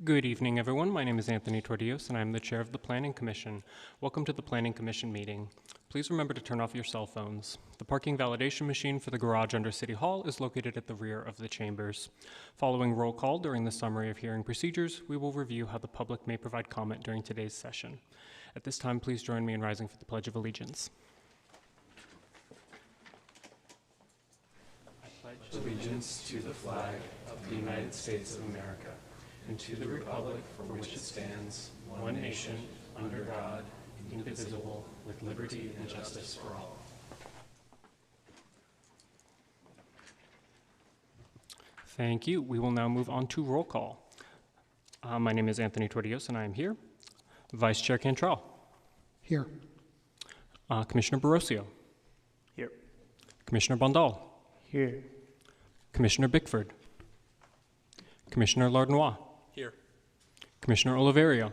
Good evening, everyone. My name is Anthony Tordios, and I'm the chair of the Planning Commission. Welcome to the Planning Commission meeting. Please remember to turn off your cell phones. The parking validation machine for the garage under City Hall is located at the rear of the chambers. Following roll call during the summary of hearing procedures, we will review how the public may provide comment during today's session. At this time, please join me in rising for the Pledge of Allegiance. I pledge allegiance to the flag of the United States of America, and to the republic for which it stands, one nation, under God, indivisible, with liberty and justice for all. Thank you. We will now move on to roll call. My name is Anthony Tordios, and I am here. Vice Chair Cantrell. Here. Commissioner Barosio. Here. Commissioner Bondal. Here. Commissioner Bickford. Commissioner Lardenois. Here. Commissioner Oliverio.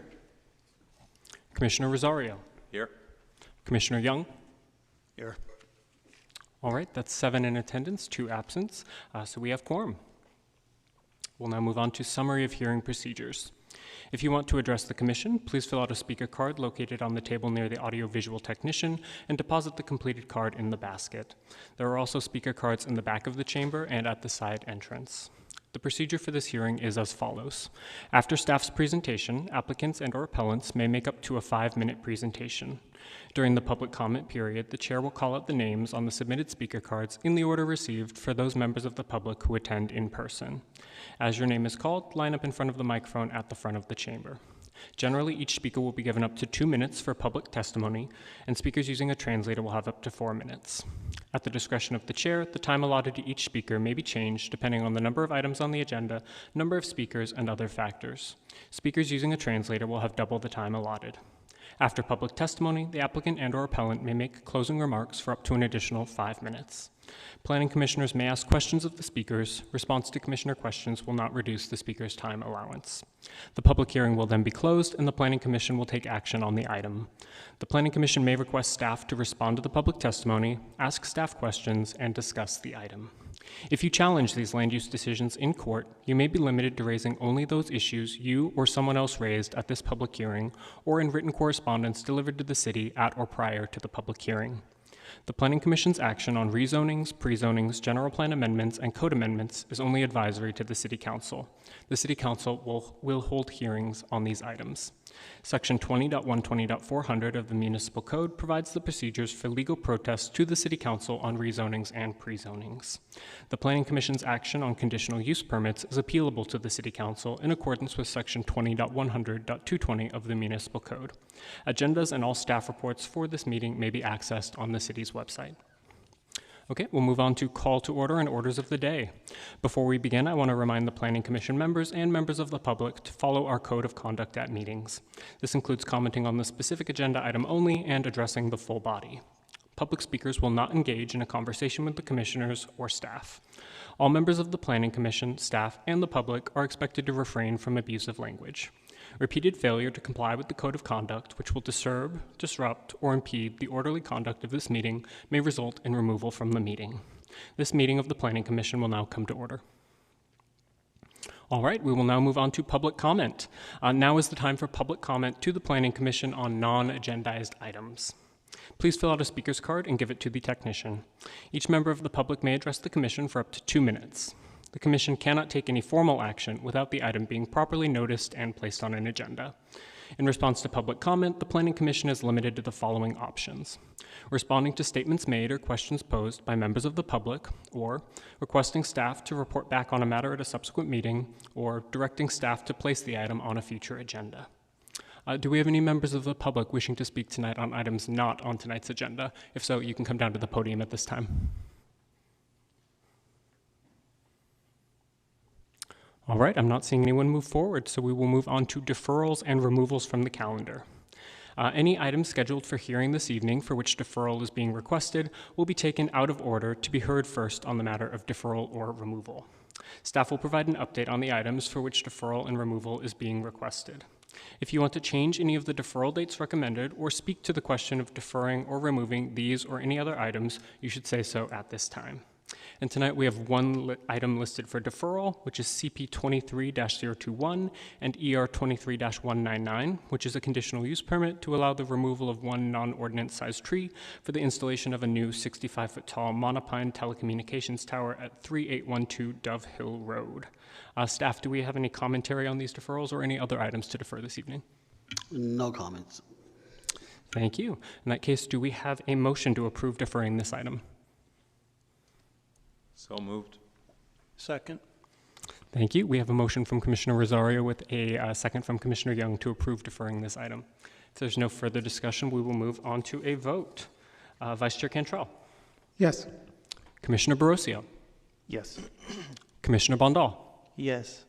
Commissioner Rosario. Here. Commissioner Young. Here. All right, that's 7 in attendance, 2 absent, so we have quorum. We'll now move on to summary of hearing procedures. If you want to address the commission, please fill out a speaker card located on the table near the audiovisual technician and deposit the completed card in the basket. There are also speaker cards in the back of the chamber and at the side entrance. The procedure for this hearing is as follows. After staff's presentation, applicants and/or appellants may make up to a 5-minute presentation. During the public comment period, the chair will call out the names on the submitted speaker cards in the order received for those members of the public who attend in person. As your name is called, line up in front of the microphone at the front of the chamber. Generally, each speaker will be given up to 2 minutes for public testimony, and speakers using a translator will have up to 4 minutes. At the discretion of the chair, the time allotted to each speaker may be changed depending on the number of items on the agenda, number of speakers, and other factors. Speakers using a translator will have double the time allotted. After public testimony, the applicant and/or appellant may make closing remarks for up to an additional 5 minutes. Planning commissioners may ask questions of the speakers. Response to commissioner questions will not reduce the speaker's time allowance. The public hearing will then be closed, and the Planning Commission will take action on the item. The Planning Commission may request staff to respond to the public testimony, ask staff questions, and discuss the item. If you challenge these land use decisions in court, you may be limited to raising only those issues you or someone else raised at this public hearing or in written correspondence delivered to the city at or prior to the public hearing. The Planning Commission's action on rezonings, pre-zonings, general plan amendments, and code amendments is only advisory to the City Council. The City Council will hold hearings on these items. Section 20.120.400 of the Municipal Code provides the procedures for legal protests to the City Council on rezonings and pre-zonings. The Planning Commission's action on conditional use permits is appealable to the City Council in accordance with Section 20.100.220 of the Municipal Code. Agendas and all staff reports for this meeting may be accessed on the city's website. Okay, we'll move on to call to order and orders of the day. Before we begin, I want to remind the Planning Commission members and members of the public to follow our code of conduct at meetings. This includes commenting on the specific agenda item only and addressing the full body. Public speakers will not engage in a conversation with the commissioners or staff. All members of the Planning Commission, staff, and the public are expected to refrain from abusive language. Repeated failure to comply with the code of conduct, which will disturb, disrupt, or impede the orderly conduct of this meeting, may result in removal from the meeting. This meeting of the Planning Commission will now come to order. All right, we will now move on to public comment. Now is the time for public comment to the Planning Commission on non-agendized items. Please fill out a speaker's card and give it to the technician. Each member of the public may address the commission for up to 2 minutes. The Commission cannot take any formal action without the item being properly noticed and placed on an agenda. In response to public comment, the Planning Commission is limited to the following options: responding to statements made or questions posed by members of the public, or requesting staff to report back on a matter at a subsequent meeting, or directing staff to place the item on a future agenda. Do we have any members of the public wishing to speak tonight on items not on tonight's agenda? If so, you can come down to the podium at this time. All right, I'm not seeing anyone move forward, so we will move on to deferrals and removals from the calendar. Any items scheduled for hearing this evening for which deferral is being requested will be taken out of order to be heard first on the matter of deferral or removal. Staff will provide an update on the items for which deferral and removal is being requested. If you want to change any of the deferral dates recommended or speak to the question of deferring or removing these or any other items, you should say so at this time. And tonight we have one item listed for deferral, which is CP 23-021 and ER 23-199, which is a conditional use permit to allow the removal of one non-ordinance sized tree for the installation of a new 65-foot tall monopine telecommunications tower at 3812 Dove Hill Road. Staff, do we have any commentary on these deferrals or any other items to defer this evening? No comments. Thank you. In that case, do we have a motion to approve deferring this item? So moved. Second. Thank you. We have a motion from Commissioner Rosario with a second from Commissioner Young to approve deferring this item. If there's no further discussion, we will move on to a vote. Vice Chair Cantrell. Yes. Commissioner Barroso. Yes. Commissioner Bondal. Yes.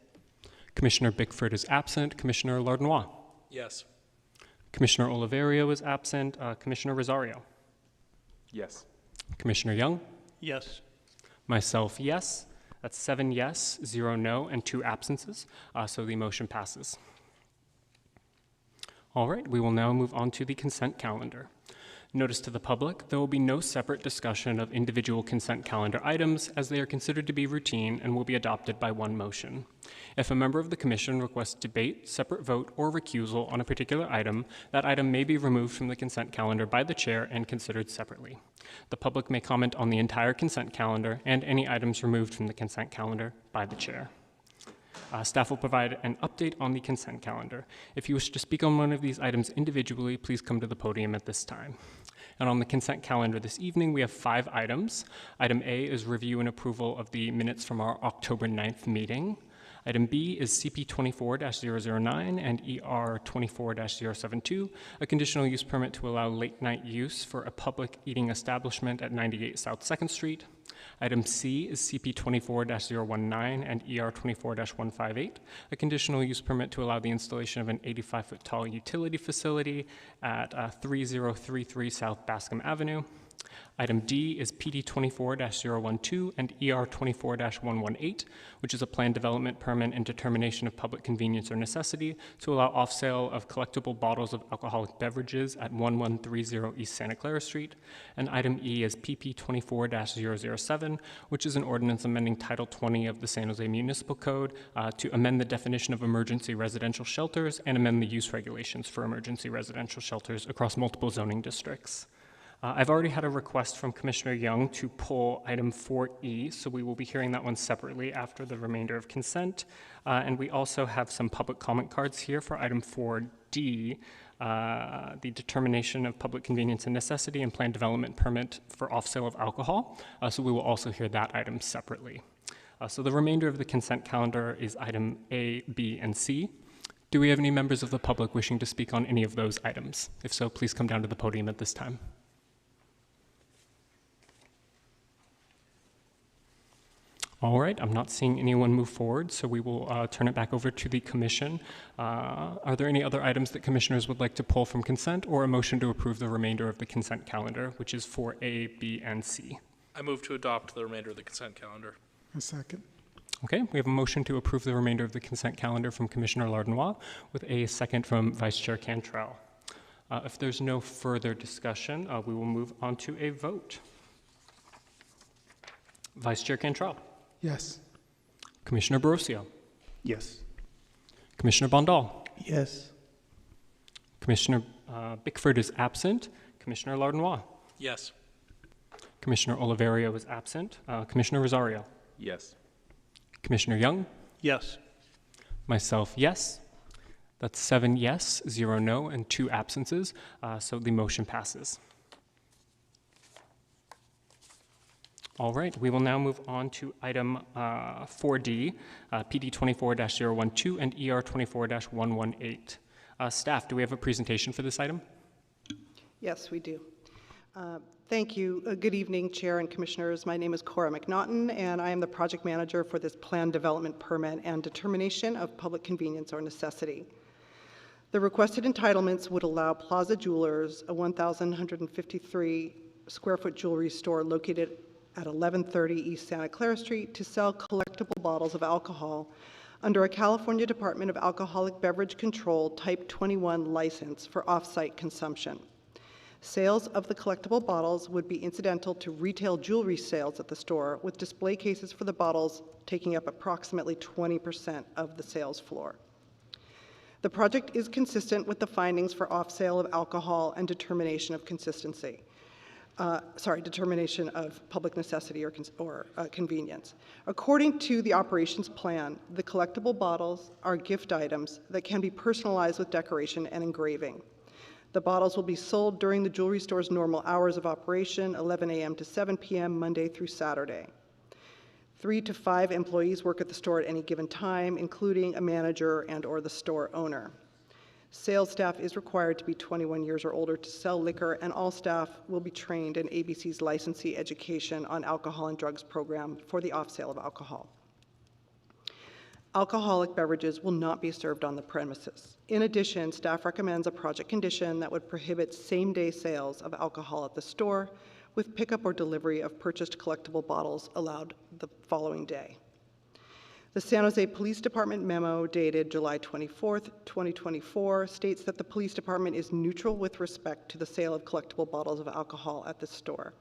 Commissioner Bickford is absent. Commissioner Lardnois. Yes. Commissioner Oliverio is absent. Commissioner Rosario. Yes. Commissioner Young. Yes. Myself, yes. That's 7 yes, 0 no, and 2 absences. So the motion passes. All right, we will now move on to the consent calendar. Notice to the public, there will be no separate discussion of individual consent calendar items as they are considered to be routine and will be adopted by one motion. If a member of the commission requests debate, separate vote, or recusal on a particular item, that item may be removed from the consent calendar by the chair and considered separately. The public may comment on the entire consent calendar and any items removed from the consent calendar by the chair. Staff will provide an update on the consent calendar. If you wish to speak on one of these items individually, please come to the podium at this time. And on the consent calendar this evening, we have 5 items. Item A is review and approval of the minutes from our October 9th meeting. Item B is CP 24-009 and ER 24-072, a conditional use permit to allow late night use for a public eating establishment at 98 South 2nd Street. Item C is CP 24-019 and ER 24-158, a conditional use permit to allow the installation of an 85-foot tall utility facility at 3033 South Bascom Avenue. Item D is PD 24-012 and ER 24-118, which is a planned development permit and determination of public convenience or necessity to allow off-sale of collectible bottles of alcoholic beverages at 1130 East Santa Clara Street. And item E is PP 24-007, which is an ordinance amending Title 20 of the San Jose Municipal Code to amend the definition of emergency residential shelters and amend the use regulations for emergency residential shelters across multiple zoning districts. I've already had a request from Commissioner Young to pull item 4E, so we will be hearing that one separately after the remainder of consent. And we also have some public comment cards here for item 4D, the determination of public convenience and necessity and planned development permit for off-sale of alcohol. So we will also hear that item separately. So the remainder of the consent calendar is item A, B, and C. Do we have any members of the public wishing to speak on any of those items? If so, please come down to the podium at this time. All right, I'm not seeing anyone move forward, so we will turn it back over to the commission. Are there any other items that commissioners would like to pull from consent or a motion to approve the remainder of the consent calendar, which is for A, B, and C? I move to adopt the remainder of the consent calendar. A second. Okay, we have a motion to approve the remainder of the consent calendar from Commissioner Lardnois with a second from Vice Chair Cantrell. If there's no further discussion, we will move on to a vote. Vice Chair Cantrell. Yes. Commissioner Barroso. Yes. Commissioner Bondal. Yes. Commissioner Bickford is absent. Commissioner Lardnois. Yes. Commissioner Oliverio is absent. Commissioner Rosario. Yes. Commissioner Young. Yes. Myself, yes. That's 7 yes, 0 no, and 2 absences. So the motion passes. All right, we will now move on to item 4D, PD 24-012 and ER 24-118. Staff, do we have a presentation for this item? Yes, we do. Thank you. Good evening, Chair and Commissioners. My name is Cora McNaughton, and I am the project manager for this planned development permit and determination of public convenience or necessity. The requested entitlements would allow Plaza Jewelers, a 1,153 square foot jewelry store located at 1130 East Santa Clara Street, to sell collectible bottles of alcohol under a California Department of Alcoholic Beverage Control Type 21 license for off-site consumption. Sales of the collectible bottles would be incidental to retail jewelry sales at the store, with display cases for the bottles taking up approximately 20% of the sales floor. The project is consistent with the findings for off-sale of alcohol and determination of consistency. Determination of public necessity or convenience. According to the operations plan, the collectible bottles are gift items that can be personalized with decoration and engraving. The bottles will be sold during the jewelry store's normal hours of operation, 11 a.m. to 7 p.m., Monday through Saturday. 3 to 5 employees work at the store at any given time, including a manager and/or the store owner. Sales staff is required to be 21 years or older to sell liquor, and all staff will be trained in ABC's licensee education on alcohol and drugs program for the off-sale of alcohol. Alcoholic beverages will not be served on the premises. In addition, staff recommends a project condition that would prohibit same-day sales of alcohol at the store, with pickup or delivery of purchased collectible bottles allowed the following day. The San Jose Police Department memo dated July 24th, 2024 states that the police department is neutral with respect to the sale of collectible bottles of alcohol at the store.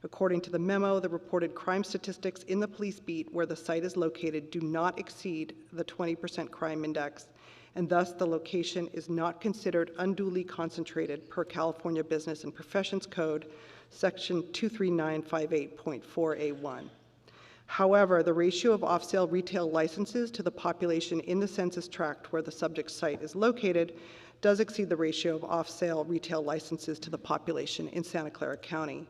According to the memo, the reported crime statistics in the police beat where the site is located do not exceed the 20% crime index, and thus the location is not considered unduly concentrated per California Business and Professions Code, section 23958.4A1. However, the ratio of off-sale retail licenses to the population in the census tract where the subject site is located does exceed the ratio of off-sale retail licenses to the population in Santa Clara County.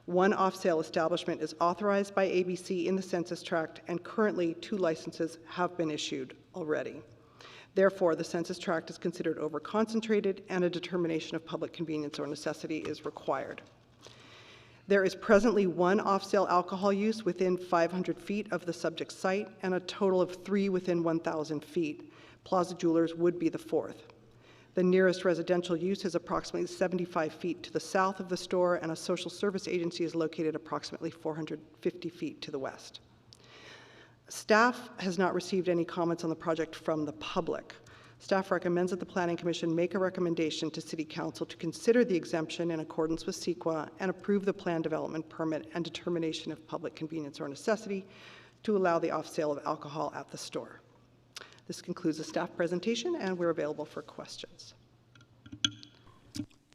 One off-sale establishment is authorized by ABC in the census tract, and currently 2 licenses have been issued already. Therefore, the census tract is considered overconcentrated, and a determination of public convenience or necessity is required. There is presently 1 off-sale alcohol use within 500 feet of the subject site, and a total of 3 within 1,000 feet. Plaza Jewelers would be the 4th. The nearest residential use is approximately 75 feet to the south of the store, and a social service agency is located approximately 450 feet to the west. Staff has not received any comments on the project from the public. Staff recommends that the Planning Commission make a recommendation to City Council to consider the exemption in accordance with CEQA and approve the plan development permit and determination of public convenience or necessity to allow the off-sale of alcohol at the store. This concludes the staff presentation, and we're available for questions.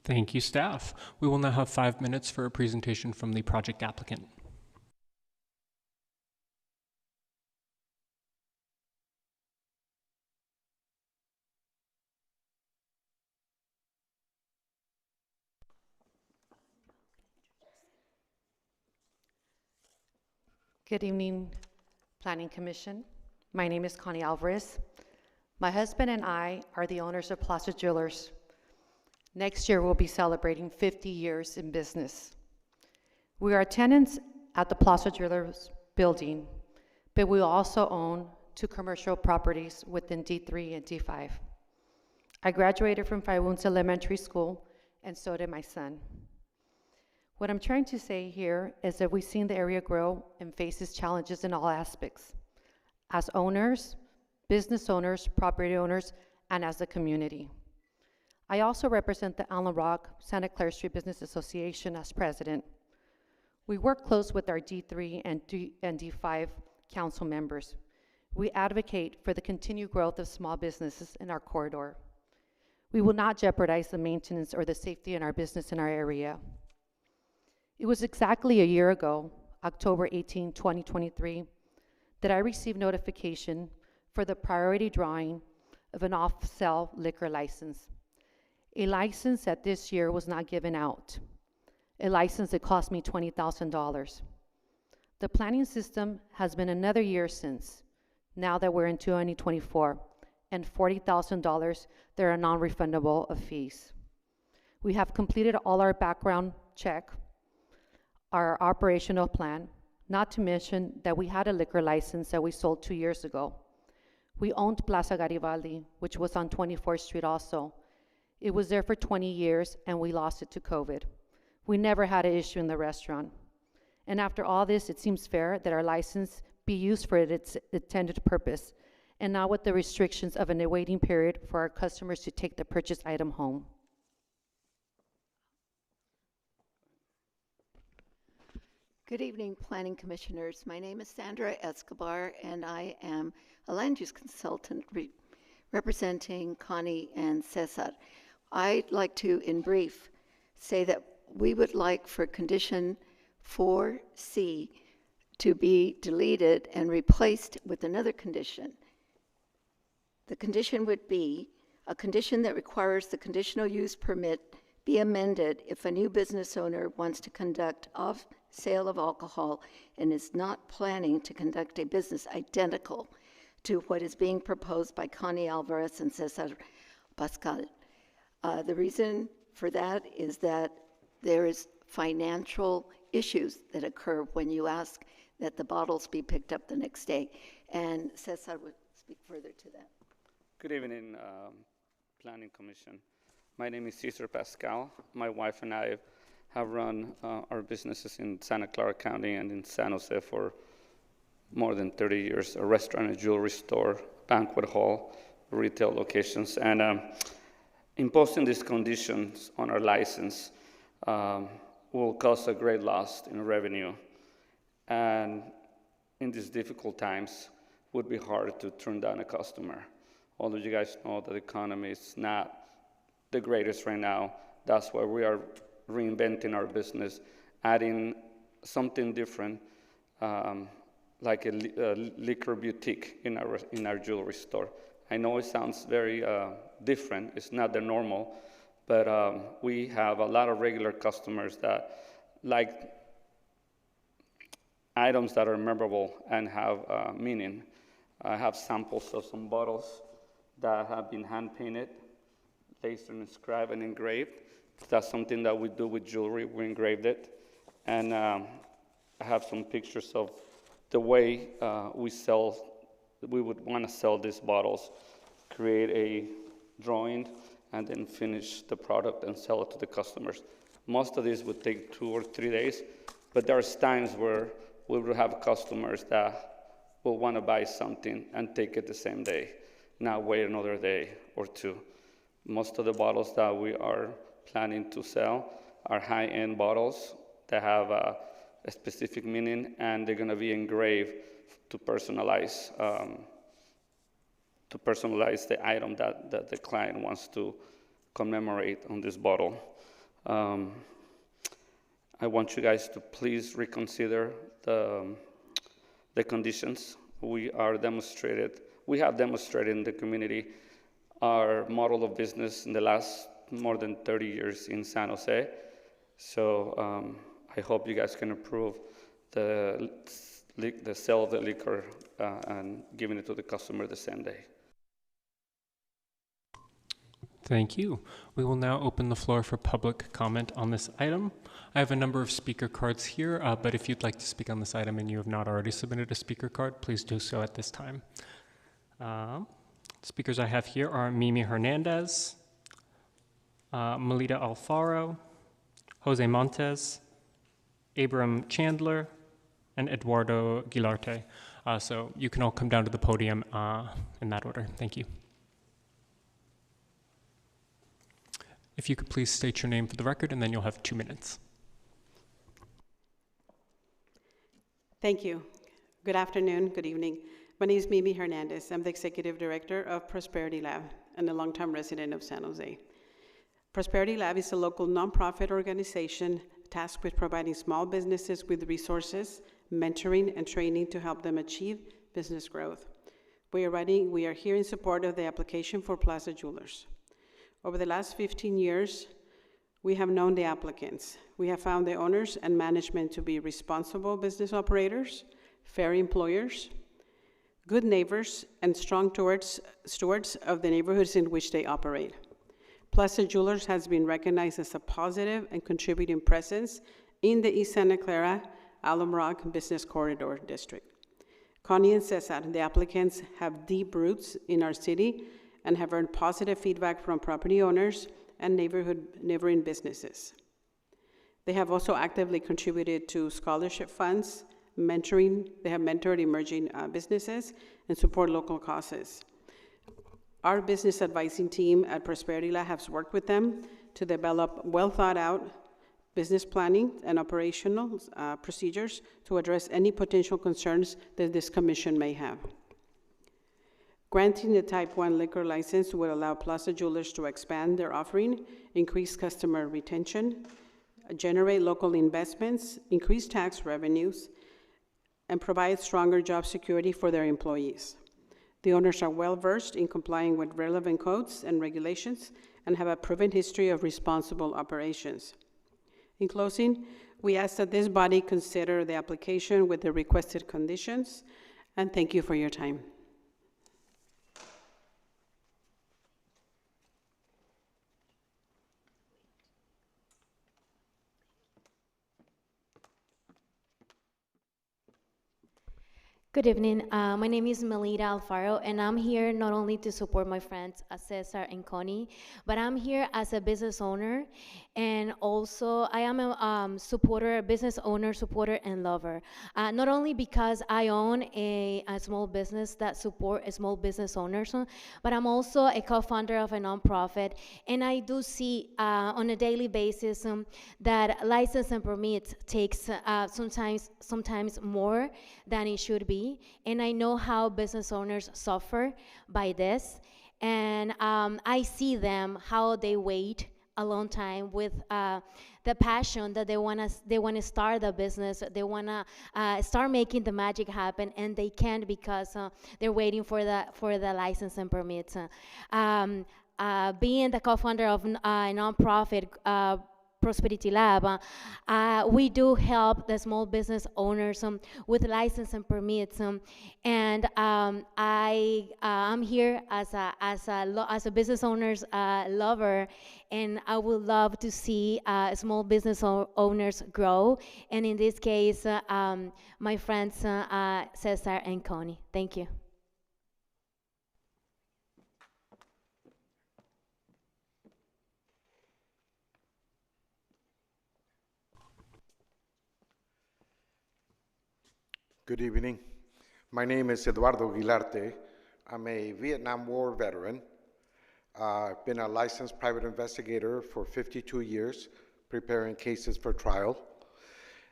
Thank you, staff. We will now have 5 minutes for a presentation from the project applicant. Good evening, Planning Commission. My name is Connie Alvarez. My husband and I are the owners of Plaza Jewelers. Next year, we'll be celebrating 50 years in business. We are tenants at the Plaza Jewelers building, but we also own 2 commercial properties within D3 and D5. I graduated from Fayunce Elementary School, and so did my son. What I'm trying to say here is that we've seen the area grow and faces challenges in all aspects, as owners, business owners, property owners, and as a community. I also represent the Allen Rock Santa Clara Street Business Association as president. We work close with our D3 and D5 council members. We advocate for the continued growth of small businesses in our corridor. We will not jeopardize the maintenance or the safety in our business in our area. It was exactly a year ago, October 18, 2023, that I received notification for the priority drawing of an off-sale liquor license. A license that this year was not given out. A license that cost me $20,000. The planning system has been another year since, now that we're in 2024, and $40,000 that are non-refundable of fees. We have completed all our background check, our operational plan, not to mention that we had a liquor license that we sold 2 years ago. We owned Plaza Garibaldi, which was on 24th Street also. It was there for 20 years, and we lost it to COVID. We never had an issue in the restaurant. And after all this, it seems fair that our license be used for its intended purpose, and not with the restrictions of an awaiting period for our customers to take the purchased item home. Good evening, Planning Commissioners. My name is Sandra Escobar, and I am a land use consultant representing Connie and Cesar. I'd like to, in brief, say that we would like for condition 4C to be deleted and replaced with another condition. The condition would be a condition that requires the conditional use permit be amended if a new business owner wants to conduct sale of alcohol and is not planning to conduct a business identical to what is being proposed by Connie Alvarez and Cesar Pascal. The reason for that is that there is financial issues that occur when you ask that the bottles be picked up the next day. And Cesar would speak further to that. Good evening, Planning Commission. My name is Cesar Pascal. My wife and I have run our businesses in Santa Clara County and in San Jose for more than 30 years, a restaurant, a jewelry store, banquet hall, retail locations. And imposing these conditions on our license will cause a great loss in revenue. And in these difficult times, would be hard to turn down a customer. Although you guys know that the economy is not the greatest right now, that's why we are reinventing our business, adding something different, like a liquor boutique in our jewelry store. I know it sounds very different. It's not the normal, but we have a lot of regular customers that like items that are memorable and have meaning. I have samples of some bottles that have been hand-painted, laser inscribed and engraved. That's something that we do with jewelry. We engraved it. And I have some pictures of the way we would want to sell these bottles, create a drawing, and then finish the product and sell it to the customers. Most of these would take 2 or 3 days, but there's times where we will have customers that will want to buy something and take it the same day, not wait another day or 2. Most of the bottles that we are planning to sell are high-end bottles that have a specific meaning, and they're going to be engraved to personalize the item that the client wants to commemorate on this bottle. I want you guys to please reconsider the conditions. We have demonstrated in the community our model of business in the last more than 30 years in San Jose. So I hope you guys can approve the sale of the liquor and giving it to the customer the same day. Thank you. We will now open the floor for public comment on this item. I have a number of speaker cards here, but if you'd like to speak on this item and you have not already submitted a speaker card, please do so at this time. Speakers I have here are Mimi Hernandez, Melita Alfaro, Jose Montes, Abram Chandler, and Eduardo Guilarte. So you can all come down to the podium in that order. Thank you. If you could please state your name for the record, and then you'll have 2 minutes. Thank you. Good afternoon, good evening. My name is Mimi Hernandez. I'm the Executive Director of Prosperity Lab and a longtime resident of San Jose. Prosperity Lab is a local nonprofit organization tasked with providing small businesses with resources, mentoring, and training to help them achieve business growth. We are here in support of the application for Plaza Jewelers. Over the last 15 years, we have known the applicants. We have found the owners and management to be responsible business operators, fair employers, good neighbors, and strong stewards of the neighborhoods in which they operate. Plaza Jewelers has been recognized as a positive and contributing presence in the East Santa Clara, Alum Rock Business Corridor District. Connie and Cesar, the applicants, have deep roots in our city and have earned positive feedback from property owners and neighboring businesses. They have also actively contributed to scholarship funds, mentoring. They have mentored emerging businesses and support local causes. Our business advising team at Prosperity Lab has worked with them to develop well thought out business planning, and operational procedures to address any potential concerns that this commission may have. Granting the Type 1 liquor license would allow Plaza Jewelers to expand their offering, increase customer retention, generate local investments, increase tax revenues, and provide stronger job security for their employees. The owners are well-versed in complying with relevant codes and regulations and have a proven history of responsible operations. In closing, we ask that this body consider the application with the requested conditions, and thank you for your time. Good evening. My name is Melita Alfaro, and I'm here not only to support my friends Cesar and Connie, but I'm here as a business owner, and also I am a supporter, business owner, supporter, and lover. Not only because I own a small business that support small business owners, but I'm also a co-founder of a nonprofit, and I do see on a daily basis that license and permits takes sometimes more than it should be. And I know how business owners suffer by this, and I see them how they wait a long time with the passion that they wanna start the business, they wanna start making the magic happen, and they can't because they're waiting for the license and permits. Being the co-founder of a nonprofit, Prosperity Lab, we do help the small business owners with license and permits, and I'm here as a business owner's lover, and I would love to see small business owners grow, and in this case, my friends Cesar and Connie. Thank you. Good evening. My name is Eduardo Guilarte. I'm a Vietnam War veteran. I've been a licensed private investigator for 52 years, preparing cases for trial.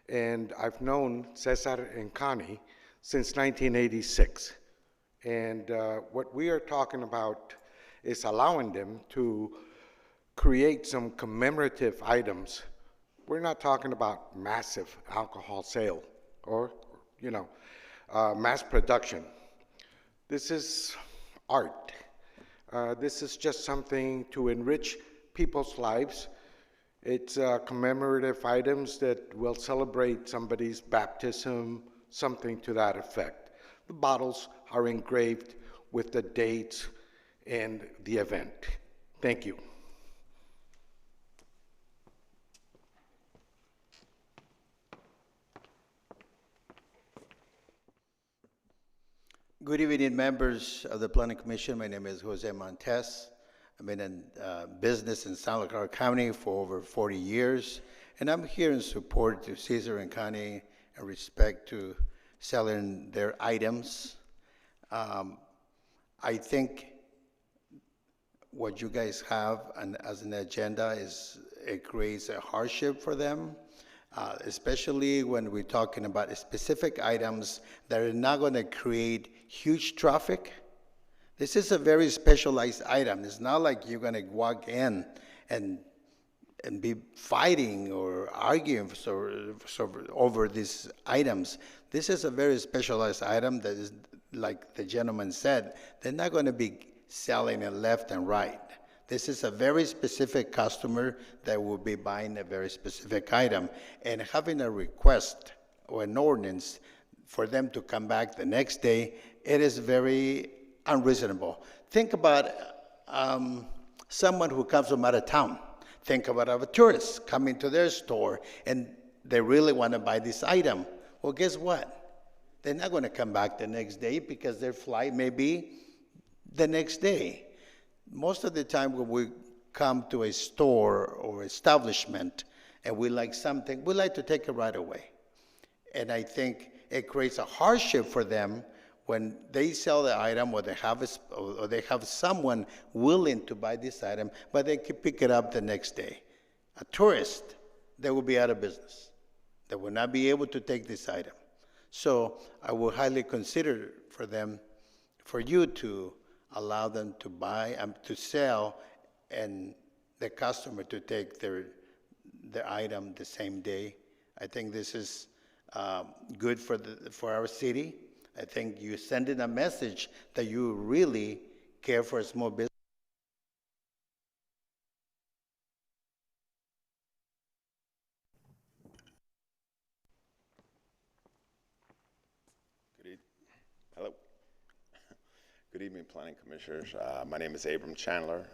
And I've known Cesar and Connie since 1986. And what we are talking about is allowing them to create some commemorative items. We're not talking about massive alcohol sale or mass production. This is art. This is just something to enrich people's lives. It's commemorative items that will celebrate somebody's baptism, something to that effect. The bottles are engraved with the dates and the event. Thank you. Good evening, members of the Planning Commission. My name is Jose Montes. I've been in business in Santa Clara County for over 40 years, and I'm here in support to Cesar and Connie in respect to selling their items. I think what you guys have as an agenda it creates a hardship for them. Especially when we're talking about specific items that are not going to create huge traffic. This is a very specialized item. It's not like you're going to walk in and be fighting or arguing over these items. This is a very specialized item that is, like the gentleman said, they're not going to be selling it left and right. This is a very specific customer that will be buying a very specific item. And having a request or an ordinance for them to come back the next day, it is very unreasonable. Think about someone who comes from out of town. Think about a tourist coming to their store and they really want to buy this item. Well, guess what? They're not going to come back the next day because their flight may be the next day. Most of the time when we come to a store or establishment and we like something, we like to take it right away. And I think it creates a hardship for them when they sell the item or they have someone willing to buy this item, but they can pick it up the next day. A tourist they will be out of business. They will not be able to take this item. So I would highly consider for you to allow them to buy and to sell, and the customer to take their item the same day. I think this is good for our city. I think you sending a message that you really care for a small business. Hello. Good evening, Planning Commissioners. My name is Abram Chandler.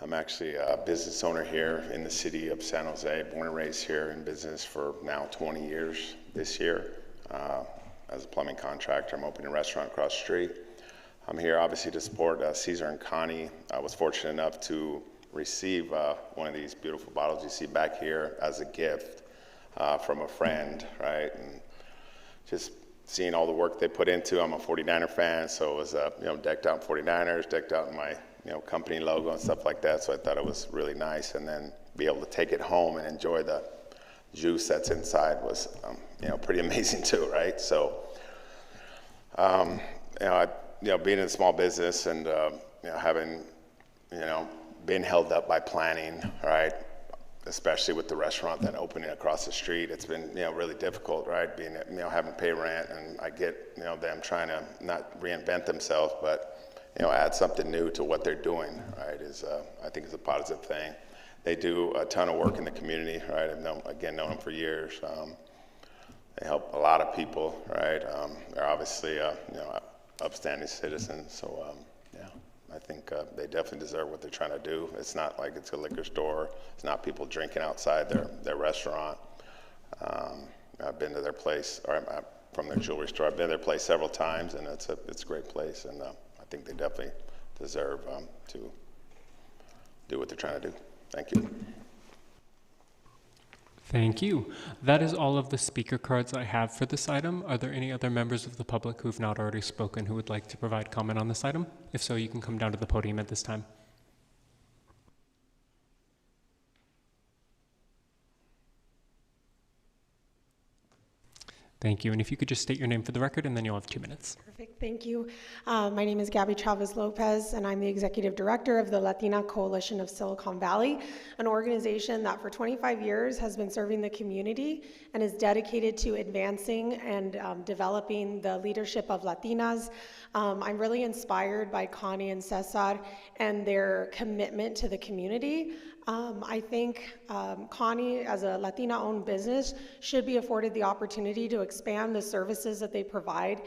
I'm actually a business owner here in the city of San Jose, born and raised here in business for now 20 years this year. As a plumbing contractor, I'm opening a restaurant across the street. I'm here obviously to support Cesar and Connie. I was fortunate enough to receive one of these beautiful bottles you see back here as a gift from a friend, right? And just seeing all the work they put into. I'm a 49er fan, so it was decked out in 49ers, decked out in my company logo and stuff like that. So I thought it was really nice, and then be able to take it home and enjoy the juice that's inside was pretty amazing too, right? So being in a small business and having been held up by planning, right? Especially with the restaurant then opening across the street, it's been really difficult, right? Being having to pay rent, and I get them trying to not reinvent themselves, but add something new to what they're doing, right? I think is a positive thing. They do a ton of work in the community, right? I've known them for years. They help a lot of people, right? They're obviously upstanding citizens, so I think they definitely deserve what they're trying to do. It's not like it's a liquor store. It's not people drinking outside their restaurant. I've been to their place, or from their jewelry store. I've been to their place several times, and it's a great place, and I think they definitely deserve to do what they're trying to do. Thank you. Thank you. That is all of the speaker cards I have for this item. Are there any other members of the public who have not already spoken who would like to provide comment on this item? If so, you can come down to the podium at this time. Thank you. And if you could just state your name for the record, and then you'll have 2 minutes. Perfect. Thank you. My name is Gabby Chavez Lopez, and I'm the Executive Director of the Latina Coalition of Silicon Valley, an organization that for 25 years has been serving the community and is dedicated to advancing and developing the leadership of Latinas. I'm really inspired by Connie and Cesar and their commitment to the community. I think Connie, as a Latina-owned business, should be afforded the opportunity to expand the services that they provide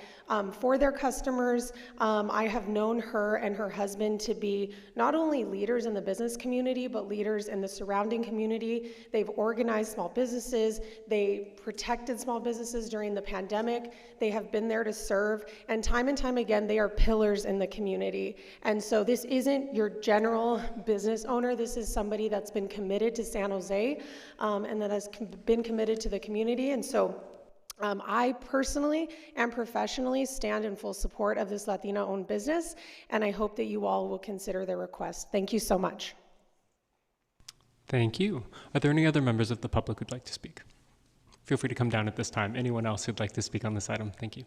for their customers. I have known her and her husband to be not only leaders in the business community, but leaders in the surrounding community. They've organized small businesses. They protected small businesses during the pandemic. They have been there to serve. And time again, they are pillars in the community. And so this isn't your general business owner. This is somebody that's been committed to San Jose and that has been committed to the community. And so I personally and professionally stand in full support of this Latina-owned business, and I hope that you all will consider their request. Thank you so much. Thank you. Are there any other members of the public who'd like to speak? Feel free to come down at this time. Anyone else who'd like to speak on this item? Thank you.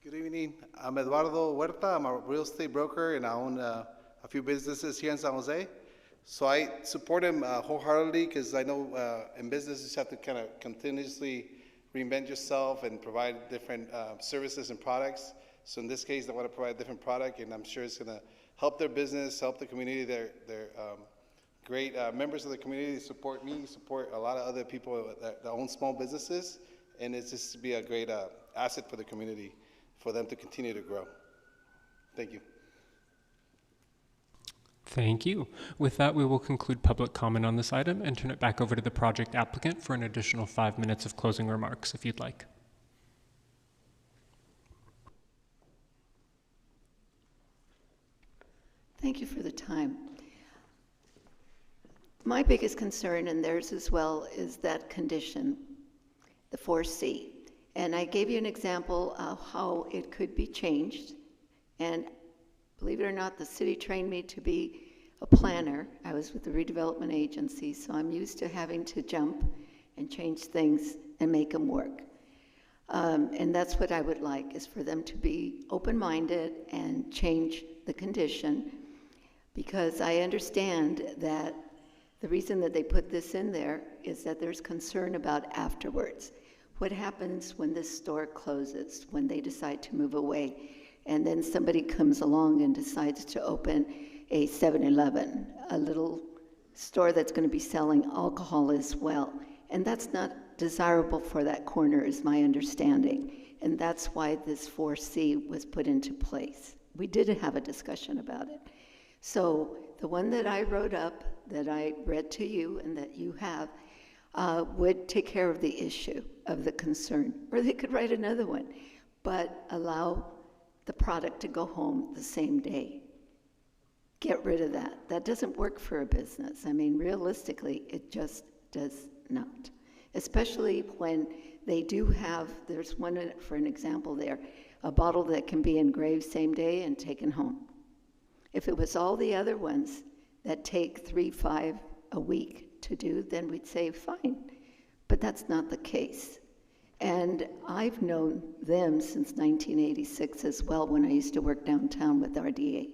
Good evening. I'm Eduardo Huerta. I'm a real estate broker, and I own a few businesses here in San Jose. So I support him wholeheartedly, because I know in business you have to kind of continuously reinvent yourself and provide different services and products. So in this case, they want to provide a different product, and I'm sure it's going to help their business, help the community. They're great members of the community. Support me, support a lot of other people that own small businesses, and it's just to be a great asset for the community, for them to continue to grow. Thank you. Thank you. With that, we will conclude public comment on this item and turn it back over to the project applicant for an additional 5 minutes of closing remarks, if you'd like. Thank you for the time. My biggest concern, and theirs as well, is that condition, the 4C. And I gave you an example of how it could be changed. And believe it or not, the city trained me to be a planner. I was with the redevelopment agency, so I'm used to having to jump and change things and make them work. And that's what I would like, is for them to be open-minded and change the condition, because I understand that the reason that they put this in there is that there's concern about afterwards. What happens when this store closes, when they decide to move away, and then somebody comes along and decides to open a 7-Eleven, a little store that's going to be selling alcohol as well. And that's not desirable for that corner, is my understanding. And that's why this 4C was put into place. We did have a discussion about it. So the one that I wrote up, that I read to you and that you have, would take care of the issue of the concern. Or they could write another one, but allow the product to go home the same day. Get rid of that. That doesn't work for a business. I mean, realistically, it just does not. Especially when they do have, there's one for an example there, a bottle that can be engraved same day and taken home. If it was all the other ones that take 3-5 a week to do, then we'd say fine. But that's not the case. And I've known them since 1986 as well, when I used to work downtown with RDA.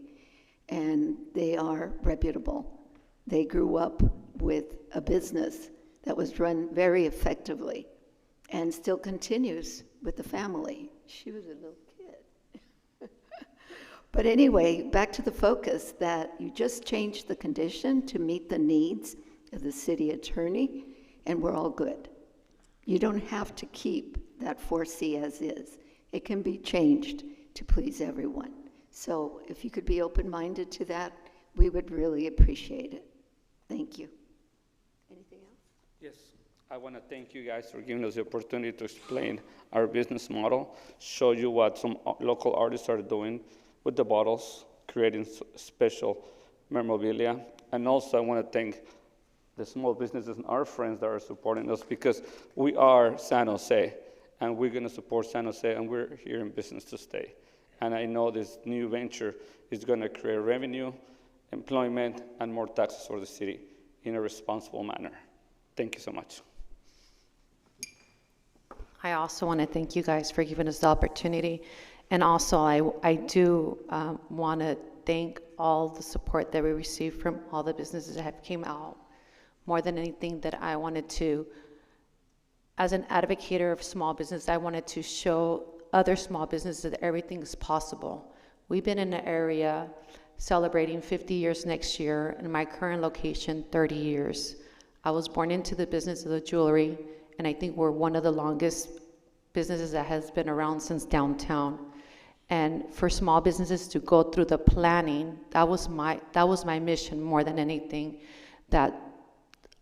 And they are reputable. They grew up with a business that was run very effectively and still continues with the family. She was a little kid. But anyway, back to the focus that you just changed the condition to meet the needs of the city attorney, and we're all good. You don't have to keep that 4C as is. It can be changed to please everyone. So if you could be open-minded to that, we would really appreciate it. Thank you. Anything else? Yes, I want to thank you guys for giving us the opportunity to explain our business model, show you what some local artists are doing with the bottles, creating special memorabilia. And also I want to thank the small businesses and our friends that are supporting us, because we are San Jose, and we're going to support San Jose, and we're here in business to stay. And I know this new venture is going to create revenue, employment, and more taxes for the city in a responsible manner. Thank you so much. I also want to thank you guys for giving us the opportunity. And also, I do want to thank all the support that we received from all the businesses that have came out. More than anything, that I wanted to, as an advocate of small business, I wanted to show other small businesses that everything is possible. We've been in the area celebrating 50 years next year, in my current location, 30 years. I was born into the business of the jewelry, and I think we're one of the longest businesses that has been around since downtown. And for small businesses to go through the planning, that was my mission more than anything, that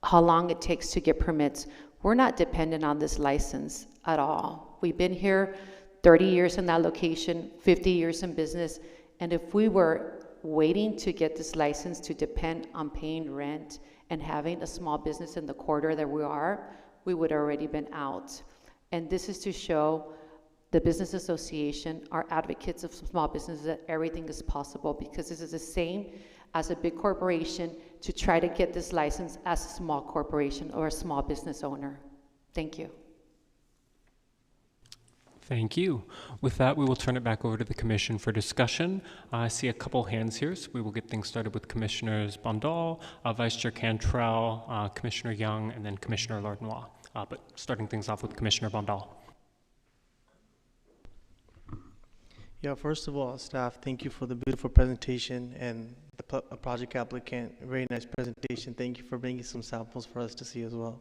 how long it takes to get permits. We're not dependent on this license at all. We've been here 30 years in that location, 50 years in business, and if we were waiting to get this license to depend on paying rent and having a small business in the corridor that we are, we would have already been out. And this is to show the Business Association, our advocates of small businesses, that everything is possible, because this is the same as a big corporation to try to get this license as a small corporation or a small business owner. Thank you. Thank you. With that, we will turn it back over to the commission for discussion. I see a couple hands here, so we will get things started with Commissioners Bondal, Vice Chair Cantrell, Commissioner Young, and then Commissioner Lardnois. But starting things off with Commissioner Bondal. Yeah, first of all, staff, thank you for the beautiful presentation, and the project applicant, very nice presentation. Thank you for bringing some samples for us to see as well.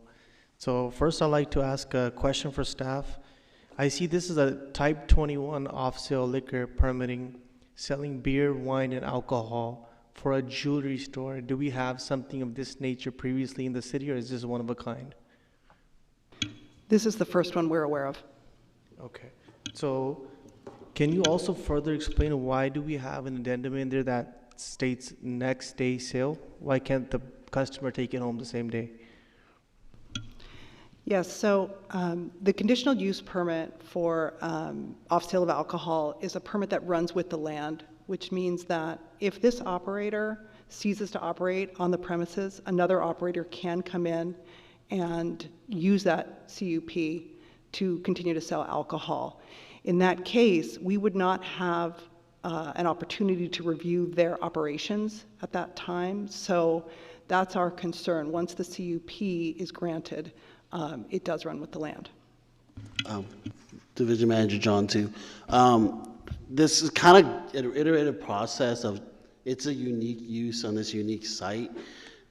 So first, I'd like to ask a question for staff. I see this is a type 21 off-sale liquor permitting, selling beer, wine, and alcohol for a jewelry store. Do we have something of this nature previously in the city, or is this one of a kind? This is the first one we're aware of. Okay. So can you also further explain why do we have an addendum in there that states next day sale? Why can't the customer take it home the same day? Yes, so the conditional use permit for off-sale of alcohol is a permit that runs with the land, which means that if this operator ceases to operate on the premises, another operator can come in and use that CUP to continue to sell alcohol. In that case, we would not have an opportunity to review their operations at that time. So that's our concern. Once the CUP is granted, it does run with the land. Division Manager John, too. This is kind of an iterative process of, it's a unique use on this unique site,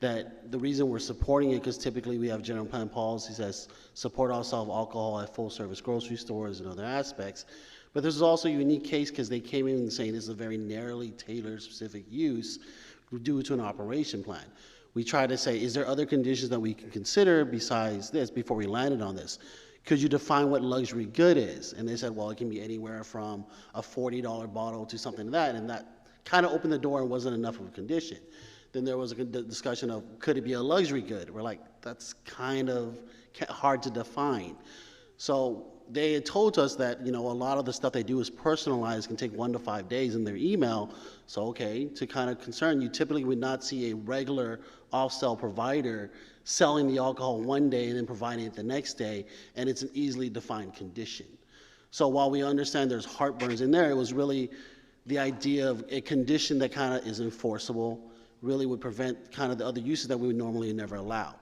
that the reason we're supporting it, because typically we have general plan policies that support also of alcohol at full service grocery stores and other aspects. But this is also a unique case because they came in and saying this is a very narrowly tailored specific use due to an operation plan. We try to say, is there other conditions that we can consider besides this before we landed on this? Could you define what luxury good is? And they said, well, it can be anywhere from a $40 bottle to something like that, and that kind of opened the door and wasn't enough of a condition. Then there was a discussion of, could it be a luxury good? We're like, that's kind of hard to define. So they had told us that, you know, a lot of the stuff they do is personalized, can take 1 to 5 days in their email. So, okay, to kind of concern, you typically would not see a regular off-sale provider selling the alcohol one day and then providing it the next day, and it's an easily defined condition. So while we understand there's heartburns in there, it was really the idea of a condition that kind of is enforceable, really would prevent kind of the other uses that we would normally never allow.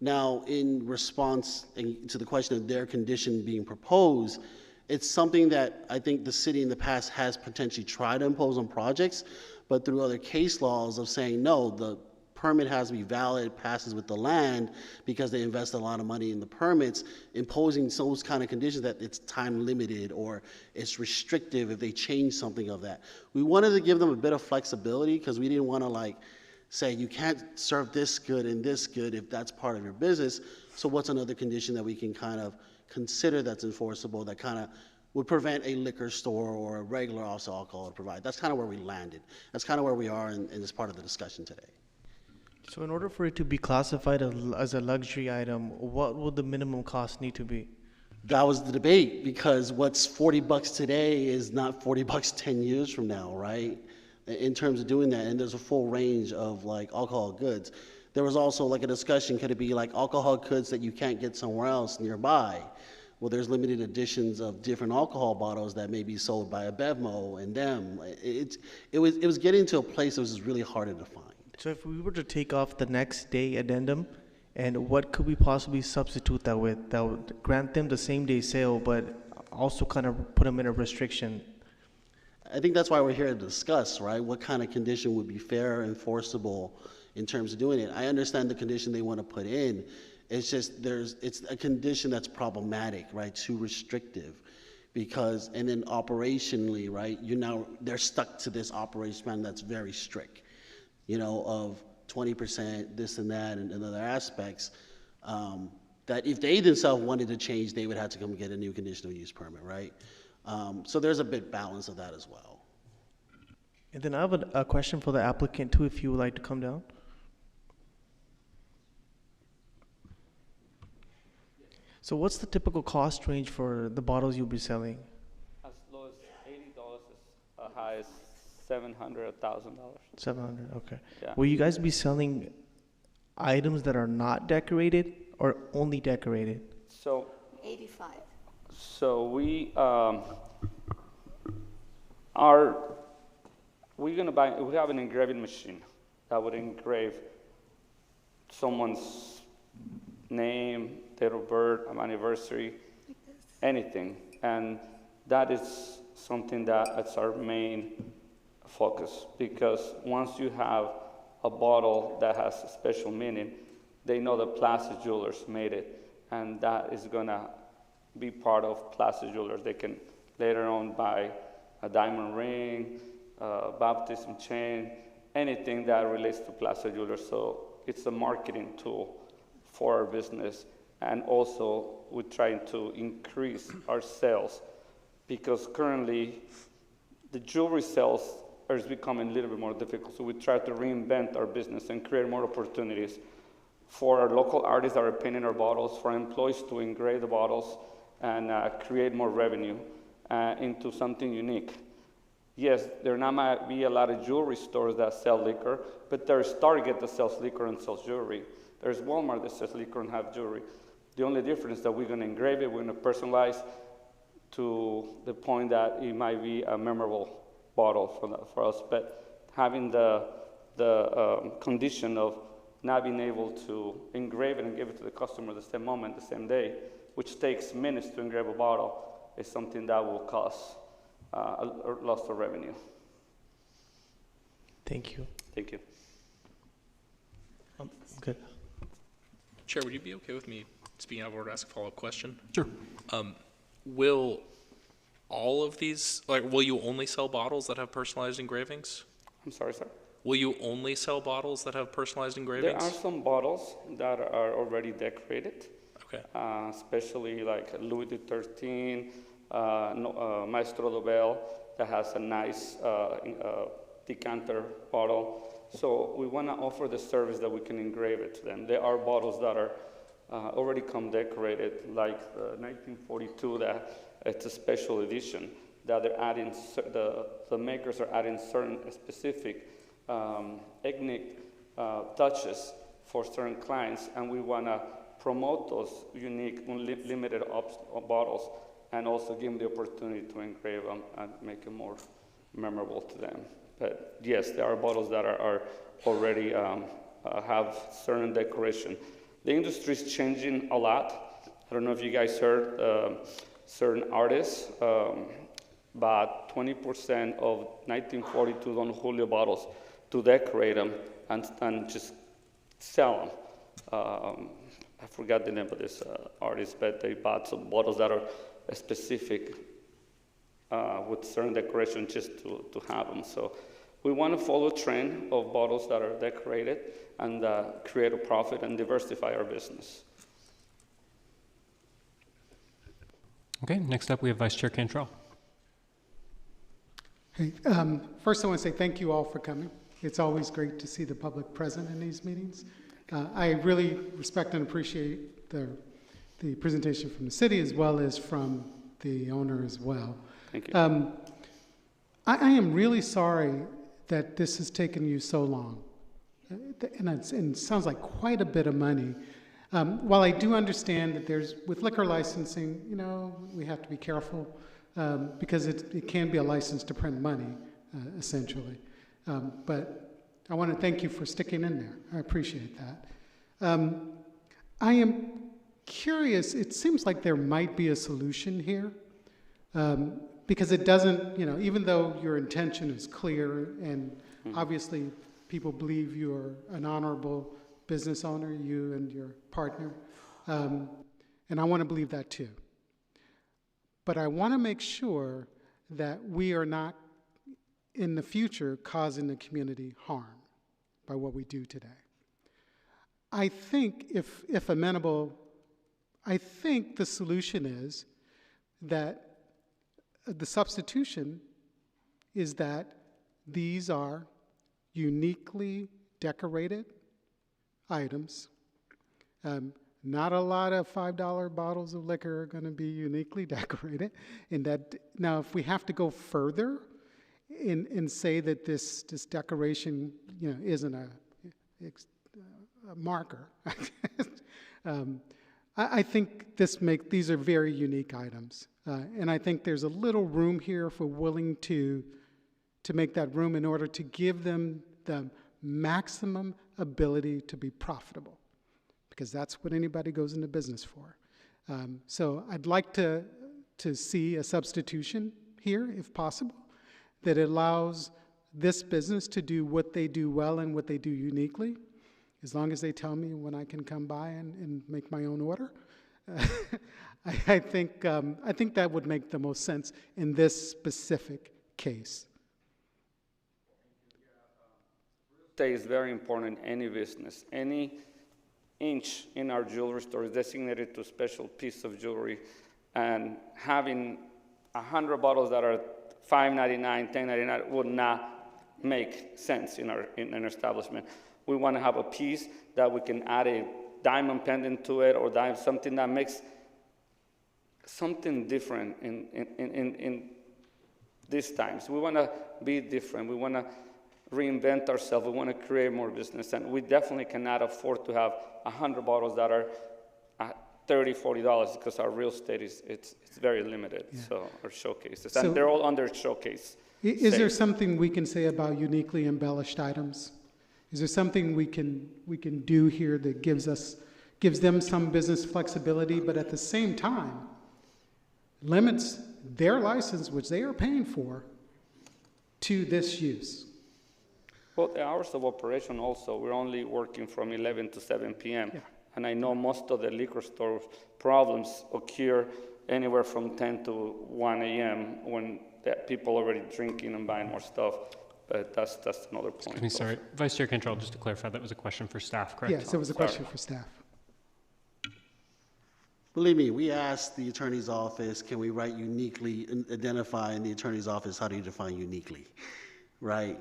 Now, in response to the question of their condition being proposed, it's something that I think the city in the past has potentially tried to impose on projects, but through other case laws of saying, no, the permit has to be valid, passes with the land, because they invest a lot of money in the permits, imposing those kind of conditions that it's time limited or it's restrictive if they change something of that. We wanted to give them a bit of flexibility because we didn't want to like say you can't serve this good and this good if that's part of your business. So what's another condition that we can kind of consider that's enforceable that kind of would prevent a liquor store or a regular also alcohol to provide? That's kind of where we landed. That's kind of where we are in this part of the discussion today. So in order for it to be classified as a luxury item, what would the minimum cost need to be? That was the debate, because what's $40 today is not $40 10 years from now, right? In terms of doing that, and there's a full range of like alcohol goods. There was also like a discussion, could it be like alcohol goods that you can't get somewhere else nearby? Well, there's limited editions of different alcohol bottles that may be sold by a Bevmo and them. It was getting to a place that was really hard to define. So if we were to take off the next day addendum, and what could we possibly substitute that with that would grant them the same day sale, but also kind of put them in a restriction? I think that's why we're here to discuss, right? What kind of condition would be fair, enforceable in terms of doing it? I understand the condition they want to put in. It's just it's a condition that's problematic, right? Too restrictive, because and then operationally, right? They're stuck to this operation plan that's very strict, you know, of 20%, this and that, and other aspects. That if they themselves wanted to change, they would have to come get a new conditional use permit, right? So there's a bit balance of that as well. And then I have a question for the applicant too, if you would like to come down. So what's the typical cost range for the bottles you'll be selling? As low as $80, as high as $700, $1,000. 700, okay. Yeah. Will you guys be selling items that are not decorated or only decorated? So 85. So we we have an engraving machine that would engrave someone's name, date of birth, anniversary, anything, and that is something that's our main focus, because once you have a bottle that has a special meaning, they know that Plaza Jewelers made it, and that is gonna be part of Plaza Jewelers. They can later on buy a diamond ring, baptism chain, anything that relates to Plaza Jewelers. So it's a marketing tool for our business, and also we're trying to increase our sales, because currently the jewelry sales is becoming a little bit more difficult. So we try to reinvent our business and create more opportunities for our local artists that are painting our bottles, for employees to engrave the bottles and create more revenue into something unique. Yes, there not might be a lot of jewelry stores that sell liquor, but there's Target that sells liquor and sells jewelry. There's Walmart that sells liquor and have jewelry. The only difference is that we're going to engrave it, we're going to personalize to the point that it might be a memorable bottle for us. But having the condition of not being able to engrave it and give it to the customer the same moment, the same day, which takes minutes to engrave a bottle, is something that will cause a loss of revenue. Thank you. Thank you. Good. Chair, would you be okay with me speaking out of order to ask a follow-up question? Sure. Will all of these, will you only sell bottles that have personalized engravings? I'm sorry, sir? Will you only sell bottles that have personalized engravings? There are some bottles that are already decorated. Okay. Especially like Louis XIII, Maestro Dobel, that has a nice decanter bottle. So we want to offer the service that we can engrave it to them. There are bottles that are already come decorated, like 1942, that it's a special edition, that they're adding, the makers are adding certain specific ethnic touches for certain clients, and we want to promote those unique, limited bottles, and also give them the opportunity to engrave them and make it more memorable to them. But yes, there are bottles that are already have certain decoration. The industry is changing a lot. I don't know if you guys heard certain artists, about 20% of 1942 Don Julio bottles to decorate them and just sell them. I forgot the name of this artist, but they bought some bottles that are specific with certain decoration just to have them. So we want to follow a trend of bottles that are decorated and create a profit and diversify our business. Okay, next up we have Vice Chair Cantrell. Hey, first I want to say thank you all for coming. It's always great to see the public present in these meetings. I really respect and appreciate the presentation from the city as well as from the owner as well. Thank you. I am really sorry that this has taken you so long. And it sounds like quite a bit of money. While I do understand that with liquor licensing, we have to be careful because it can be a license to print money, essentially. But I want to thank you for sticking in there. I appreciate that. I am curious, it seems like there might be a solution here because it doesn't, even though your intention is clear and obviously people believe you're an honorable business owner, you and your partner, and I want to believe that too. But I want to make sure that we are not in the future causing the community harm by what we do today. I think if amenable, I think the solution is that the substitution is that these are uniquely decorated items. Not a lot of $5 bottles of liquor are going to be uniquely decorated. And that now, if we have to go further and say that this decoration, isn't a marker, I think these are very unique items, and I think there's a little room here if we're willing to make that room in order to give them the maximum ability to be profitable, because that's what anybody goes into business for. So I'd like to see a substitution here, if possible, that allows this business to do what they do well and what they do uniquely, as long as they tell me when I can come by and make my own order. I think that would make the most sense in this specific case. Real estate is very important in any business. Any inch in our jewelry store is designated to a special piece of jewelry, and having 100 bottles that are $5.99, $10.99 would not make sense in our establishment. We want to have a piece that we can add a diamond pendant to it, or something that makes something different these times. We want to be different. We want to reinvent ourselves. We want to create more business. And we definitely cannot afford to have 100 bottles that are $30, $40 because our real estate it's very limited. Yeah. So our showcases, and they're all under showcase. Is there something we can say about uniquely embellished items? Is there something we can do here that gives them some business flexibility, but at the same time limits their license, which they are paying for, to this use? Well, the hours of operation also, we're only working from 11 to 7 p.m. Yeah. And I know most of the liquor store problems occur anywhere from 10 to 1 a.m. when people are already drinking and buying more stuff. But that's another point. Excuse me, sorry. Vice Chair Cantrell, just to clarify, that was a question for staff, correct? Yes, it was a question for staff. Believe me, we asked the attorney's office, can we write uniquely, identify in the attorney's office, how do you define uniquely, right?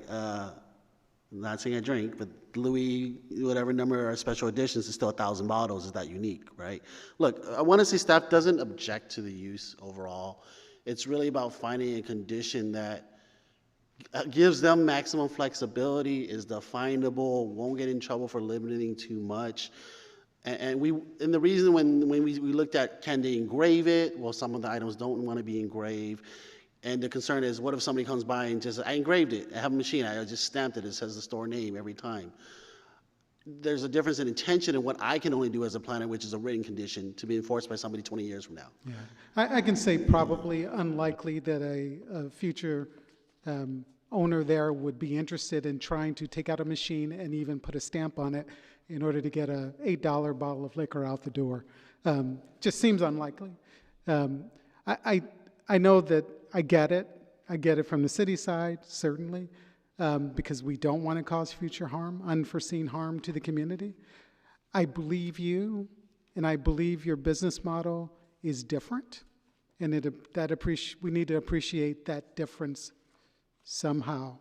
I'm not saying I drink, but Louis, whatever number of special editions is still 1,000 bottles. Is that unique, right? Look, I want to say staff doesn't object to the use overall. It's really about finding a condition that gives them maximum flexibility, is definable, won't get in trouble for limiting too much. And the reason when we looked at, can they engrave it? Well, some of the items don't want to be engraved. And the concern is, what if somebody comes by and just, I engraved it, I have a machine, I just stamped it, it says the store name every time. There's a difference in intention in what I can only do as a planner, which is a written condition to be enforced by somebody 20 years from now. Yeah, I can say probably unlikely that a future owner there would be interested in trying to take out a machine and even put a stamp on it in order to get a $8 bottle of liquor out the door. Just seems unlikely. I know that I get it from the city side, certainly, because we don't want to cause future harm, unforeseen harm to the community. I believe you, and I believe your business model is different, and we need to appreciate that difference somehow.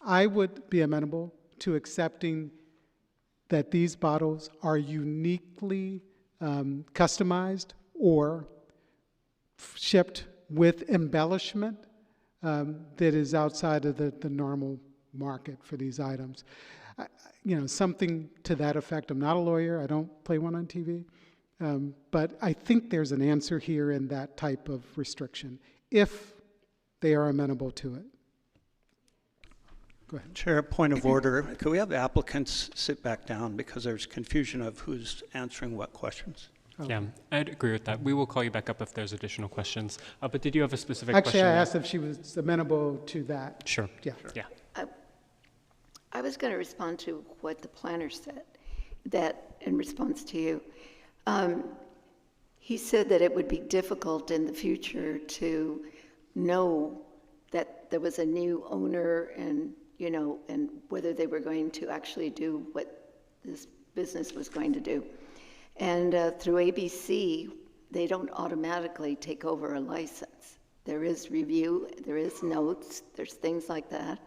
I would be amenable to accepting that these bottles are uniquely customized or shipped with embellishment that is outside of the normal market for these items. Something to that effect. I'm not a lawyer. I don't play one on TV. But I think there's an answer here in that type of restriction, if they are amenable to it. Go ahead. Chair, point of order. Could we have the applicants sit back down because there's confusion of who's answering what questions? Yeah, I'd agree with that. We will call you back up if there's additional questions. But did you have a specific question? question? Actually, I asked if she was amenable to that. Sure. Yeah. Sure. Yeah. I was going to respond to what the planner said, that in response to you. He said that it would be difficult in the future to know that there was a new owner and whether they were going to actually do what this business was going to do. And through ABC, they don't automatically take over a license. There is review, there is notes, there's things like that.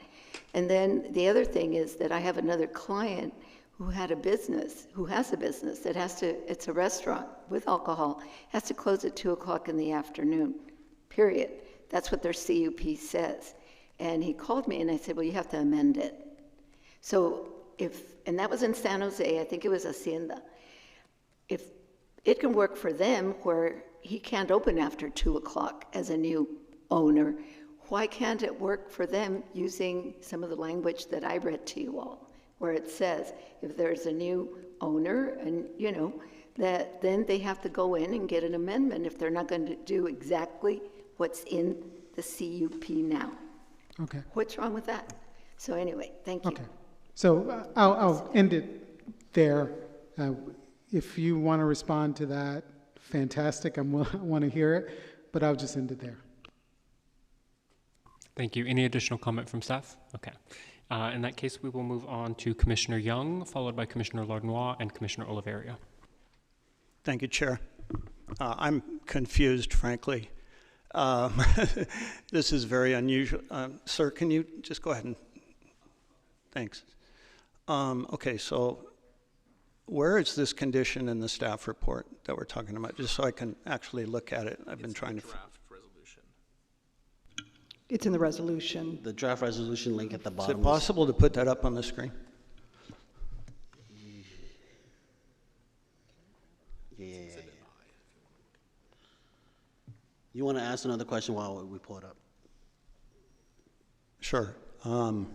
And then the other thing is that I have another client who has a business that it's a restaurant with alcohol, has to close at 2 o'clock in the afternoon, period. That's what their CUP says. And he called me and I said, well, you have to amend it. So and that was in San Jose, I think it was Hacienda. If it can work for them where he can't open after 2 o'clock as a new owner, why can't it work for them using some of the language that I read to you all, where it says if there's a new owner and, that then they have to go in and get an amendment if they're not going to do exactly what's in the CUP now. Okay. What's wrong with that? So anyway, thank you. Okay. So I'll end it there. If you want to respond to that, fantastic. I want to hear it, but I'll just end it there. Thank you. Any additional comment from staff? Okay. In that case, we will move on to Commissioner Young, followed by Commissioner Lardnois and Commissioner Oliveria. Thank you, Chair. I'm confused, frankly. This is very unusual. Sir, can you just go ahead and... Thanks. Okay, so where is this condition in the staff report that we're talking about, just so I can actually look at it? I've been trying to... Draft resolution. It's in the resolution. The draft resolution link at the Is bottom. it possible to put that up on the screen? Yeah. You want to ask another question while we pull it up? Sure. Well,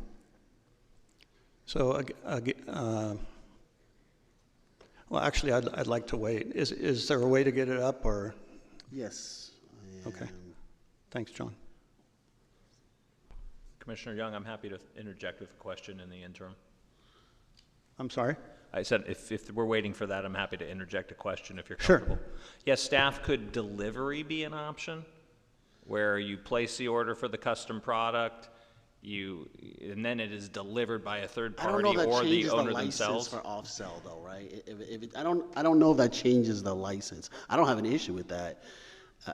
actually, I'd like to wait. Is there a way to get it up, or? Yes. Okay. Thanks, John. Commissioner Young, I'm happy to interject with a question in the interim. I'm sorry? I said if we're waiting for that, I'm happy to interject a question if you're Sure. comfortable. Yes, staff, could delivery be an option? Where you place the order for the custom product, and then it is delivered by a third I don't party know if that or the changes the owner license themselves? for off-sell though, right? I don't know if that changes the license. I don't have an issue with that.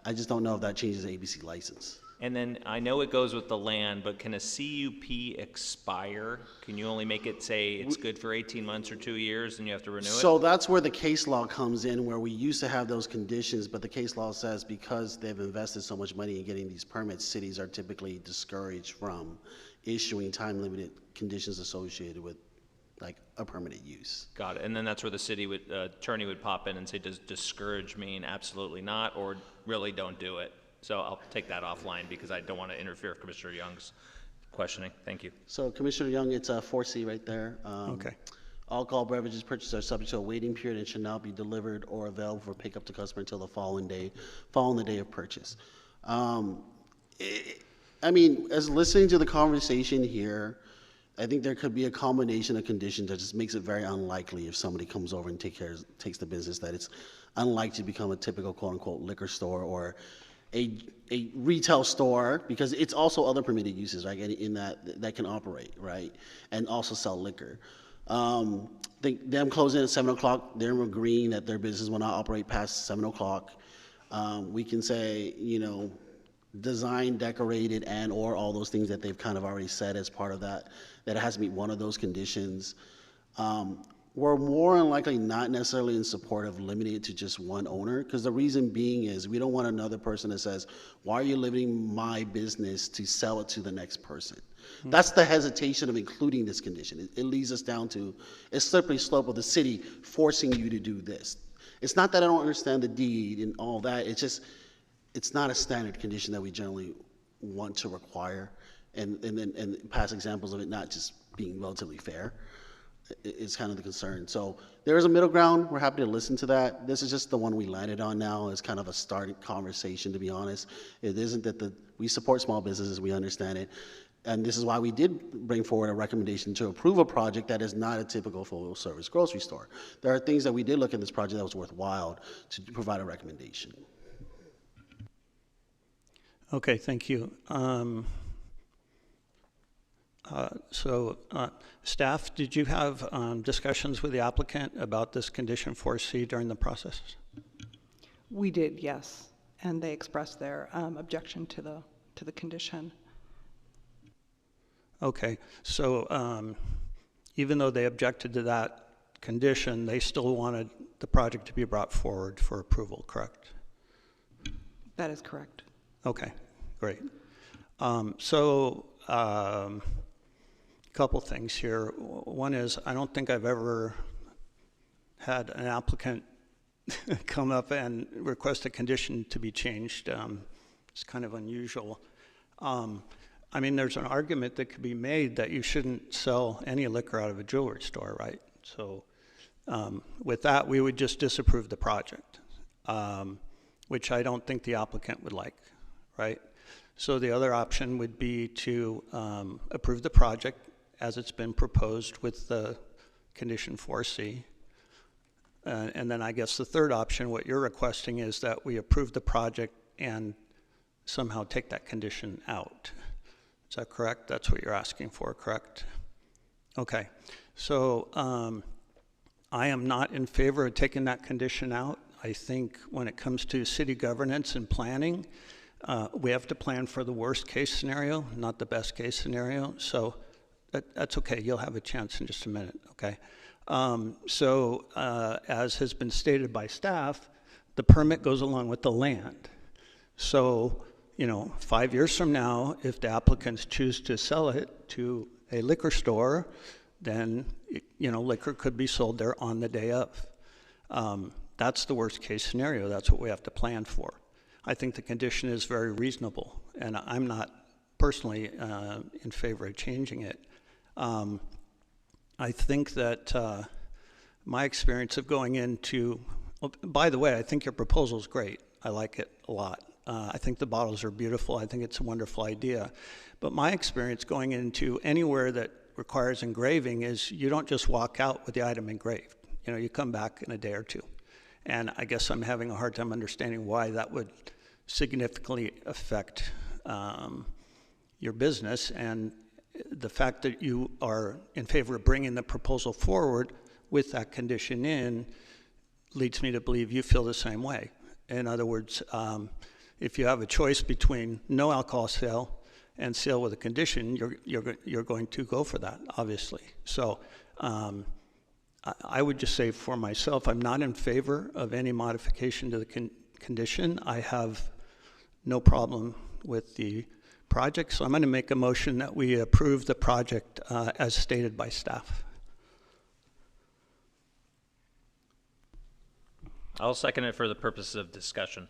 I just don't know if that changes the ABC license. And then I know it goes with the land, but can a CUP expire? Can you only make it say it's good for 18 months or 2 years and you have to renew it? So that's where the case law comes in, where we used to have those conditions, but the case law says because they've invested so much money in getting these permits, cities are typically discouraged from issuing time-limited conditions associated with like a permitted use. Got it. And then that's where the city attorney would pop in and say, does discourage mean absolutely not, or really don't do it? So I'll take that offline because I don't want to interfere with Commissioner Young's questioning. Thank you. So Commissioner Young, it's 4C right there. Okay. Alcohol beverages purchased are subject to a waiting period and should not be delivered or available for pickup to customer until the following the day of purchase. I mean, as listening to the conversation here, I think there could be a combination of conditions that just makes it very unlikely if somebody comes over and takes the business, that it's unlikely to become a typical quote-unquote liquor store or a retail store, because it's also other permitted uses, right, in that can operate, right, and also sell liquor. Them closing at 7 o'clock, they're agreeing that their business will not operate past 7 o'clock. We can say, you know, design, decorated, and or all those things that they've kind of already said as part of that it has to meet one of those conditions. We're more than likely not necessarily in support of limiting it to just one owner, because the reason being is we don't want another person that says, why are you limiting my business to sell it to the next person? Mm-hmm. That's the hesitation of including this condition. It leads us down to a slippery slope of the city forcing you to do this. It's not that I don't understand the deed and all that, it's just, it's not a standard condition that we generally want to require, and past examples of it not just being relatively fair is kind of the concern. So there is a middle ground. We're happy to listen to that. This is just the one we landed on now as kind of a starting conversation, to be honest. It isn't that we support small businesses, we understand it. And this is why we did bring forward a recommendation to approve a project that is not a typical full-service grocery store. There are things that we did look at this project that was worthwhile to provide a recommendation. Okay, thank you. Staff, did you have discussions with the applicant about this condition 4C during the process? We did, yes, and they expressed their objection to the condition. Okay, so even though they objected to that condition, they still wanted the project to be brought forward for approval, correct? That is correct. Okay, great. Couple things here. One is, I don't think I've ever had an applicant come up and request a condition to be changed. It's kind of unusual. I mean, there's an argument that could be made that you shouldn't sell any liquor out of a jewelry store, right? So with that, we would just disapprove the project, which I don't think the applicant would like, right? So the other option would be to approve the project as it's been proposed with the condition 4C. And then I guess the third option, what you're requesting, is that we approve the project and somehow take that condition out. Is that correct? That's what you're asking for, correct? Okay, so I am not in favor of taking that condition out. I think when it comes to city governance and planning, we have to plan for the worst case scenario, not the best case scenario. So that's okay, you'll have a chance in just a minute, okay? As has been stated by staff, the permit goes along with the land. So 5 years from now, if the applicants choose to sell it to a liquor store, then, liquor could be sold there on the day of. That's the worst case scenario. That's what we have to plan for. I think the condition is very reasonable, and I'm not personally in favor of changing it. I think that my experience of going into, by the way, I think your proposal is great. I like it a lot. I think the bottles are beautiful. I think it's a wonderful idea. But my experience going into anywhere that requires engraving is you don't just walk out with the item engraved. You come back in a day or two. And I guess I'm having a hard time understanding why that would significantly affect your business. And the fact that you are in favor of bringing the proposal forward with that condition in leads me to believe you feel the same way. In other words, if you have a choice between no alcohol sale and sale with a condition, you're going to go for that, obviously. So I would just say for myself, I'm not in favor of any modification to the condition. I have no problem with the project, so I'm going to make a motion that we approve the project as stated by staff. I'll second it for the purposes of discussion.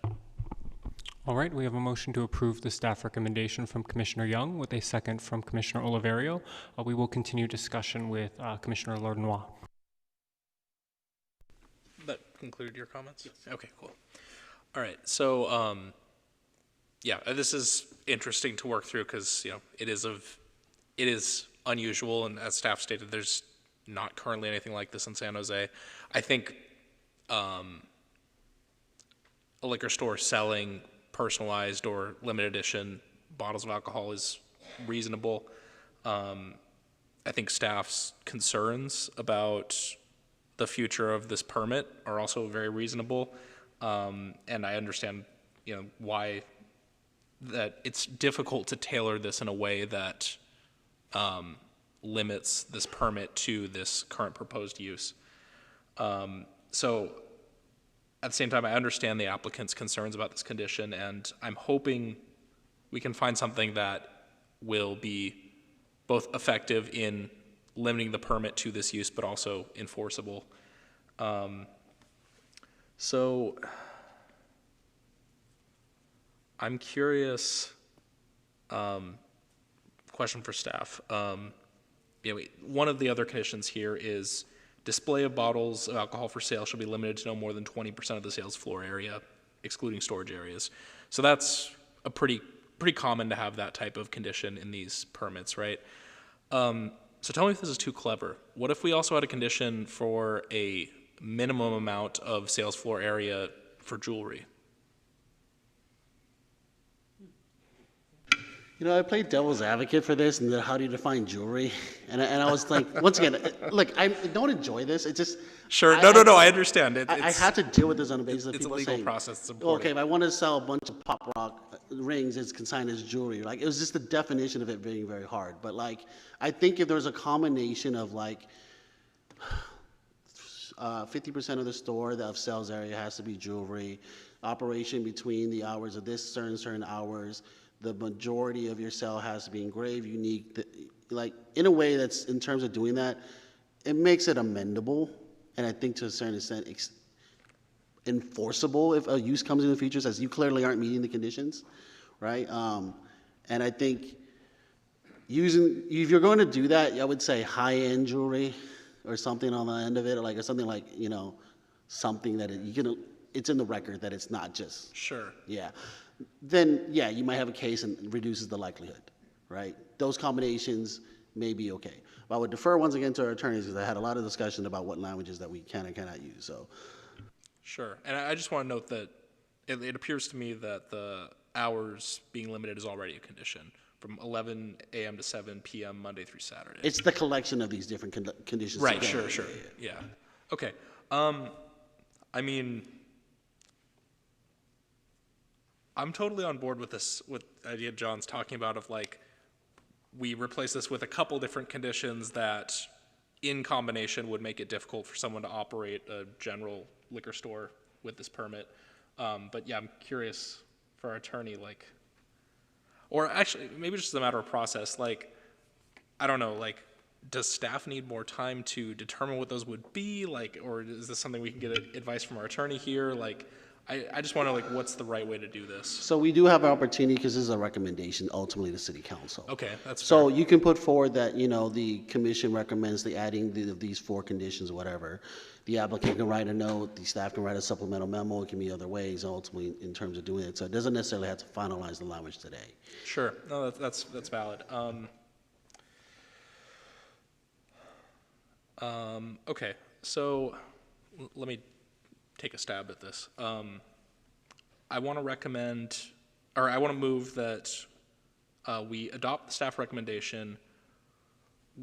All right, we have a motion to approve the staff recommendation from Commissioner Young with a second from Commissioner Oliverio. We will continue discussion with Commissioner Lordinois. That concluded your comments? Yes. Okay, cool. All right, so yeah, this is interesting to work through because it is unusual, and as staff stated, there's not currently anything like this in San Jose. I think a liquor store selling personalized or limited edition bottles of alcohol is reasonable. I think staff's concerns about the future of this permit are also very reasonable, and I understand why that it's difficult to tailor this in a way that limits this permit to this current proposed use. So at the same time, I understand the applicant's concerns about this condition, and I'm hoping we can find something that will be both effective in limiting the permit to this use, but also enforceable. So I'm curious, question for staff. One of the other conditions here is display of bottles of alcohol for sale shall be limited to no more than 20% of the sales floor area, excluding storage areas. So that's a pretty common to have that type of condition in these permits, right? So tell me if this is too clever. What if we also had a condition for a minimum amount of sales floor area for jewelry? I played devil's advocate for this, and then how do you define jewelry? And I was like, once again, look, I don't enjoy this. It just sure. No. I understand it. I had to deal with this on the basis of it's people a legal saying, process. It's important. Okay, if I want to sell a bunch of pop rock rings, it's consigned as jewelry. Like, it was just the definition of it being very hard. But I think if there's a combination of 50% of the store of sales area has to be jewelry, operation between the hours of this certain hours. The majority of your sale has to be engraved, unique, in a way that's, in terms of doing that, it makes it amendable, and I think to a certain extent enforceable if a use comes in the future, as you clearly aren't meeting the conditions, right? And I think if you're going to do that, I would say high-end jewelry or something on the end of it, or something something that it's in the record that it's not just. Sure. Yeah. Then, yeah, you might have a case and reduces the likelihood, right? Those combinations may be okay. But I would defer once again to our attorneys because I had a lot of discussion about what languages that we can and cannot use. So, sure. And I just want to note that it appears to me that the hours being limited is already a condition from 11 a.m. to 7 p.m. Monday through Saturday. It's the collection of these different conditions. Right, together. sure. Yeah. Okay. I'm totally on board with this, with the idea John's talking about of we replace this with a couple different conditions that in combination would make it difficult for someone to operate a general liquor store with this permit. But yeah, I'm curious for our attorney, Or actually, maybe just as a matter of process, like, I don't know, like, does staff need more time to determine what those would be? Like, or is this something we can get advice from our attorney here? Like, I just want to, like, what's the right way to do this? So we do have an opportunity, because this is a recommendation ultimately to city council. Okay, that's So fair. you can put forward that, the commission recommends the adding these 4 conditions or whatever. The applicant can write a note, the staff can write a supplemental memo, it can be other ways ultimately in terms of doing it. So it doesn't necessarily have to finalize the language today. Sure, no, that's valid. Okay, so let me take a stab at this. I want to recommend, or I want to move that we adopt the staff recommendation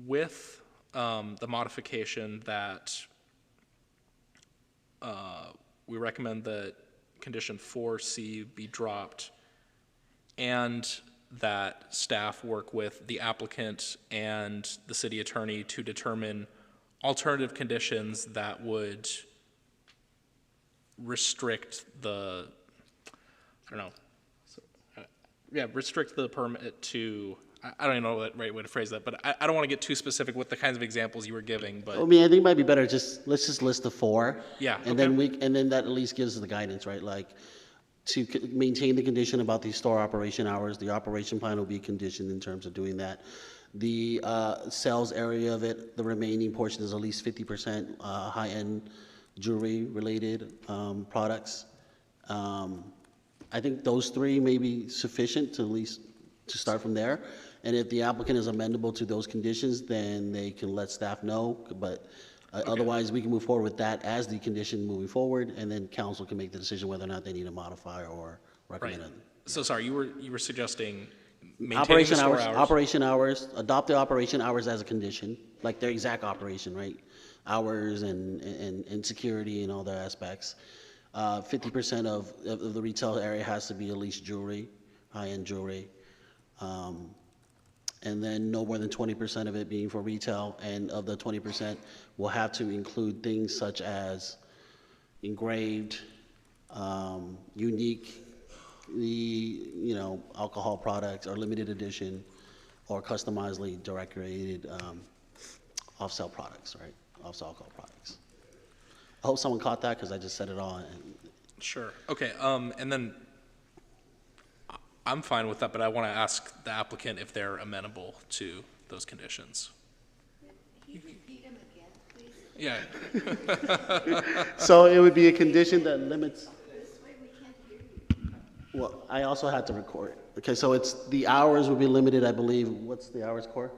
with the modification that we recommend that condition 4C be dropped, and that staff work with the applicant and the city attorney to determine alternative conditions that would restrict the, restrict the permit to, I don't even know the right way to phrase that, but I don't want to get too specific with the kinds of examples you were giving, but. I mean, I think it might be better let's just list the 4. Yeah, And then that at least gives us the guidance, right? Like, to maintain the condition about the store operation hours, the operation plan will be conditioned in terms of doing that. The sales area of it, the remaining portion is at least 50% high-end jewelry-related products. I think those 3 may be sufficient to at least to start from there. And if the applicant is amendable to those conditions, then they can let staff know. But otherwise, we can move forward with that as the condition moving forward, and then council can make the decision whether or not they need to modify or recommend it. So sorry, you were suggesting maintaining the store hours. Operation hours, adopt the operation hours as a condition, like their exact operation, right? Hours and security and all the aspects. 50% of the retail area has to be at least jewelry, high-end jewelry. And then no more than 20% of it being for retail, and of the 20% will have to include things such as engraved, unique, alcohol products or limited edition or customizedly decorated off-sale products, right? Off-sale alcohol products. I hope someone caught that because I just said it all. Sure. Okay. And then I'm fine with that, but I want to ask the applicant if they're amenable to those conditions. Can you repeat them again, please? Yeah. So it would be a condition that limits. This way we can't hear you. Well, I also had to record it. Okay, so the hours would be limited, I believe. What's the hours, Cor?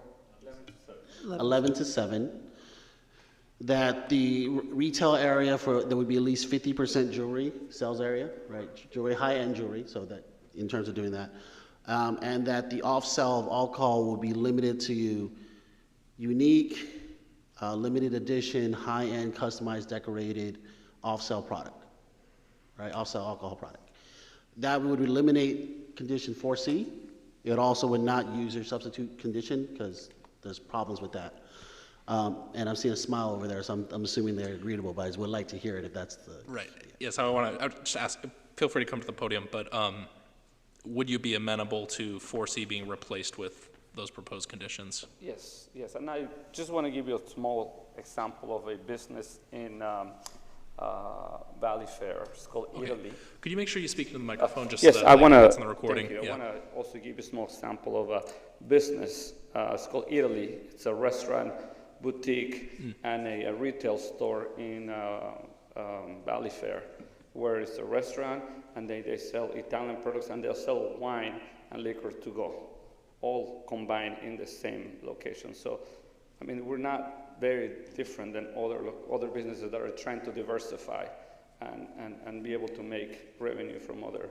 11 to 7. That the retail area there would be at least 50% jewelry sales area, right? Jewelry, high-end jewelry, so that in terms of doing that. And that the off-sale of alcohol will be limited to unique, limited edition, high-end, customized, decorated off-sale product, right? Off-sale alcohol product. That would eliminate condition 4C. It also would not use your substitute condition because there's problems with that. And I'm seeing a smile over there, so I'm assuming they're agreeable, but I would like to hear it if that's the... Right. Yes, I would just ask, feel free to come to the podium, but would you be amenable to 4C being replaced with those proposed conditions? Yes, and I just want to give you a small example of a business in Valley Fair. It's called Italy. Could you make sure you speak into the microphone just yes, so that I want to. that's in the recording? Thank you. I want to also give you a small example of a business. It's called Italy. It's a restaurant, boutique, and a retail store in Valley Fair, where it's a restaurant and they sell Italian products and they'll sell wine and liquor to go, all combined in the same location. So, I mean, we're not very different than other businesses that are trying to diversify and be able to make revenue from other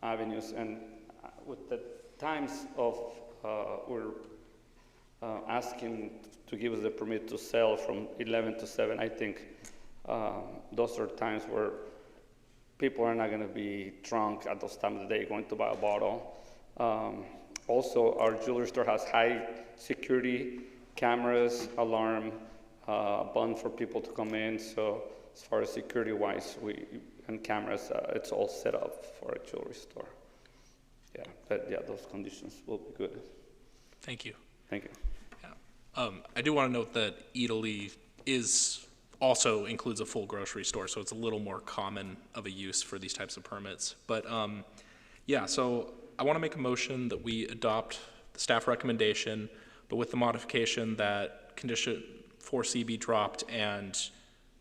avenues. And with the times of we're asking to give us the permit to sell from 11 to 7, I think those are times where people are not going to be drunk at those times of the day going to buy a bottle. Also, our jewelry store has high security cameras, alarm, button for people to come in. So as far as security-wise, and cameras, it's all set up for a jewelry store. Yeah, but yeah, those conditions will be good. Thank you. Thank you. Yeah. I do want to note that Eataly also includes a full grocery store, so it's a little more common of a use for these types of permits. But yeah, so I want to make a motion that we adopt the staff recommendation, but with the modification that condition 4C be dropped and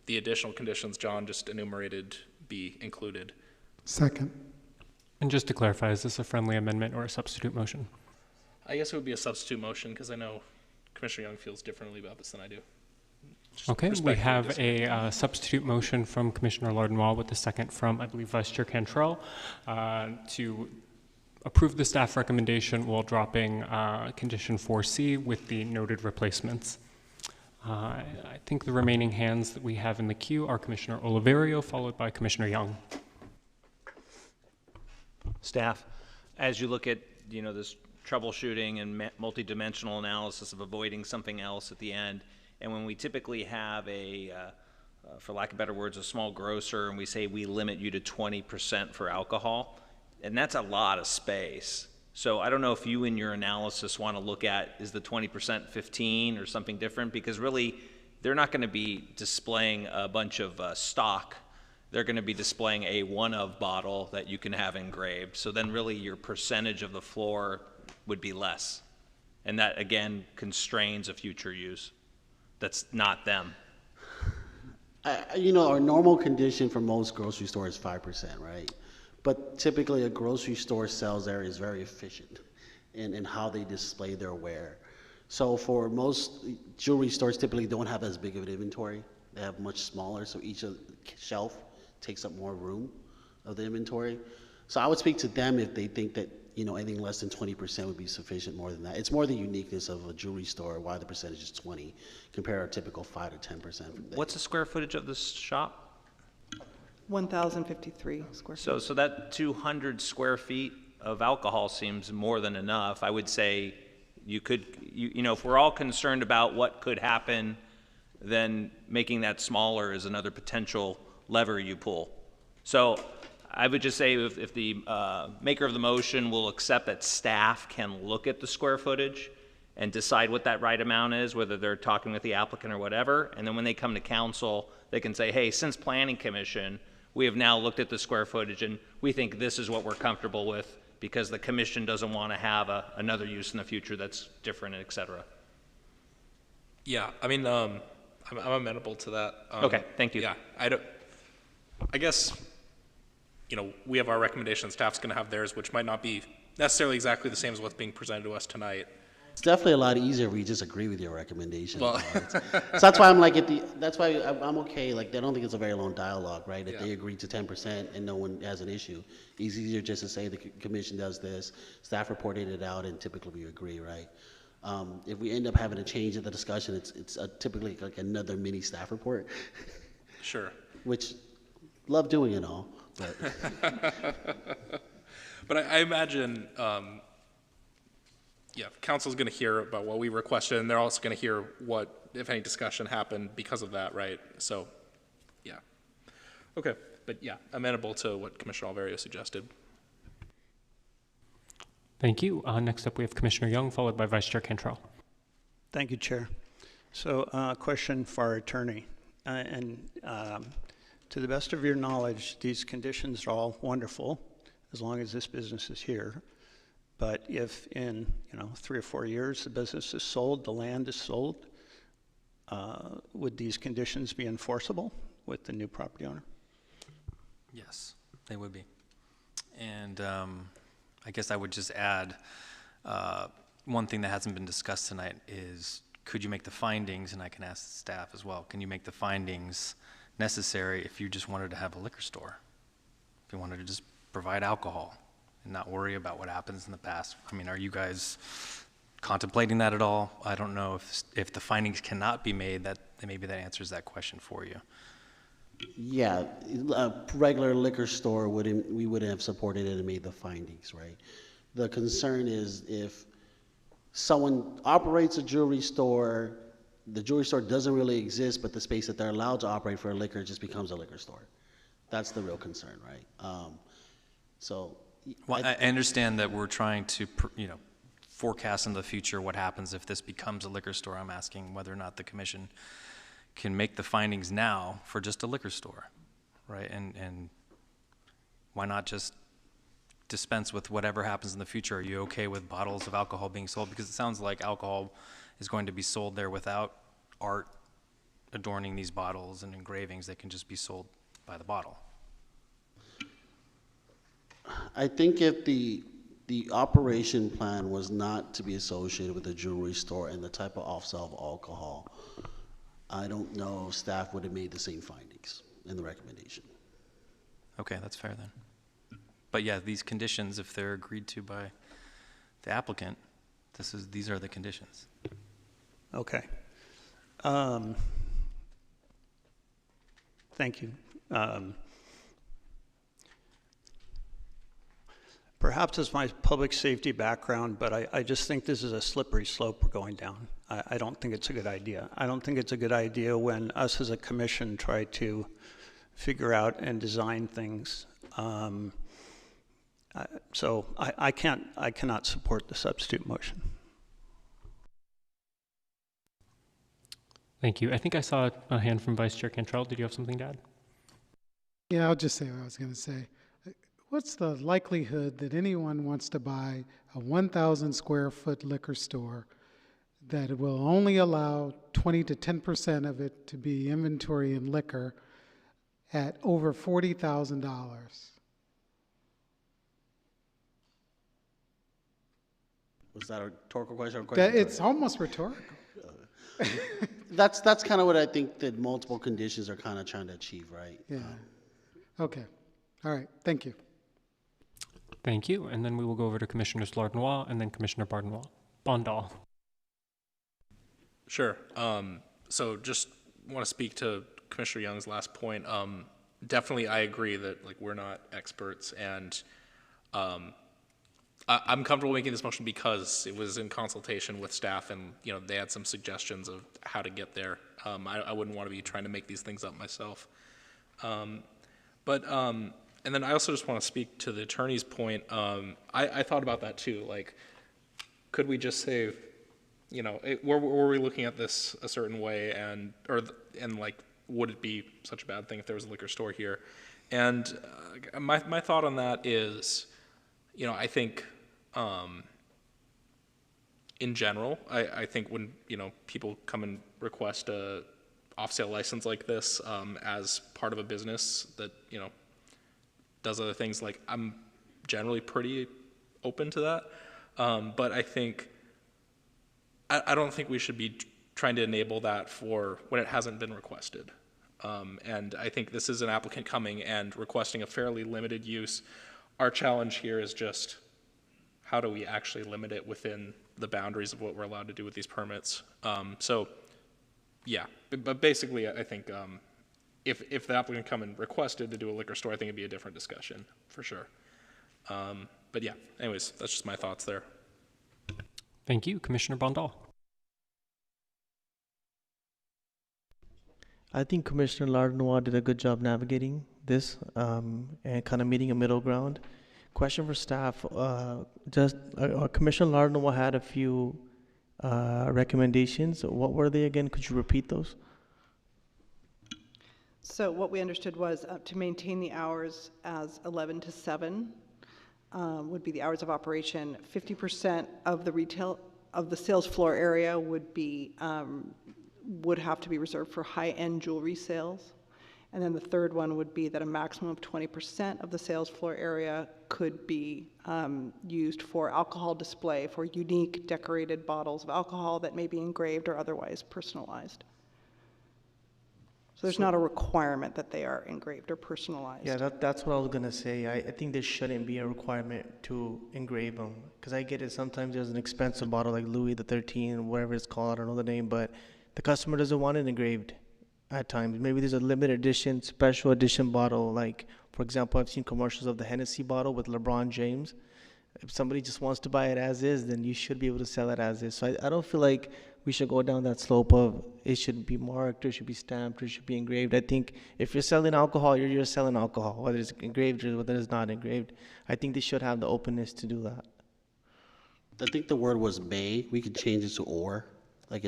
the additional conditions John just enumerated be included. Second. And just to clarify, is this a friendly amendment or a substitute motion? I guess it would be a substitute motion because I know Commissioner Young feels differently about this than I do. Just Okay, we respectfully have disagree. a substitute motion from Commissioner Lardenois with the second from, I believe, Vice Chair Cantrell to approve the staff recommendation while dropping condition 4C with the noted replacements. I think the remaining hands that we have in the queue are Commissioner Oliverio, followed by Commissioner Young. Staff, as you look at, this troubleshooting and multidimensional analysis of avoiding something else at the end, and when we typically have for lack of better words, a small grocer, and we say we limit you to 20% for alcohol, and that's a lot of space. So I don't know if you in your analysis want to look at, is the 20% 15 or something different? Because really, they're not going to be displaying a bunch of stock. They're going to be displaying a one-of bottle that you can have engraved. So then really your percentage of the floor would be less. And that, again, constrains a future use. That's not them. Our normal condition for most grocery stores is 5%, right? But typically a grocery store sales area is very efficient in how they display their ware. So for most jewelry stores typically don't have as big of an inventory. They have much smaller, so each shelf takes up more room of the inventory. So I would speak to them if they think that anything less than 20% would be sufficient more than that. It's more the uniqueness of a jewelry store, why the percentage is 20, compare our typical 5 to 10%. What's the square footage of this shop? 1,053 square feet. So that 200 square feet of alcohol seems more than enough. I would say you could, if we're all concerned about what could happen, then making that smaller is another potential lever you pull. So I would just say if the maker of the motion will accept that staff can look at the square footage and decide what that right amount is, whether they're talking with the applicant or whatever, and then when they come to council, they can say, hey, since Planning Commission, we have now looked at the square footage and we think this is what we're comfortable with because the commission doesn't want to have another use in the future that's different, et cetera. Yeah, I mean, I'm amenable to that. Okay, thank you. Yeah, I guess, we have our recommendation, staff's going to have theirs, which might not be necessarily exactly the same as what's being presented to us tonight. It's definitely a lot easier if we just agree with your recommendation. Well, so that's why I'm like, that's why I'm okay. Like, I don't think it's a very long dialogue, right? If they agree to 10% and no one has an issue, it's easier just to say the commission does this, staff reported it out, and typically we agree, right? If we end up having to change the discussion, it's typically like another mini staff report. Sure. Which, love doing it all, but. But I imagine, council's going to hear about what we requested, and they're also going to hear what, if any, discussion happened because of that, right? So, yeah. Okay, but yeah, amenable to what Commissioner Alvario suggested. Thank you. Next up, we have Commissioner Young, followed by Vice Chair Cantrell. Thank you, Chair. So, question for our attorney. To the best of your knowledge, these conditions are all wonderful, as long as this business is here. But if in 3 or 4 years the business is sold, the land is sold, would these conditions be enforceable with the new property owner? Yes, they would be. And I guess I would just add, one thing that hasn't been discussed tonight is, could you make the findings, and I can ask the staff as well, can you make the findings necessary if you just wanted to have a liquor store? If you wanted to just provide alcohol and not worry about what happens in the past. I mean, are you guys contemplating that at all? I don't know if the findings cannot be made, that maybe that answers that question for you. Yeah, a regular liquor store we wouldn't have supported it and made the findings, right? The concern is if someone operates a jewelry store, the jewelry store doesn't really exist, but the space that they're allowed to operate for a liquor just becomes a liquor store. That's the real concern, right? So Well, I understand that we're trying to, forecast in the future what happens if this becomes a liquor store. I'm asking whether or not the commission can make the findings now for just a liquor store, right? And why not just dispense with whatever happens in the future? Are you okay with bottles of alcohol being sold? Because it sounds like alcohol is going to be sold there without art adorning these bottles and engravings. They can just be sold by the bottle. I think if the operation plan was not to be associated with a jewelry store and the type of off-sale of alcohol, I don't know if staff would have made the same findings in the recommendation. Okay, that's fair then. But yeah, these conditions, if they're agreed to by the applicant, these are the conditions. Okay. Thank you. Perhaps it's my public safety background, but I just think this is a slippery slope we're going down. I don't think it's a good idea. I don't think it's a good idea when us as a commission try to figure out and design things. So I cannot support the substitute motion. Thank you. I think I saw a hand from Vice Chair Cantrell. Did you have something to add? Yeah, I'll just say what I was going to say. What's the likelihood that anyone wants to buy a 1,000 square foot liquor store that will only allow 20 to 10% of it to be inventory and liquor at over $40,000? Was that a rhetorical question or a question? It's almost rhetorical. That's kind of what I think that multiple conditions are kind of trying to achieve, right? Yeah. Okay. All right. Thank you. Thank you. And then we will go over to Commissioners Lardnois and then Commissioner Bondal. Sure. So just want to speak to Commissioner Young's last point. Definitely, I agree that we're not experts, and I'm comfortable making this motion because it was in consultation with staff, and they had some suggestions of how to get there. I wouldn't want to be trying to make these things up myself. And then I also just want to speak to the attorney's point. I thought about that too. Could we just say, were we looking at this a certain way, and would it be such a bad thing if there was a liquor store here? And my thought on that is, I think in general, I think when people come and request a off-sale license like this as part of a business that does other things, I'm generally pretty open to that. But I think I don't think we should be trying to enable that for when it hasn't been requested. And I think this is an applicant coming and requesting a fairly limited use. Our challenge here is just how do we actually limit it within the boundaries of what we're allowed to do with these permits. So yeah, but basically I think if the applicant come and requested to do a liquor store, I think it'd be a different discussion for sure. But yeah, anyways, that's just my thoughts there. Thank you. Commissioner Bondal. I think Commissioner Lardnois did a good job navigating this and kind of meeting a middle ground. Question for staff, Commissioner Lardnois had a few recommendations. What were they again? Could you repeat those? So what we understood was to maintain the hours as 11 to 7 would be the hours of operation. 50% of the sales floor area would have to be reserved for high-end jewelry sales. And then the third one would be that a maximum of 20% of the sales floor area could be used for alcohol display for unique decorated bottles of alcohol that may be engraved or otherwise personalized. So there's not a requirement that they are engraved or personalized. Yeah, that's what I was going to say. I think there shouldn't be a requirement to engrave them. Because I get it, sometimes there's an expensive bottle like Louis XIII, whatever it's called, I don't know the name, but the customer doesn't want it engraved at times. Maybe there's a limited edition, special edition bottle. Like, for example, I've seen commercials of the Hennessy bottle with LeBron James. If somebody just wants to buy it as is, then you should be able to sell it as is. So I don't feel like we should go down that slope of it should be marked, or it should be stamped, or it should be engraved. I think if you're selling alcohol, you're selling alcohol, whether it's engraved or whether it's not engraved. I think they should have the openness to do that. I think the word was may, we could change it to or, like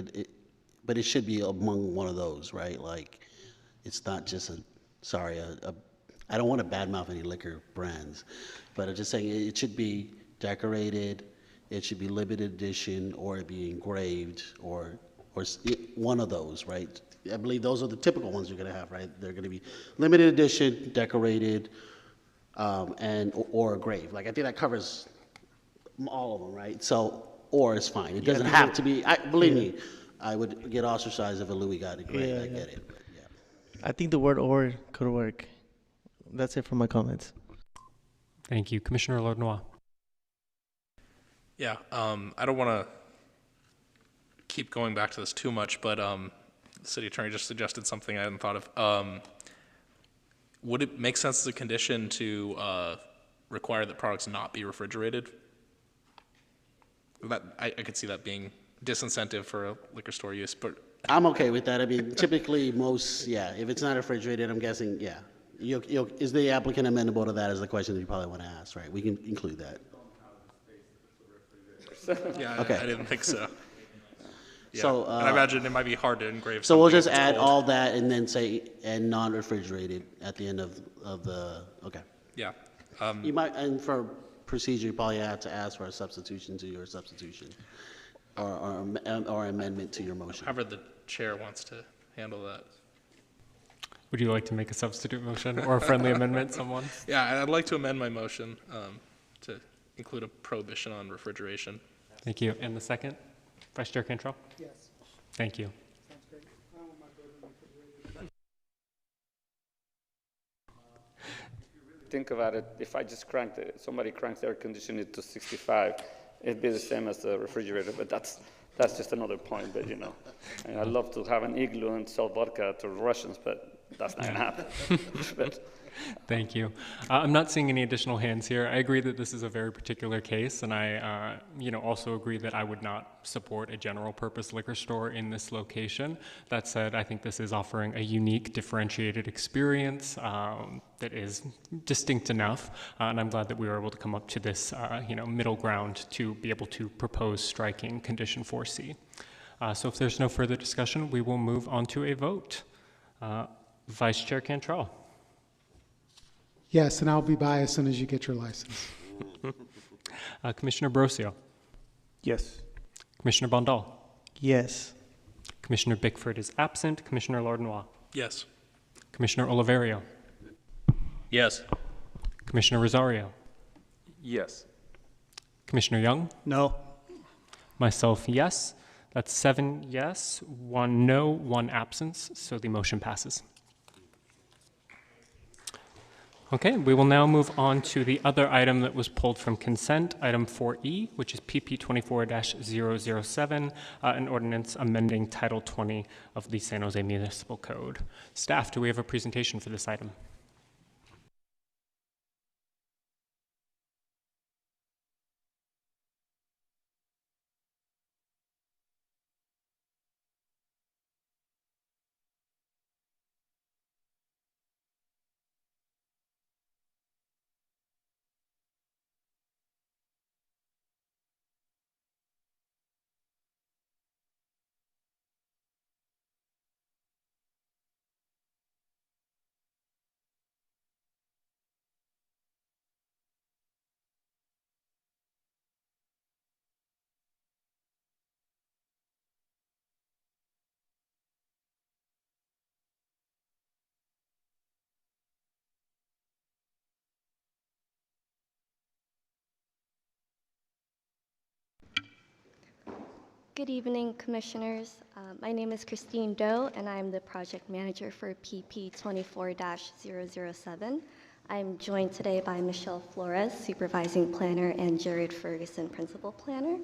but it should be among one of those, right? Like, it's not just I don't want to badmouth any liquor brands, but I'm just saying it should be decorated, it should be limited edition, or it be engraved, or one of those, right? I believe those are the typical ones you're going to have, right? They're going to be limited edition, decorated, or engraved. Like, I think that covers all of them, right? So, or is fine. It doesn't have to be. Believe me, I would get ostracized if a Louis got engraved. I get it. But I think the word or could work. That's it for my comments. Thank you. Commissioner Lordnois. Yeah, I don't want to keep going back to this too much, but the city attorney just suggested something I hadn't thought of. Would it make sense as a condition to require that products not be refrigerated? I could see that being disincentive for a liquor store use, but I'm okay with that. I mean, typically if it's not refrigerated, I'm guessing, is the applicant amenable to that is the question that you probably want to ask, right? We can include that. Yeah, okay. I didn't think so. Yeah. So, and I imagine it might be hard to engrave. So we'll just something add that's old. all that and then say, and non-refrigerated at the end of the, okay. Yeah. You might, and for procedure, you probably have to ask for a substitution to your substitution or amendment to your motion. However the chair wants to handle that. Would you like to make a substitute motion or a friendly amendment, someone? Yeah, I'd like to amend my motion to include a prohibition on refrigeration. Thank you. And the second? Vice Chair Cantrell? Yes. Thank you. Sounds great. I don't want my building refrigerated. Think about it, if I just somebody cranks the air conditioner to 65, it'd be the same as the refrigerator, but that's just another point, but you know. And I'd love to have an igloo and sell vodka to Russians, but that's not gonna happen. But, Thank you. I'm not seeing any additional hands here. I agree that this is a very particular case, and I, also agree that I would not support a general purpose liquor store in this location. That said, I think this is offering a unique, differentiated experience that is distinct enough, and I'm glad that we were able to come up to this, middle ground to be able to propose striking condition 4C. So if there's no further discussion, we will move on to a vote. Vice Chair Cantrell. Yes, and I'll be by as soon as you get your license. Commissioner Brosio. Yes. Commissioner Bondal. Yes. Commissioner Bickford is absent. Commissioner Lordnois. Yes. Commissioner Oliverio. Yes. Commissioner Rosario. Yes. Commissioner Young. No. Myself, yes. That's 7 yes, 1 no, 1 absence, so the motion passes. Okay, we will now move on to the other item that was pulled from consent, item 4E, which is PP 24-007, an ordinance amending Title 20 of the San Jose Municipal Code. Staff, do we have a presentation for this item? Good evening, Commissioners. My name is Christine Doe, and I'm the project manager for PP 24-007. I'm joined today by Michelle Flores, supervising planner, and Jared Ferguson, principal planner.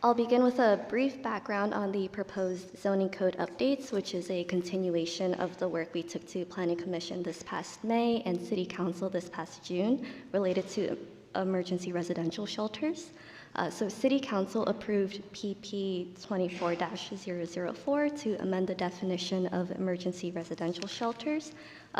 I'll begin with a brief background on the proposed zoning code updates, which is a continuation of the work we took to Planning Commission this past May and City Council this past June related to emergency residential shelters. So City Council approved PP 24-004 to amend the definition of emergency residential shelters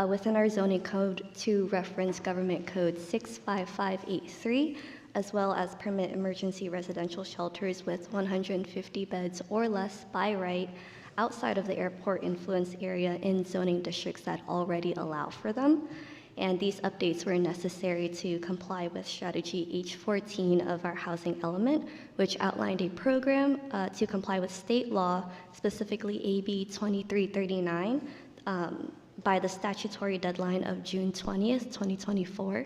within our zoning code to reference Government Code 65583, as well as permit emergency residential shelters with 150 beds or less by right outside of the airport influence area in zoning districts that already allow for them. And these updates were necessary to comply with Strategy H14 of our housing element, which outlined a program to comply with state law, specifically AB 2339, by the statutory deadline of June 20th, 2024.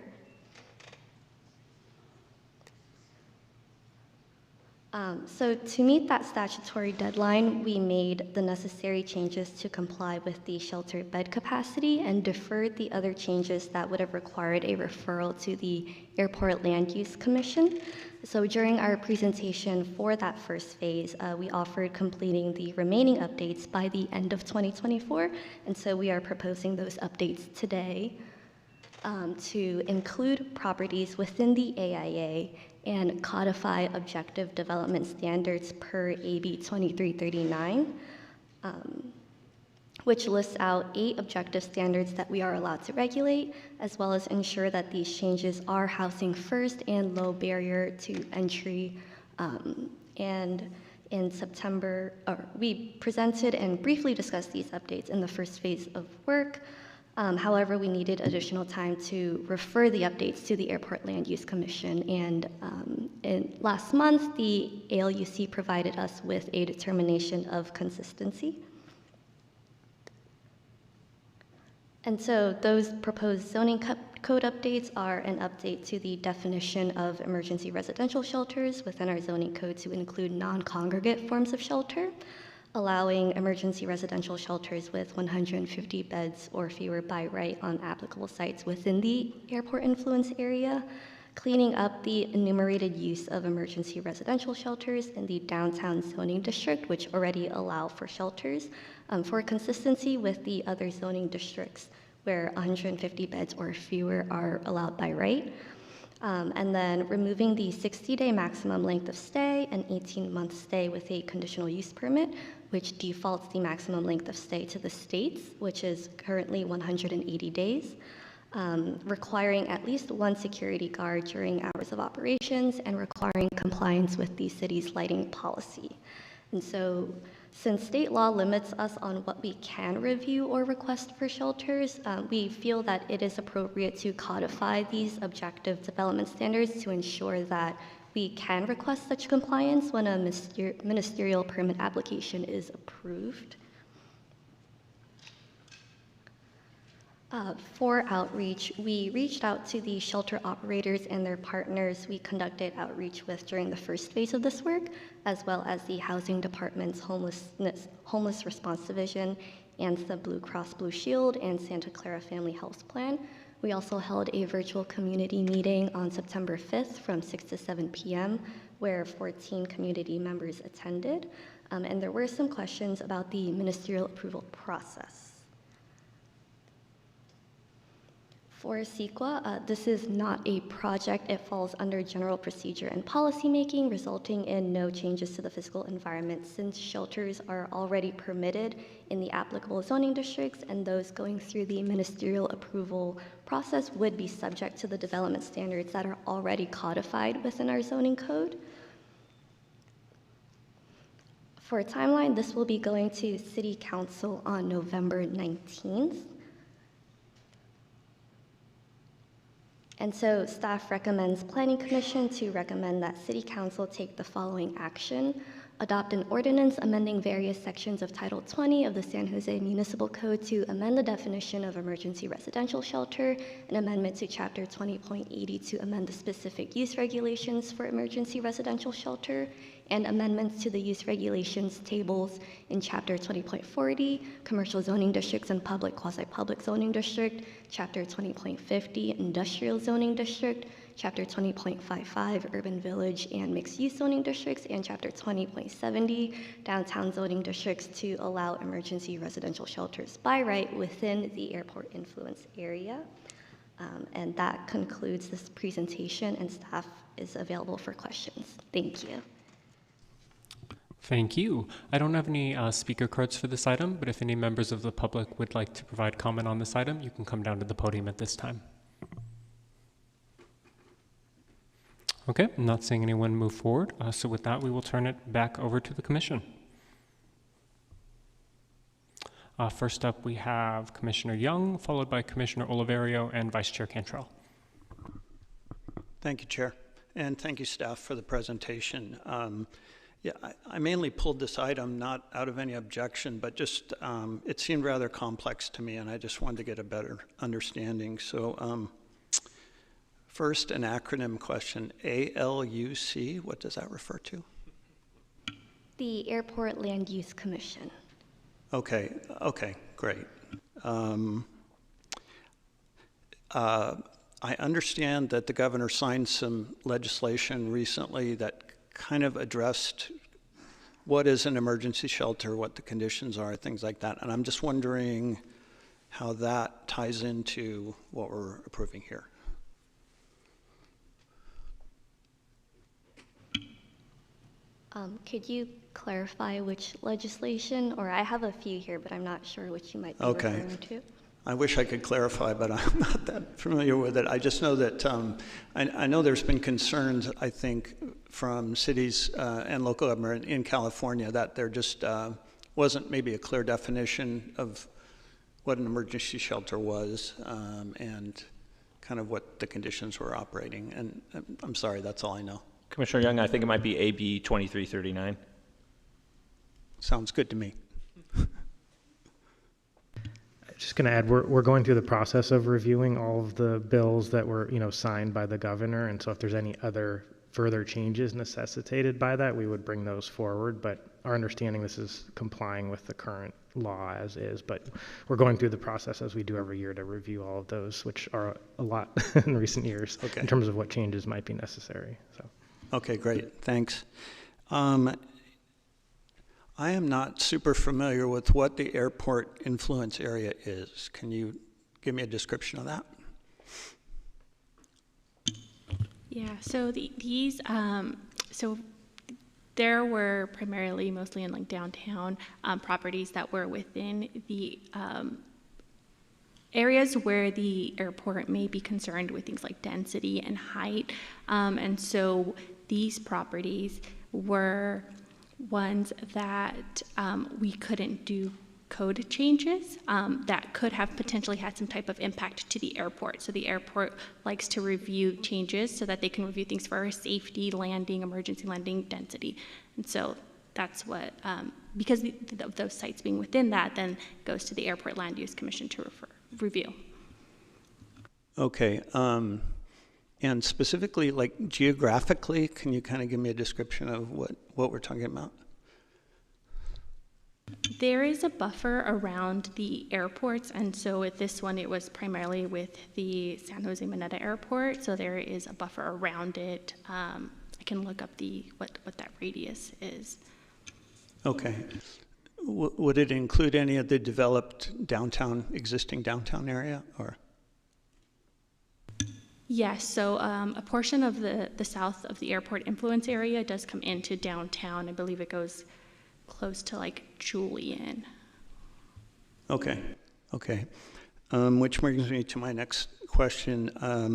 So to meet that statutory deadline, we made the necessary changes to comply with the shelter bed capacity and deferred the other changes that would have required a referral to the Airport Land Use Commission. So during our presentation for that first phase, we offered completing the remaining updates by the end of 2024, and so we are proposing those updates today to include properties within the AIA and codify objective development standards per AB 2339, which lists out 8 objective standards that we are allowed to regulate, as well as ensure that these changes are housing first and low barrier to entry. And in September, we presented and briefly discussed these updates in the first phase of work. However, we needed additional time to refer the updates to the Airport Land Use Commission, and last month, the ALUC provided us with a determination of consistency. And so those proposed zoning code updates are an update to the definition of emergency residential shelters within our zoning code to include non-congregate forms of shelter, allowing emergency residential shelters with 150 beds or fewer by right on applicable sites within the airport influence area, cleaning up the enumerated use of emergency residential shelters in the downtown zoning district, which already allow for shelters, for consistency with the other zoning districts where 150 beds or fewer are allowed by right. And then removing the 60-day maximum length of stay and 18-month stay with a conditional use permit, which defaults the maximum length of stay to the states, which is currently 180 days, requiring at least 1 security guard during hours of operations and requiring compliance with the city's lighting policy. And so, since state law limits us on what we can review or request for shelters, we feel that it is appropriate to codify these objective development standards to ensure that we can request such compliance when a ministerial permit application is approved. For outreach, we reached out to the shelter operators and their partners we conducted outreach with during the first phase of this work, as well as the Housing Department's Homeless Response Division, and the Blue Cross Blue Shield and Santa Clara Family Health Plan. We also held a virtual community meeting on September 5th from 6 to 7 p.m., where 14 community members attended, and there were some questions about the ministerial approval process. For CEQA, this is not a project. It falls under general procedure and policymaking, resulting in no changes to the physical environment since shelters are already permitted in the applicable zoning districts, and those going through the ministerial approval process would be subject to the development standards that are already codified within our zoning code. For a timeline, this will be going to City Council on November 19th. And so staff recommends Planning Commission to recommend that City Council take the following action: adopt an ordinance amending various sections of Title 20 of the San Jose Municipal Code to amend the definition of emergency residential shelter, an amendment to Chapter 20.80 to amend the specific use regulations for emergency residential shelter, and amendments to the use regulations tables in Chapter 20.40, Commercial Zoning Districts and Public Quasi-Public Zoning District, Chapter 20.50, Industrial Zoning District, Chapter 20.55, Urban Village and Mixed Use Zoning Districts, and Chapter 20.70, Downtown Zoning Districts to allow emergency residential shelters by right within the airport influence area. And that concludes this presentation, and staff is available for questions. Thank you. Thank you. I don't have any speaker cards for this item, but if any members of the public would like to provide comment on this item, you can come down to the podium at this time. Okay, I'm not seeing anyone move forward, so with that, we will turn it back over to the commission. First up, we have Commissioner Young, followed by Commissioner Oliverio and Vice Chair Cantrell. Thank you, Chair, and thank you, staff, for the presentation. Yeah, I mainly pulled this item not out of any objection, but just it seemed rather complex to me, and I just wanted to get a better understanding. So first, an acronym question, ALUC, what does that refer to? The Airport Land Use Commission. Okay, great. I understand that the governor signed some legislation recently that kind of addressed what is an emergency shelter, what the conditions are, things like that. And I'm just wondering how that ties into what we're approving here. Could you clarify which legislation? Or I have a few here, but I'm not sure which you might be referring to. I wish I could clarify, but I'm not that familiar with it. I just know that I know there's been concerns, I think, from cities and local government in California that there just wasn't maybe a clear definition of what an emergency shelter was and kind of what the conditions were operating. And I'm sorry, that's all I know. Commissioner Young, I think it might be AB 2339. Sounds good to me. Just going to add, we're going through the process of reviewing all of the bills that were, signed by the governor, and so if there's any other further changes necessitated by that, we would bring those forward. But our understanding, this is complying with the current law as is. But we're going through the process as we do every year to review all of those, which are a lot in recent years in terms of what changes might be necessary. So. Okay, great. Thanks. I am not super familiar with what the airport influence area is. Can you give me a description of that? Yeah, so so there were primarily mostly in like downtown properties that were within the areas where the airport may be concerned with things like density and height. And so these properties were ones that we couldn't do code changes that could have potentially had some type of impact to the airport. So the airport likes to review changes so that they can review things for safety, landing, emergency landing, density. And so that's what, because of those sites being within that, then goes to the Airport Land Use Commission to review. Okay. And specifically, like geographically, can you kind of give me a description of what we're talking about? There is a buffer around the airports, and so with this one, it was primarily with the San Jose Mineta Airport, so there is a buffer around it. I can look up what that radius is. Okay. Would it include any of the developed existing downtown area, or? Yes, so a portion of the south of the airport influence area does come into downtown. I believe it goes close to like Julian. Okay, which brings me to my next question. I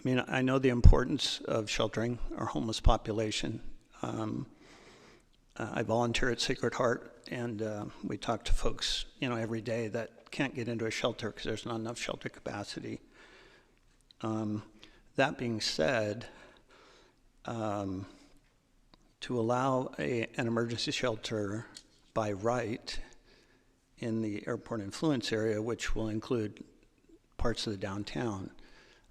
mean, I know the importance of sheltering our homeless population. I volunteer at Sacred Heart, and we talk to folks, every day that can't get into a shelter because there's not enough shelter capacity. That being said, to allow an emergency shelter by right in the airport influence area, which will include parts of the downtown,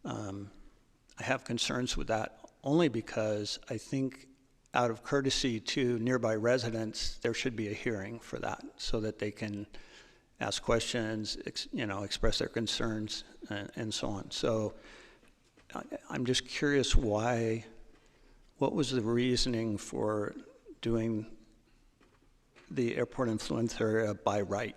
I have concerns with that only because I think out of courtesy to nearby residents, there should be a hearing for that so that they can ask questions, express their concerns, and so on. So I'm just curious what was the reasoning for doing the airport influence area by right?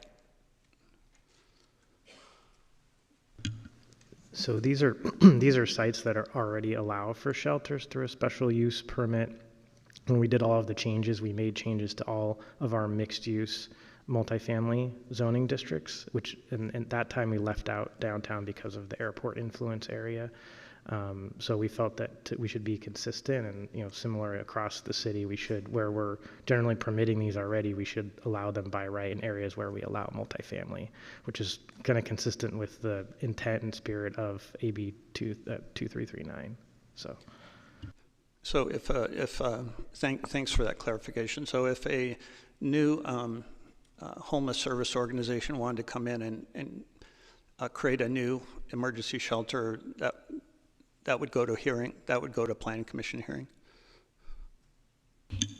So these are these are sites that are already allow for shelters through a special use permit. When we did all of the changes, we made changes to all of our mixed use multifamily zoning districts, which at that time we left out downtown because of the airport influence area. So we felt that we should be consistent and, similar across the city. We should, where we're generally permitting these already, we should allow them by right in areas where we allow multifamily, which is kind of consistent with the intent and spirit of AB 2339. So thanks for that clarification. So if a new homeless service organization wanted to come in and create a new emergency shelter, that would go to hearing, that would go to Planning Commission hearing?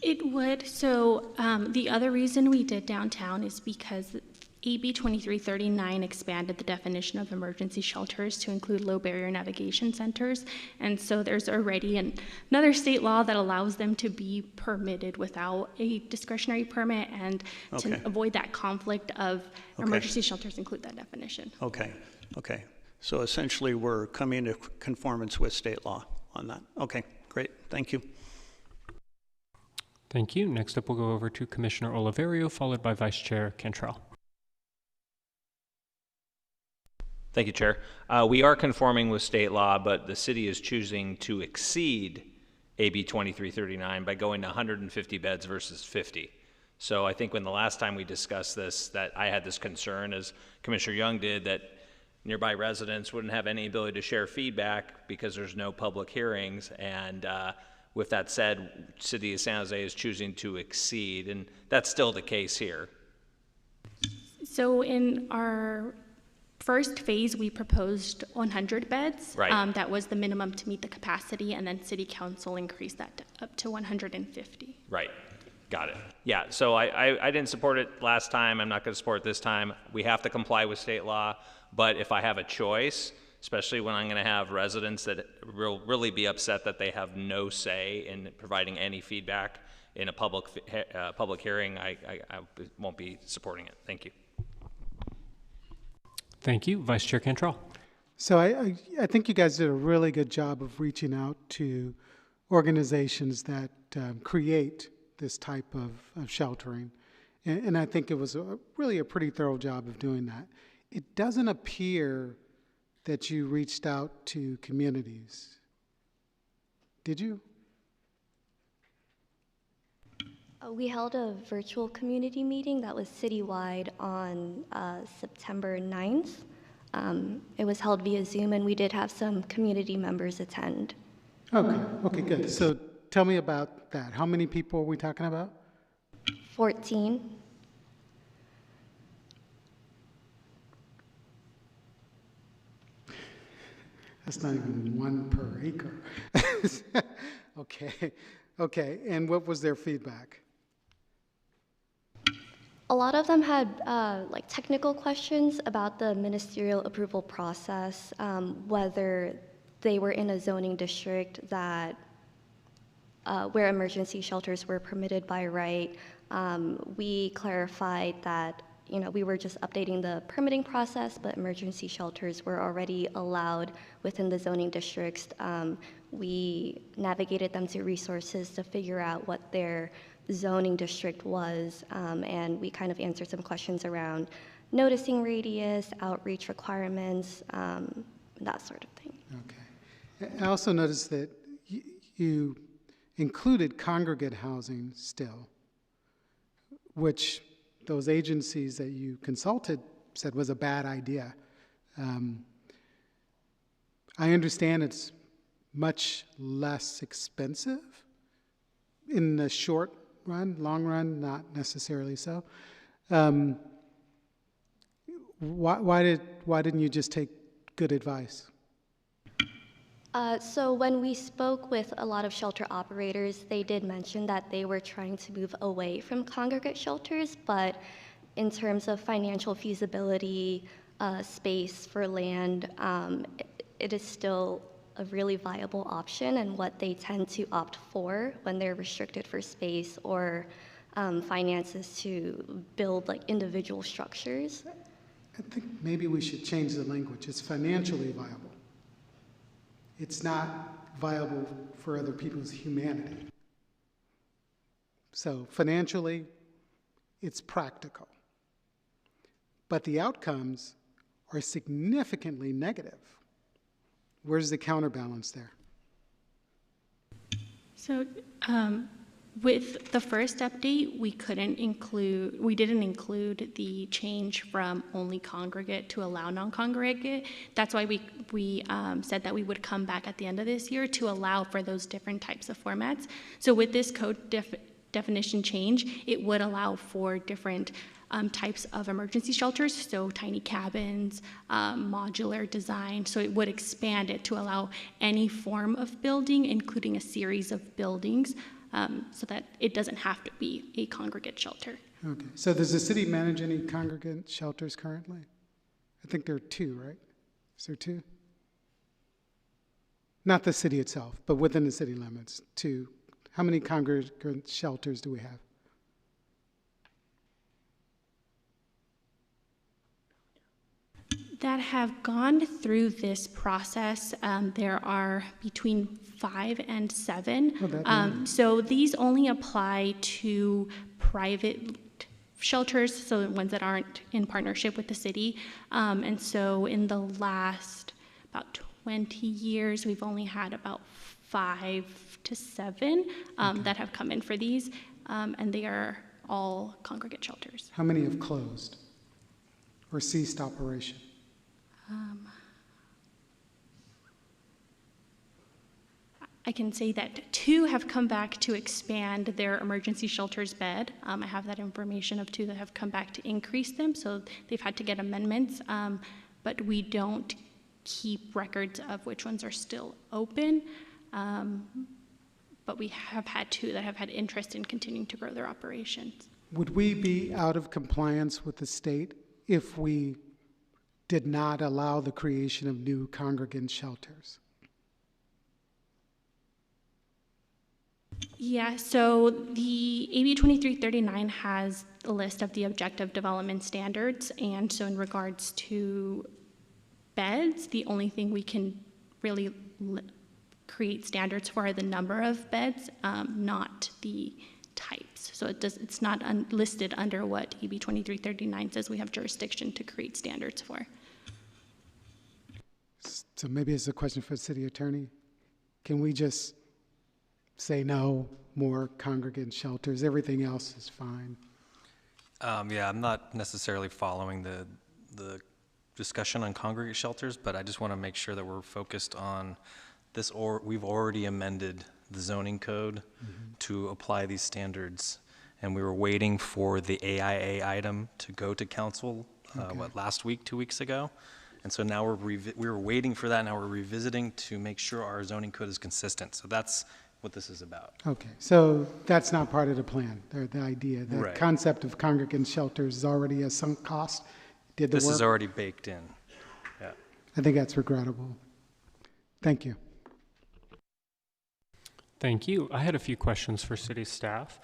It would. So the other reason we did downtown is because AB 2339 expanded the definition of emergency shelters to include low barrier navigation centers. And so there's already another state law that allows them to be permitted without a discretionary permit, and to avoid that conflict of emergency shelters include that definition. Okay. So essentially we're coming to conformance with state law on that. Okay, great. Thank you. Thank you. Next up, we'll go over to Commissioner Oliverio, followed by Vice Chair Cantrell. Thank you, Chair. We are conforming with state law, but the city is choosing to exceed AB 2339 by going to 150 beds versus 50. So I think when the last time we discussed this, that I had this concern, as Commissioner Young did, that nearby residents wouldn't have any ability to share feedback because there's no public hearings. And with that said, City of San Jose is choosing to exceed, and that's still the case here. So in our first phase, we proposed 100 beds. Right. That was the minimum to meet the capacity, and then City Council increased that up to 150. Right. Got it. Yeah, so I didn't support it last time. I'm not going to support it this time. We have to comply with state law, but if I have a choice, especially when I'm going to have residents that will really be upset that they have no say in providing any feedback in a public hearing, I won't be supporting it. Thank you. Thank you. Vice Chair Cantrell. So I think you guys did a really good job of reaching out to organizations that create this type of sheltering. And I think it was really a pretty thorough job of doing that. It doesn't appear that you reached out to communities. Did you? We held a virtual community meeting that was citywide on September 9th. It was held via Zoom, and we did have some community members attend. Okay, good. So tell me about that. How many people are we talking about? 14. That's not even one per acre. Okay. And what was their feedback? A lot of them had technical questions about the ministerial approval process, whether they were in a zoning district that where emergency shelters were permitted by right. We clarified that we were just updating the permitting process, but emergency shelters were already allowed within the zoning districts. We navigated them to resources to figure out what their zoning district was, and we kind of answered some questions around noticing radius, outreach requirements, that sort of thing. Okay. I also noticed that you included congregate housing still, which those agencies that you consulted said was a bad idea. I understand it's much less expensive in the short run, long run, not necessarily so. Why didn't you just take good advice? So when we spoke with a lot of shelter operators, they did mention that they were trying to move away from congregate shelters, but in terms of financial feasibility, space for land, it is still a really viable option, and what they tend to opt for when they're restricted for space or finances to build individual structures. I think maybe we should change the language. It's financially viable. it's not viable for other people's humanity. So financially, it's practical. But the outcomes are significantly negative. Where's the counterbalance there? So with the first update, we didn't include the change from only congregate to allow non-congregate. That's why we said that we would come back at the end of this year to allow for those different types of formats. So with this code definition change, it would allow for different types of emergency shelters, so tiny cabins, modular design. So it would expand it to allow any form of building, including a series of buildings, so that it doesn't have to be a congregate shelter. Okay. So does the city manage any congregate shelters currently? I think there are 2, right? Is there 2? Not the city itself, but within the city limits, 2. How many congregate shelters do we have? That have gone through this process, there are between 5 and 7. So these only apply to private shelters, so ones that aren't in partnership with the city. And so in the last about 20 years, we've only had about 5 to 7 that have come in for these, and they are all congregate shelters. How many have closed or ceased operation? I can say that 2 have come back to expand their emergency shelters bed. I have that information of 2 that have come back to increase them, so they've had to get amendments, but we don't keep records of which ones are still open. But we have had 2 that have had interest in continuing to grow their operations. Would we be out of compliance with the state if we did not allow the creation of new congregant shelters? Yeah, so the AB 2339 has a list of the objective development standards, and so in regards to beds, the only thing we can really create standards for are the number of beds, not the types. So it's not listed under what AB 2339 says we have jurisdiction to create standards for. So maybe it's a question for the city attorney. Can we just say no more congregant shelters? Everything else is fine. Yeah, I'm not necessarily following the discussion on congregate shelters, but I just want to make sure that we're focused on this. Or we've already amended the zoning code to apply these standards, and we were waiting for the AIA item to go to council. Last week, 2 weeks ago. And so now we were waiting for that. Now we're revisiting to make sure our zoning code is consistent. So that's what this is about. Okay, so that's not part of the plan, the idea. The Right. concept of congregant shelters is already a sunk cost. Did the This work? is already baked in. Yeah. I think that's regrettable. Thank you. Thank you. I had a few questions for city staff.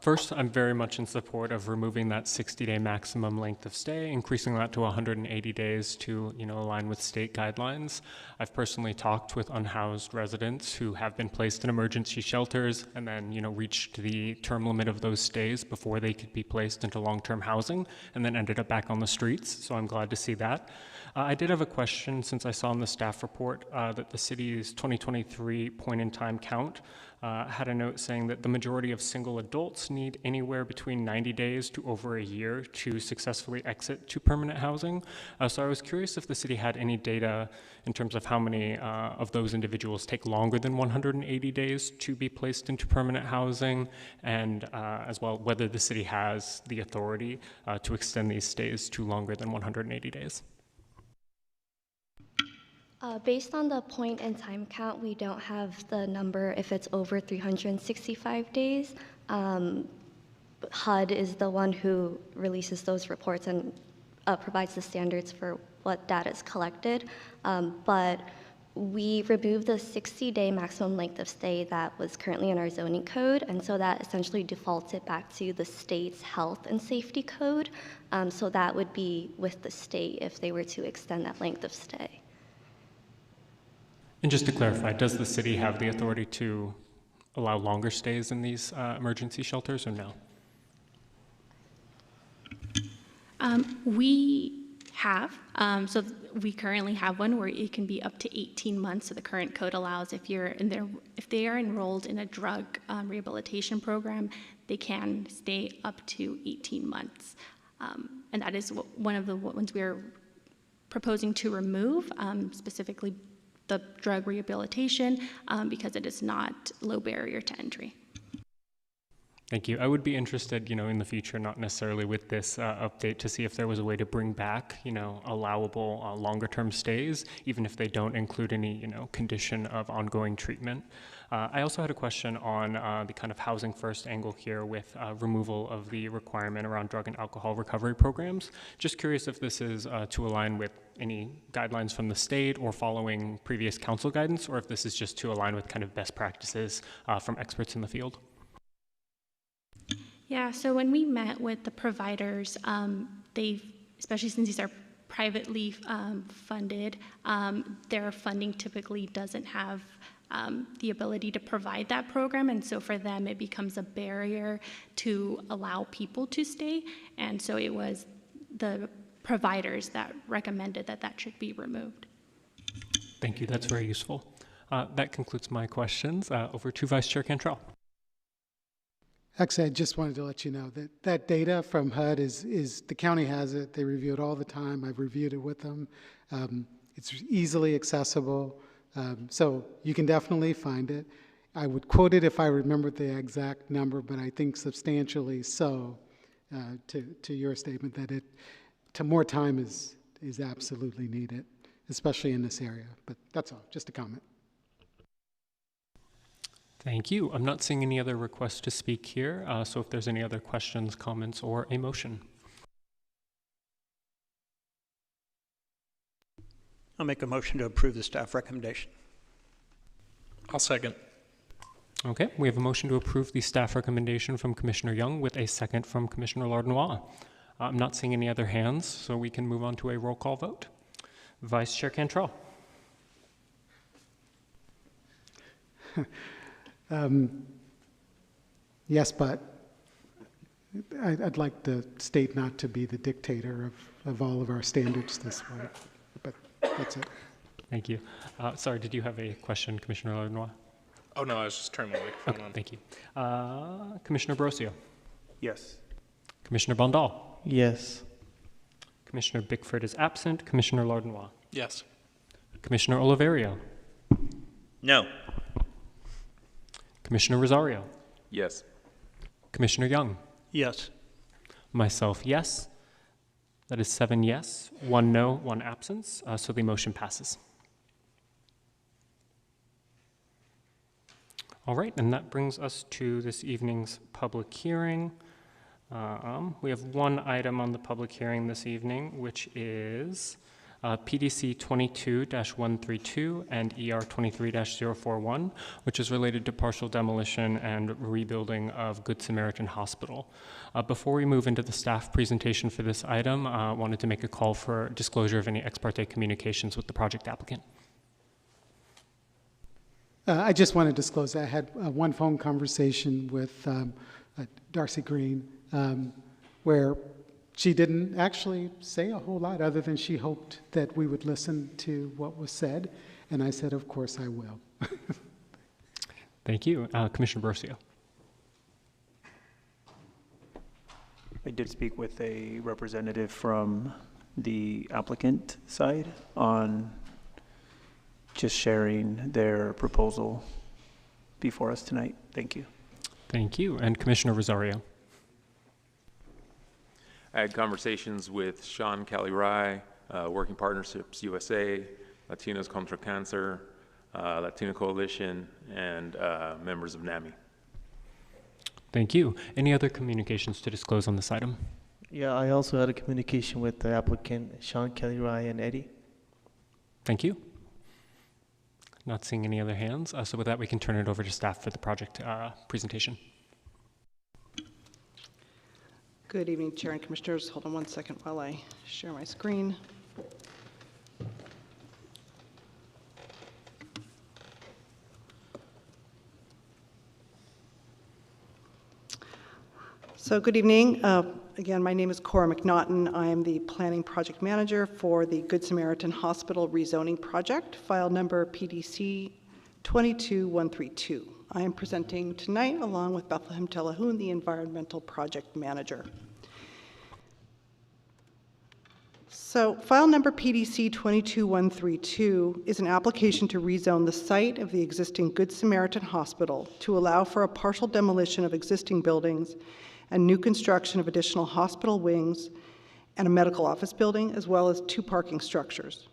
First, I'm very much in support of removing that 60-day maximum length of stay, increasing that to 180 days to, align with state guidelines. I've personally talked with unhoused residents who have been placed in emergency shelters and then, reached the term limit of those stays before they could be placed into long-term housing and then ended up back on the streets. So I'm glad to see that. I did have a question since I saw in the staff report that the city's 2023 point-in-time count had a note saying that the majority of single adults need anywhere between 90 days to over a year to successfully exit to permanent housing. So I was curious if the city had any data in terms of how many of those individuals take longer than 180 days to be placed into permanent housing, and as well whether the city has the authority to extend these stays to longer than 180 days. Based on the point in time count, we don't have the number if it's over 365 days. HUD is the one who releases those reports and provides the standards for what data is collected. But we removed the 60-day maximum length of stay that was currently in our zoning code, and so that essentially defaults it back to the state's health and safety code. So that would be with the state if they were to extend that length of stay. And just to clarify, does the city have the authority to allow longer stays in these emergency shelters or no? We have, so we currently have one where it can be up to 18 months. So the current code allows if they are enrolled in a drug rehabilitation program, they can stay up to 18 months. And that is one of the ones we are proposing to remove, specifically the drug rehabilitation, because it is not low barrier to entry. Thank you. I would be interested, in the future, not necessarily with this update, to see if there was a way to bring back, allowable longer-term stays, even if they don't include any, condition of ongoing treatment. I also had a question on the kind of housing first angle here with removal of the requirement around drug and alcohol recovery programs. Just curious if this is to align with any guidelines from the state or following previous council guidance, or if this is just to align with kind of best practices from experts in the field. Yeah, so when we met with the providers, especially since these are privately funded, their funding typically doesn't have the ability to provide that program, and so for them it becomes a barrier to allow people to stay, and so it was the providers that recommended that should be removed. Thank you, that's very useful. That concludes my questions. Over to Vice Chair Cantrell. Actually, I just wanted to let you know that that data from HUD is the county has it. They review it all the time. I've reviewed it with them. It's easily accessible, so you can definitely find it. I would quote it if I remembered the exact number, but I think substantially so to your statement that more time is absolutely needed, especially in this area. But that's all, just a comment. Thank you. I'm not seeing any other requests to speak here, so if there's any other questions, comments, or a motion. I'll make a motion to approve the staff recommendation. I'll second. Okay, we have a motion to approve the staff recommendation from Commissioner Young with a second from Commissioner Lardnois. I'm not seeing any other hands, so we can move on to a roll call vote. Vice Chair Cantrell. Yes, but I'd like the state not to be the dictator of all of our standards this way, but that's it. Thank you. Sorry, did you have a question, Commissioner Lardnois? Oh, no, I was just turning my microphone on. Thank you. Commissioner Brosio? Yes. Commissioner Bondal? Yes. Commissioner Bickford is absent. Commissioner Lardnois? Yes. Commissioner Oliverio? No. Commissioner Rosario? Yes. Commissioner Young? Yes. Myself, yes. That is 7 yes, 1 no, 1 absence, so the motion passes. All right, and that brings us to this evening's public hearing. We have one item on the public hearing this evening, which is PDC 22-132 and ER 23-041, which is related to partial demolition and rebuilding of Good Samaritan Hospital. Before we move into the staff presentation for this item, I wanted to make a call for disclosure of any ex parte communications with the project applicant. I just want to disclose that I had one phone conversation with Darcy Green where she didn't actually say a whole lot other than she hoped that we would listen to what was said, and I said, of course I will. Thank you. Commissioner Brosio. I did speak with a representative from the applicant side on just sharing their proposal before us tonight. Thank you. Thank you. And Commissioner Rosario. I had conversations with Sean Kelly-Rye, Working Partnerships USA, Latinos Contra Cancer, Latino Coalition, and members of NAMI. Thank you. Any other communications to disclose on this item? Yeah, I also had a communication with the applicant, Sean Kelly-Rye and Eddie. Thank you. Not seeing any other hands. So with that, we can turn it over to staff for the project presentation. Good evening, Chair and Commissioners. Hold on one second while I share my screen. So good evening. Again, my name is Cora McNaughton. I am the planning project manager for the Good Samaritan Hospital rezoning project, file number PDC 22132. I am presenting tonight along with Bethlehem Telahun, the environmental project manager. So file number PDC 22132 is an application to rezone the site of the existing Good Samaritan Hospital to allow for a partial demolition of existing buildings and new construction of additional hospital wings and a medical office building, as well as 2 parking structures.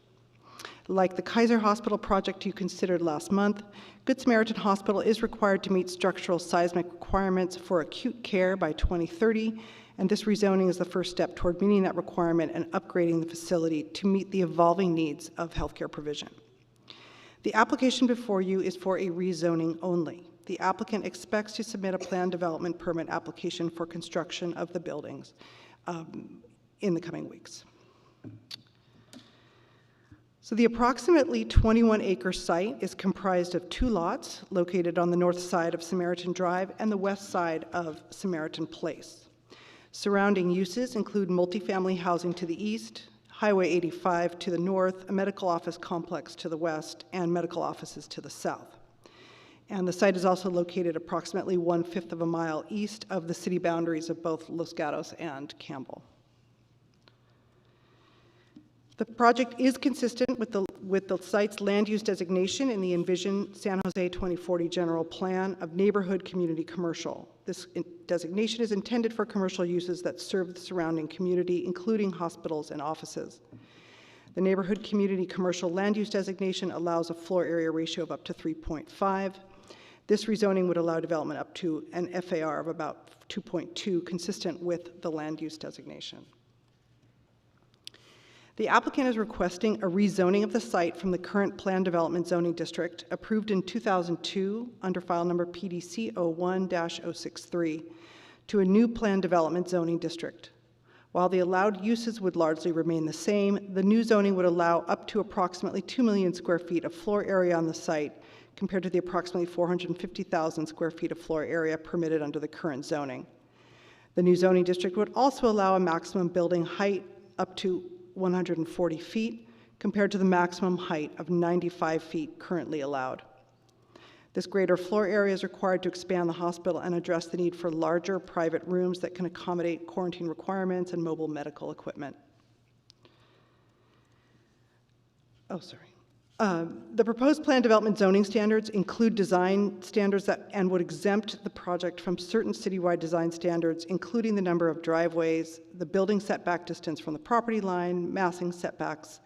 Like the Kaiser Hospital project you considered last month, Good Samaritan Hospital is required to meet structural seismic requirements for acute care by 2030, and this rezoning is the first step toward meeting that requirement and upgrading the facility to meet the evolving needs of healthcare provision. The application before you is for a rezoning only. The applicant expects to submit a plan development permit application for construction of the buildings in the coming weeks. So the approximately 21-acre site is comprised of 2 lots located on the north side of Samaritan Drive and the west side of Samaritan Place. Surrounding uses include multifamily housing to the east, Highway 85 to the north, a medical office complex to the west, and medical offices to the south. And the site is also located approximately 1/5 of a mile east of the city boundaries of both Los Gatos and Campbell. The project is consistent with the site's land use designation in the Envision San Jose 2040 General Plan of Neighborhood Community Commercial. This designation is intended for commercial uses that serve the surrounding community, including hospitals and offices. The Neighborhood Community Commercial Land Use Designation allows a floor area ratio of up to 3.5. This rezoning would allow development up to an FAR of about 2.2, consistent with the land use designation. The applicant is requesting a rezoning of the site from the current planned development zoning district approved in 2002 under file number PDC 01-063 to a new planned development zoning district. While the allowed uses would largely remain the same, the new zoning would allow up to approximately 2 million square feet of floor area on the site compared to the approximately 450,000 square feet of floor area permitted under the current zoning. The new zoning district would also allow a maximum building height up to 140 feet compared to the maximum height of 95 feet currently allowed. This greater floor area is required to expand the hospital and address the need for larger private rooms that can accommodate quarantine requirements and mobile medical equipment. The proposed plan development zoning standards include design standards and would exempt the project from certain citywide design standards, including the number of driveways, the building setback distance from the property line, massing step backs,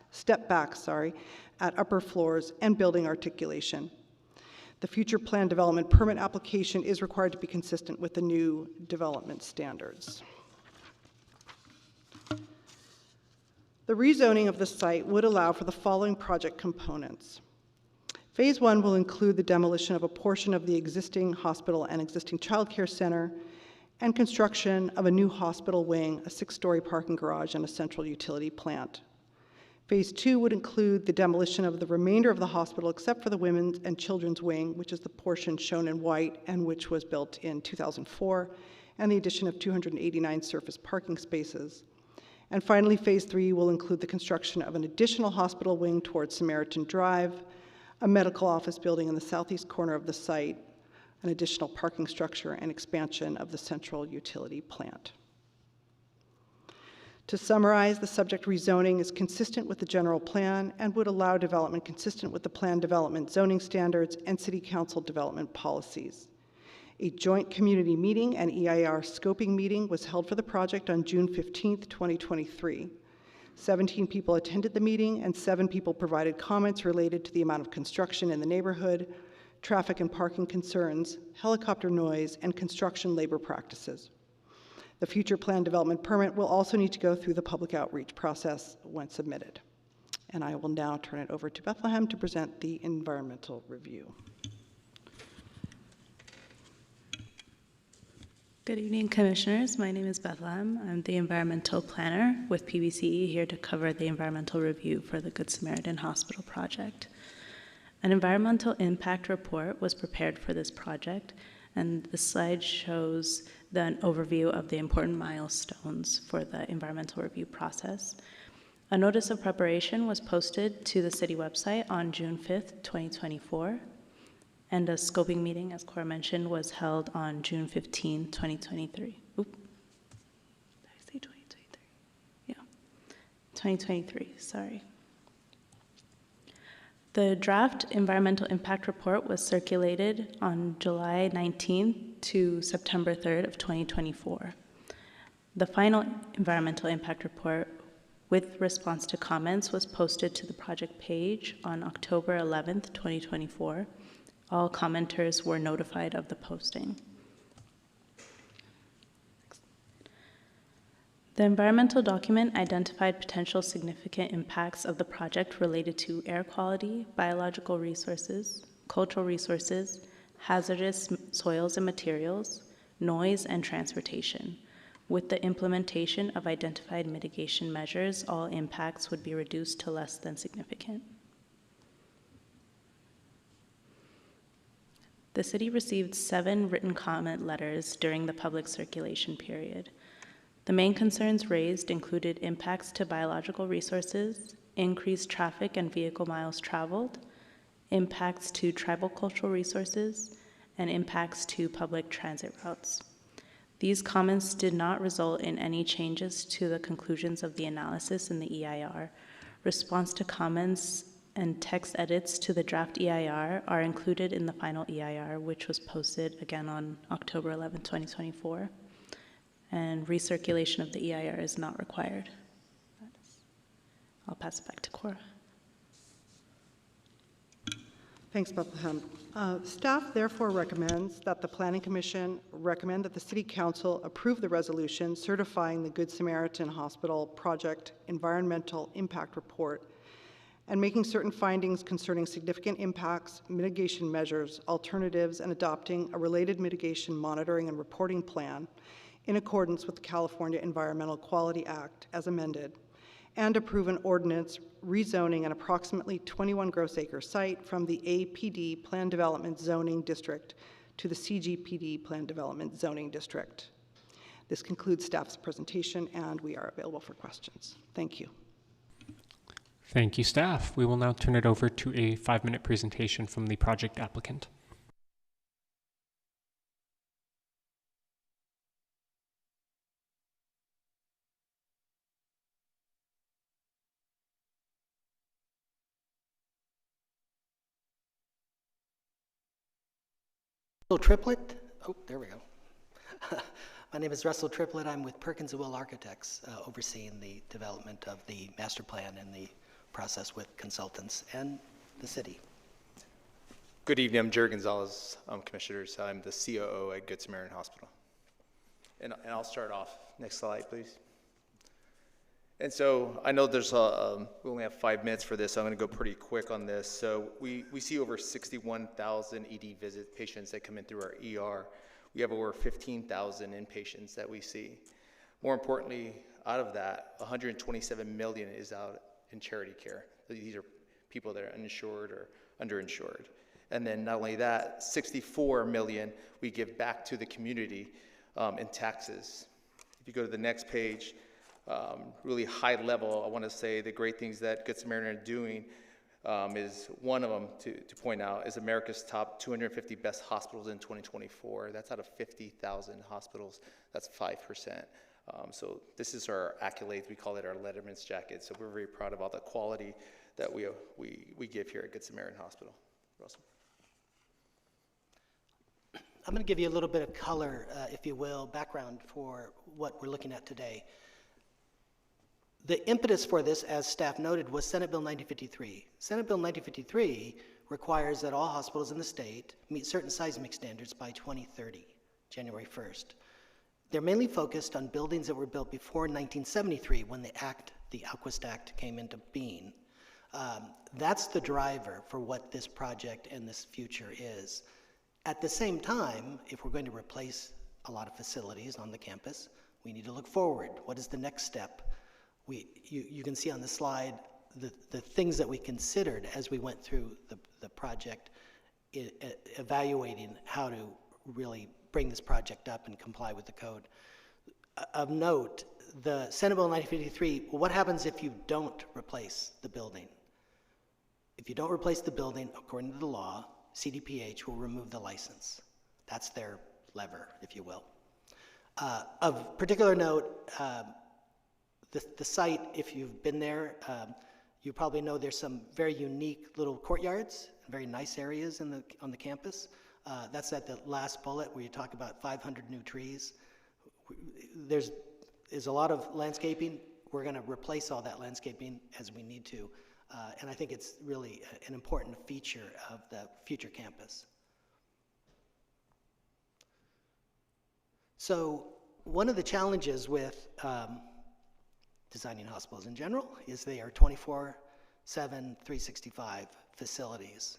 at upper floors, and building articulation. The future plan development permit application is required to be consistent with the new development standards. The rezoning of the site would allow for the following project components. Phase 1 will include the demolition of a portion of the existing hospital and existing child care center and construction of a new hospital wing, a 6-story parking garage, and a central utility plant. Phase 2 would include the demolition of the remainder of the hospital except for the women's and children's wing, which is the portion shown in white and which was built in 2004, and the addition of 289 surface parking spaces. And finally, phase 3 will include the construction of an additional hospital wing towards Samaritan Drive, a medical office building in the southeast corner of the site, an additional parking structure, and expansion of the central utility plant. To summarize, the subject rezoning is consistent with the general plan and would allow development consistent with the plan development zoning standards and city council development policies. A joint community meeting and EIR scoping meeting was held for the project on June 15th, 2023. 17 people attended the meeting and 7 people provided comments related to the amount of construction in the neighborhood, traffic and parking concerns, helicopter noise, and construction labor practices. The future plan development permit will also need to go through the public outreach process when submitted. And I will now turn it over to Bethlehem to present the environmental review. Good evening, Commissioners. My name is Bethlehem. I'm the environmental planner with PBCE, here to cover the environmental review for the Good Samaritan Hospital project. An environmental impact report was prepared for this project, And the slide shows an overview of the important milestones for the environmental review process. A notice of preparation was posted to the city website on June 5th, 2024, and a scoping meeting, as Cora mentioned, was held on June 15, 2023. Oop. Did I say 2023? Yeah, 2023, sorry. The draft environmental impact report was circulated on July 19th to September 3rd of 2024. The final environmental impact report with response to comments was posted to the project page on October 11th, 2024. All commenters were notified of the posting. The environmental document identified potential significant impacts of the project related to air quality, biological resources, cultural resources, hazardous soils and materials, noise, and transportation. With the implementation of identified mitigation measures, all impacts would be reduced to less than significant. The city received 7 written comment letters during the public circulation period. The main concerns raised included impacts to biological resources, increased traffic and vehicle miles traveled, impacts to tribal cultural resources, and impacts to public transit routes. These comments did not result in any changes to the conclusions of the analysis in the EIR. Response to comments and text edits to the draft EIR are included in the final EIR, which was posted again on October 11, 2024. And recirculation of the EIR is not required. I'll pass it back to Cora. Thanks, Bethlehem. Staff therefore recommends that the Planning Commission recommend that the City Council approve the resolution certifying the Good Samaritan Hospital Project Environmental Impact Report and making certain findings concerning significant impacts, mitigation measures, alternatives, and adopting a related mitigation monitoring and reporting plan in accordance with the California Environmental Quality Act as amended, and approve an ordinance rezoning an approximately 21 gross acre site from the APD Plan Development Zoning District to the CGPD Plan Development Zoning District. This concludes staff's presentation, and we are available for questions. Thank you. Thank you, staff. We will now turn it over to a 5-minute presentation from the project applicant. Triplet. Oh, there we go. My name is Russell Triplett. I'm with Perkins & Will Architects, overseeing the development of the master plan and the process with consultants and the city. Good evening. I'm Jerry Gonzalez, Commissioners. I'm the COO at Good Samaritan Hospital. And I'll start off. Next slide, please. And so I know there's we only have 5 minutes for this, so I'm going to go pretty quick on this. So we see over 61,000 ED patients that come in through our ER. We have over 15,000 inpatients that we see. More importantly, out of that, 127 million is out in charity care. These are people that are uninsured or underinsured. And then not only that, 64 million we give back to the community in taxes. If you go to the next page, really high level, I want to say the great things that Good Samaritan are doing is one of them to point out is America's top 250 best hospitals in 2024. That's out of 50,000 hospitals. That's 5%. So this is our accolades. We call it our Letterman's jacket. So we're very proud of all the quality that we give here at Good Samaritan Hospital. Russell. I'm going to give you a little bit of color, if you will, background for what we're looking at today. The impetus for this, as staff noted, was Senate Bill 9053. Senate Bill 9053 requires that all hospitals in the state meet certain seismic standards by 2030, January 1st. They're mainly focused on buildings that were built before 1973 when the Alquist Act came into being. That's the driver for what this project and this future is. At the same time, if we're going to replace a lot of facilities on the campus, we need to look forward. What is the next step? You can see on the slide the things that we considered as we went through the project, evaluating how to really bring this project up and comply with the code. Of note, the Senate Bill 1953, what happens if you don't replace the building? If you don't replace the building, according to the law, CDPH will remove the license. That's their lever, if you will. Of particular note, the site, if you've been there, you probably know there's some very unique little courtyards, very nice areas on the campus. That's at the last bullet where you talk about 500 new trees. There's a lot of landscaping. We're going to replace all that landscaping as we need to. And I think it's really an important feature of the future campus. So one of the challenges with designing hospitals in general is they are 24/7, 365 facilities.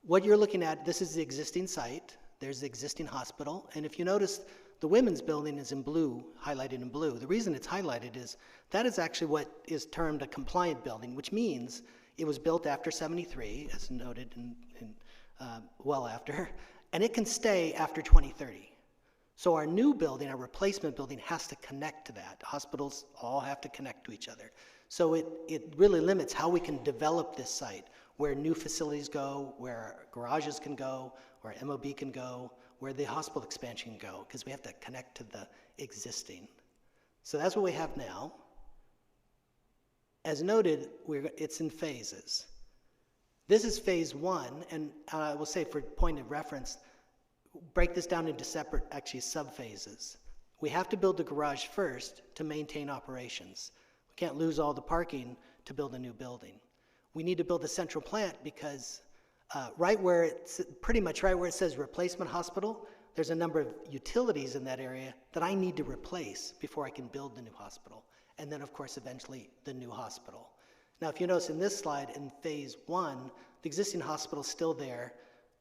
What you're looking at, this is the existing site. There's the existing hospital. And if you notice, the women's building is in blue, highlighted in blue. The reason it's highlighted is that is actually what is termed a compliant building, which means it was built after 73, as noted well after, and it can stay after 2030. So our new building, our replacement building, has to connect to that. Hospitals all have to connect to each other. So it really limits how we can develop this site, where new facilities go, where garages can go, where MOB can go, where the hospital expansion can go, because we have to connect to the existing. So that's what we have now. As noted, it's in phases. This is phase one, and I will say for point of reference, break this down into separate, actually, sub-phases. We have to build the garage first to maintain operations. We can't lose all the parking to build a new building. We need to build a central plant because pretty much right where it says replacement hospital, there's a number of utilities in that area that I need to replace before I can build the new hospital. And then, of course, eventually the new hospital. Now, if you notice in this slide, in phase one, the existing hospital is still there.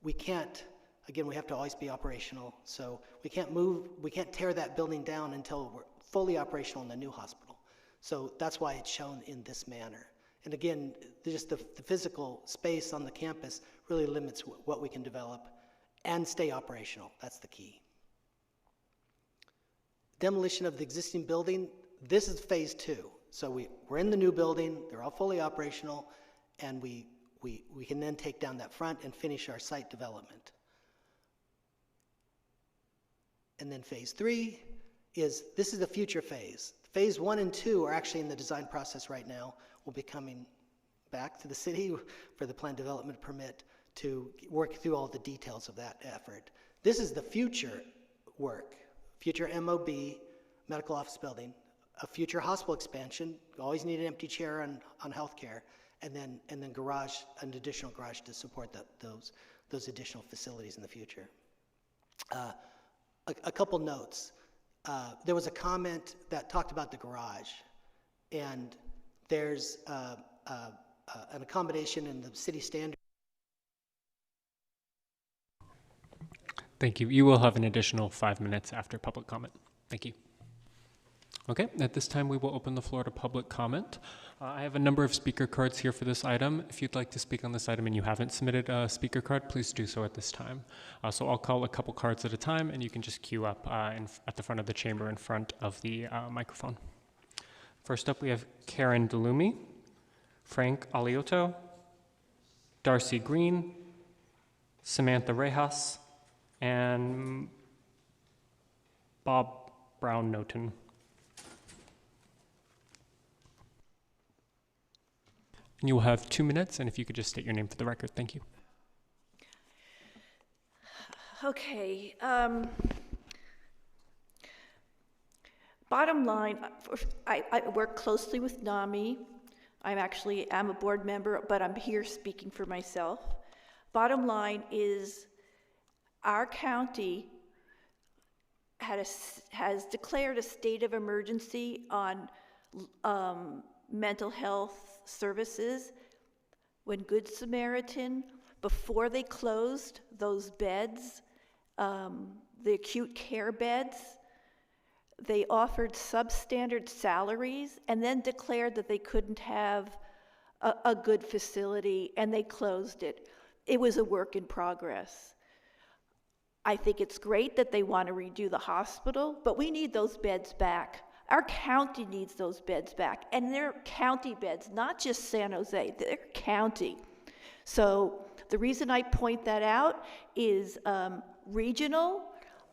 We can't, again, we have to always be operational. So we can't tear that building down until we're fully operational in the new hospital. So that's why it's shown in this manner. And again, just the physical space on the campus really limits what we can develop and stay operational. That's the key. Demolition of the existing building, this is phase two. So we're in the new building, they're all fully operational, and we can then take down that front and finish our site development. And then phase three this is the future phase. Phase 1 and 2 are actually in the design process right now. We'll be coming back to the city for the plan development permit to work through all the details of that effort. This is the future work, future MOB, medical office building, a future hospital expansion, always need an empty chair on healthcare, and then garage, an additional garage to support those additional facilities in the future. A couple notes. There was a comment that talked about the garage, and there's an accommodation in the city standard. Thank you. You will have an additional 5 minutes after public comment. Thank you. Okay, at this time we will open the floor to public comment. I have a number of speaker cards here for this item. If you'd like to speak on this item and you haven't submitted a speaker card, please do so at this time. So I'll call a couple cards at a time, and you can just queue up at the front of the chamber in front of the microphone. First up, we have Karen DeLumi, Frank Aliotto, Darcy Green, Samantha Rejas, and Bob Brown-Noten. And you will have 2 minutes, and if you could just state your name for the record. Thank you. Okay. Bottom line, I work closely with NAMI. I'm a board member, but I'm here speaking for myself. Bottom line is our county has declared a state of emergency on mental health services when Good Samaritan, before they closed those beds, the acute care beds, they offered substandard salaries and then declared that they couldn't have a good facility, and they closed it. It was a work in progress. I think it's great that they want to redo the hospital, but we need those beds back. Our county needs those beds back, and they're county beds, not just San Jose, they're county. So the reason I point that out is regional.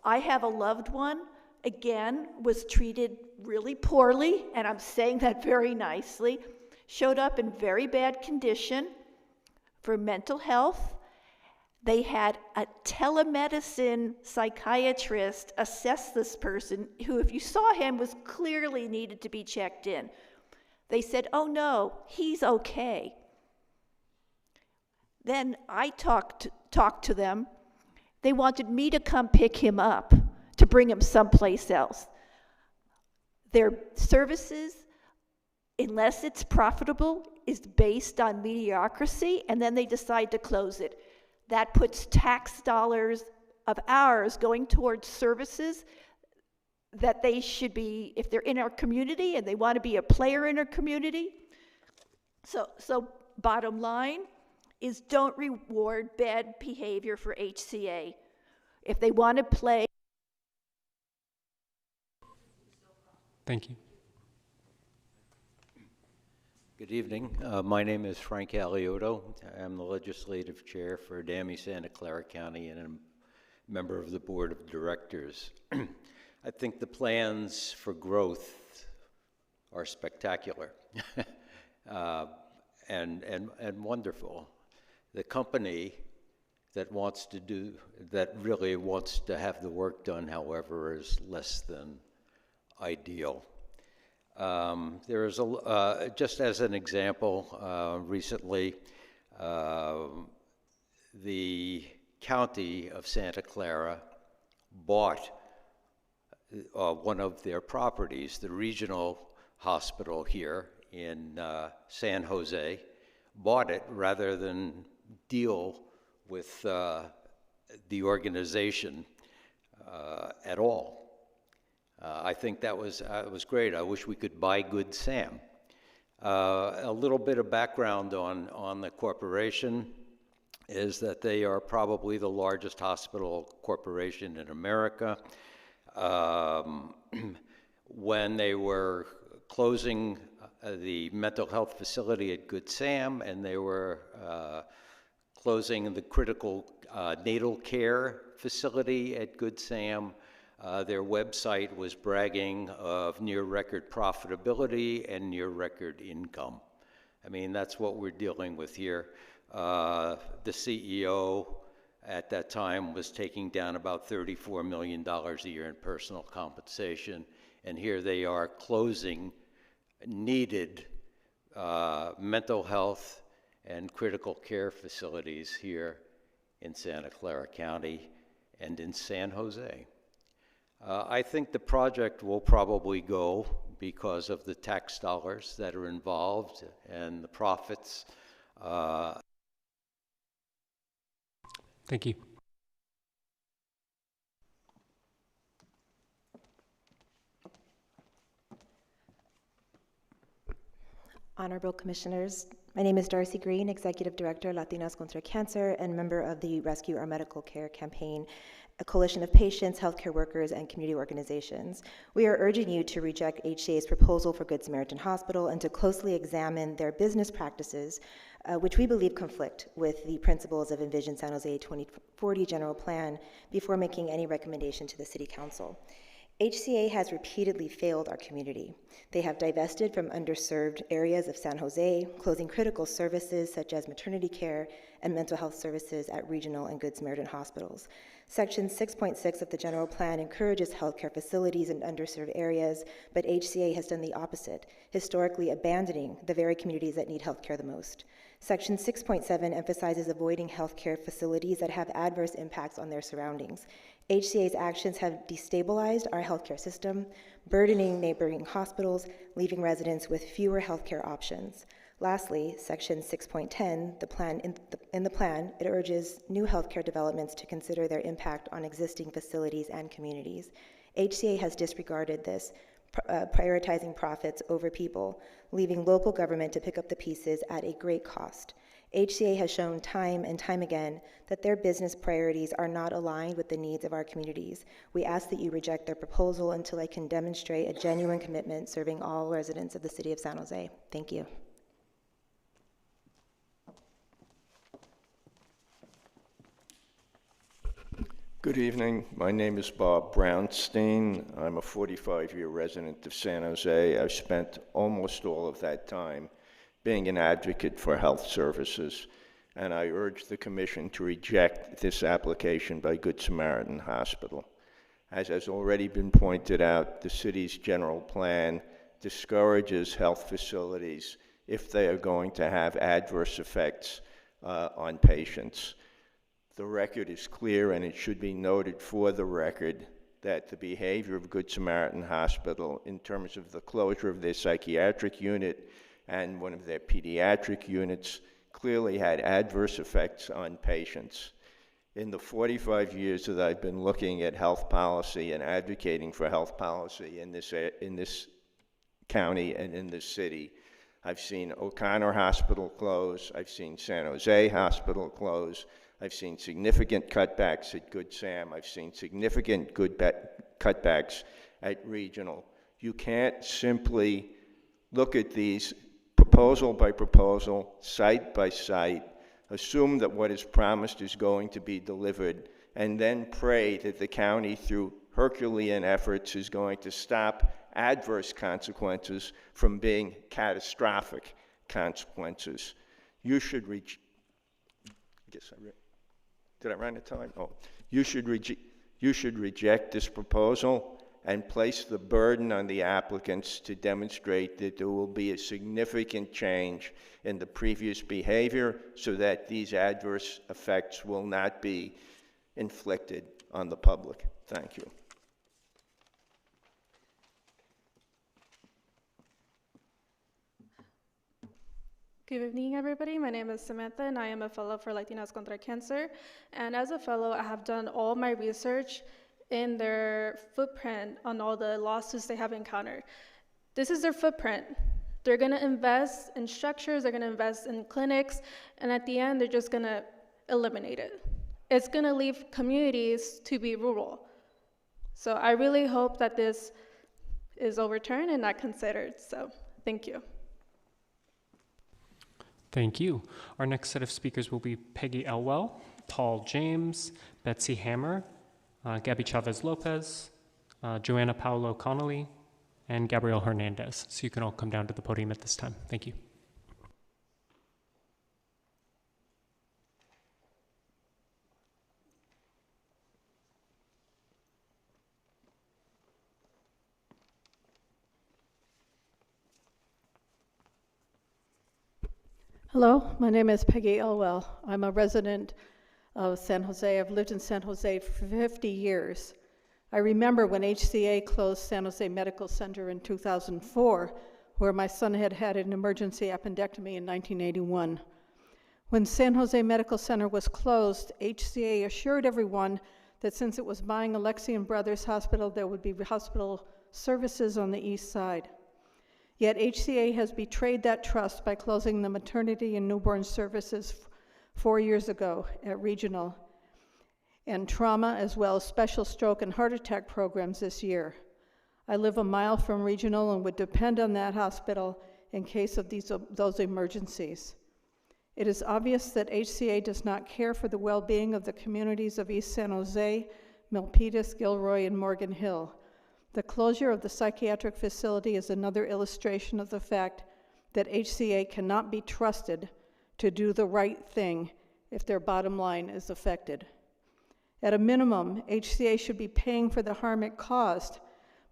I have a loved one, again, was treated really poorly, and I'm saying that very nicely, showed up in very bad condition for mental health. They had a telemedicine psychiatrist assess this person who, if you saw him, was clearly needed to be checked in. They said, oh no, he's okay. Then I talked to them. They wanted me to come pick him up to bring him someplace else. Their services, unless it's profitable, is based on mediocrity, and then they decide to close it. That puts tax dollars of ours going towards services that they should be, if they're in our community and they want to be a player in our community. So bottom line is, don't reward bad behavior for HCA. If they want to play. Thank you. Good evening. My name is Frank Aliotto. I'm the legislative chair for DAMI Santa Clara County and a member of the board of directors. I think the plans for growth are spectacular and wonderful. The company that really wants to have the work done, however, is less than ideal. There is just as an example, recently, the county of Santa Clara bought one of their properties, the regional hospital here in San Jose, bought it rather than deal with the organization at all. I think that was great. I wish we could buy Good Sam. A little bit of background on the corporation is that they are probably the largest hospital corporation in America. When they were closing the mental health facility at Good Sam, and they were closing the critical natal care facility at Good Sam, their website was bragging of near-record profitability and near-record income. I mean, that's what we're dealing with here. The CEO at that time was taking down about $34 million a year in personal compensation, and here they are closing needed mental health and critical care facilities here in Santa Clara County and in San Jose. I think the project will probably go because of the tax dollars that are involved and the profits. Thank you. Honorable Commissioners, my name is Darcy Green, Executive Director, Latinas Contra Cancer, and member of the Rescue Our Medical Care campaign, a coalition of patients, healthcare workers, and community organizations. We are urging you to reject HCA's proposal for Good Samaritan Hospital and to closely examine their business practices, which we believe conflict with the principles of Envision San Jose 2040 General Plan, before making any recommendation to the City Council. HCA has repeatedly failed our community. They have divested from underserved areas of San Jose, closing critical services such as maternity care and mental health services at regional and Good Samaritan hospitals. Section 6.6 of the general plan encourages healthcare facilities in underserved areas, but HCA has done the opposite, historically abandoning the very communities that need healthcare the most. Section 6.7 emphasizes avoiding healthcare facilities that have adverse impacts on their surroundings. HCA's actions have destabilized our healthcare system, burdening neighboring hospitals, leaving residents with fewer healthcare options. Lastly, Section 6.10, in the plan, it urges new healthcare developments to consider their impact on existing facilities and communities. HCA has disregarded this, prioritizing profits over people, leaving local government to pick up the pieces at a great cost. HCA has shown time and time again that their business priorities are not aligned with the needs of our communities. We ask that you reject their proposal until I can demonstrate a genuine commitment serving all residents of the city of San Jose. Thank you. Good evening. My name is Bob Brownstein. I'm a 45-year resident of San Jose. I've spent almost all of that time being an advocate for health services, and I urge the Commission to reject this application by Good Samaritan Hospital. As has already been pointed out, the city's general plan discourages health facilities if they are going to have adverse effects on patients. The record is clear, and it should be noted for the record that the behavior of Good Samaritan Hospital in terms of the closure of their psychiatric unit and one of their pediatric units clearly had adverse effects on patients. In the 45 years that I've been looking at health policy and advocating for health policy in this county and in this city, I've seen O'Connor Hospital close, I've seen San Jose Hospital close, I've seen significant cutbacks at Good Sam, I've seen significant cutbacks at Regional. You can't simply look at these proposal by proposal, site by site, assume that what is promised is going to be delivered, and then pray that the county, through Herculean efforts, is going to stop adverse consequences from being catastrophic consequences. You should reach, did I run out of time? Oh, you should reject this proposal and place the burden on the applicants to demonstrate that there will be a significant change in the previous behavior so that these adverse effects will not be inflicted on the public. Thank you. Good evening, everybody. My name is Samantha, and I am a fellow for Latinas Contra Cancer. And as a fellow, I have done all my research in their footprint on all the lawsuits they have encountered. This is their footprint. They're going to invest in structures, they're going to invest in clinics, and at the end, they're just going to eliminate it. It's going to leave communities to be rural. So I really hope that this is overturned and not considered. So thank you. Thank you. Our next set of speakers will be Peggy Elwell, Paul James, Betsy Hammer, Gabby Chavez-Lopez, Joanna Paolo Connolly, and Gabrielle Hernandez. So you can all come down to the podium at this time. Thank you. Hello, my name is Peggy Elwell. I'm a resident of San Jose. I've lived in San Jose for 50 years. I remember when HCA closed San Jose Medical Center in 2004, where my son had had an emergency appendectomy in 1981. When San Jose Medical Center was closed, HCA assured everyone that since it was buying Alexian Brothers Hospital, there would be hospital services on the east side. Yet HCA has betrayed that trust by closing the maternity and newborn services 4 years ago at Regional, and trauma as well as special stroke and heart attack programs this year. I live a mile from Regional and would depend on that hospital in case of those emergencies. It is obvious that HCA does not care for the well-being of the communities of East San Jose, Milpitas, Gilroy, and Morgan Hill. The closure of the psychiatric facility is another illustration of the fact that HCA cannot be trusted to do the right thing if their bottom line is affected. At a minimum, HCA should be paying for the harm it caused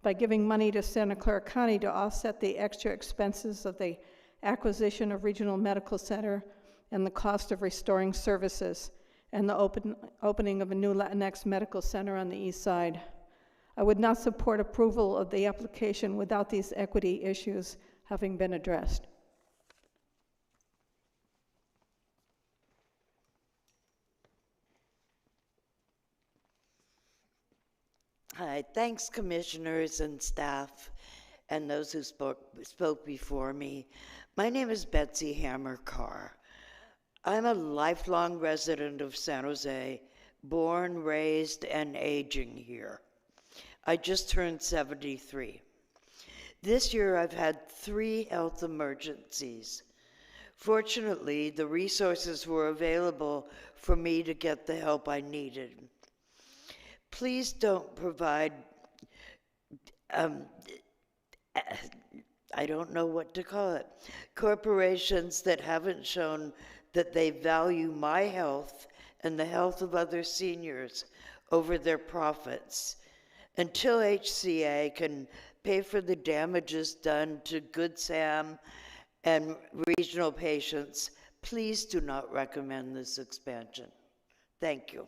by giving money to Santa Clara County to offset the extra expenses of the acquisition of Regional Medical Center and the cost of restoring services and the opening of a new Latinx medical center on the east side. I would not support approval of the application without these equity issues having been addressed. Hi, thanks commissioners and staff and those who spoke before me. My name is Betsy Hammer Carr. I'm a lifelong resident of San Jose, born, raised, and aging here. I just turned 73. This year I've had 3 health emergencies. Fortunately, the resources were available for me to get the help I needed. Please don't provide, I don't know what to call it, corporations that haven't shown that they value my health and the health of other seniors over their profits. Until HCA can pay for the damages done to Good Sam and regional patients, please do not recommend this expansion. Thank you.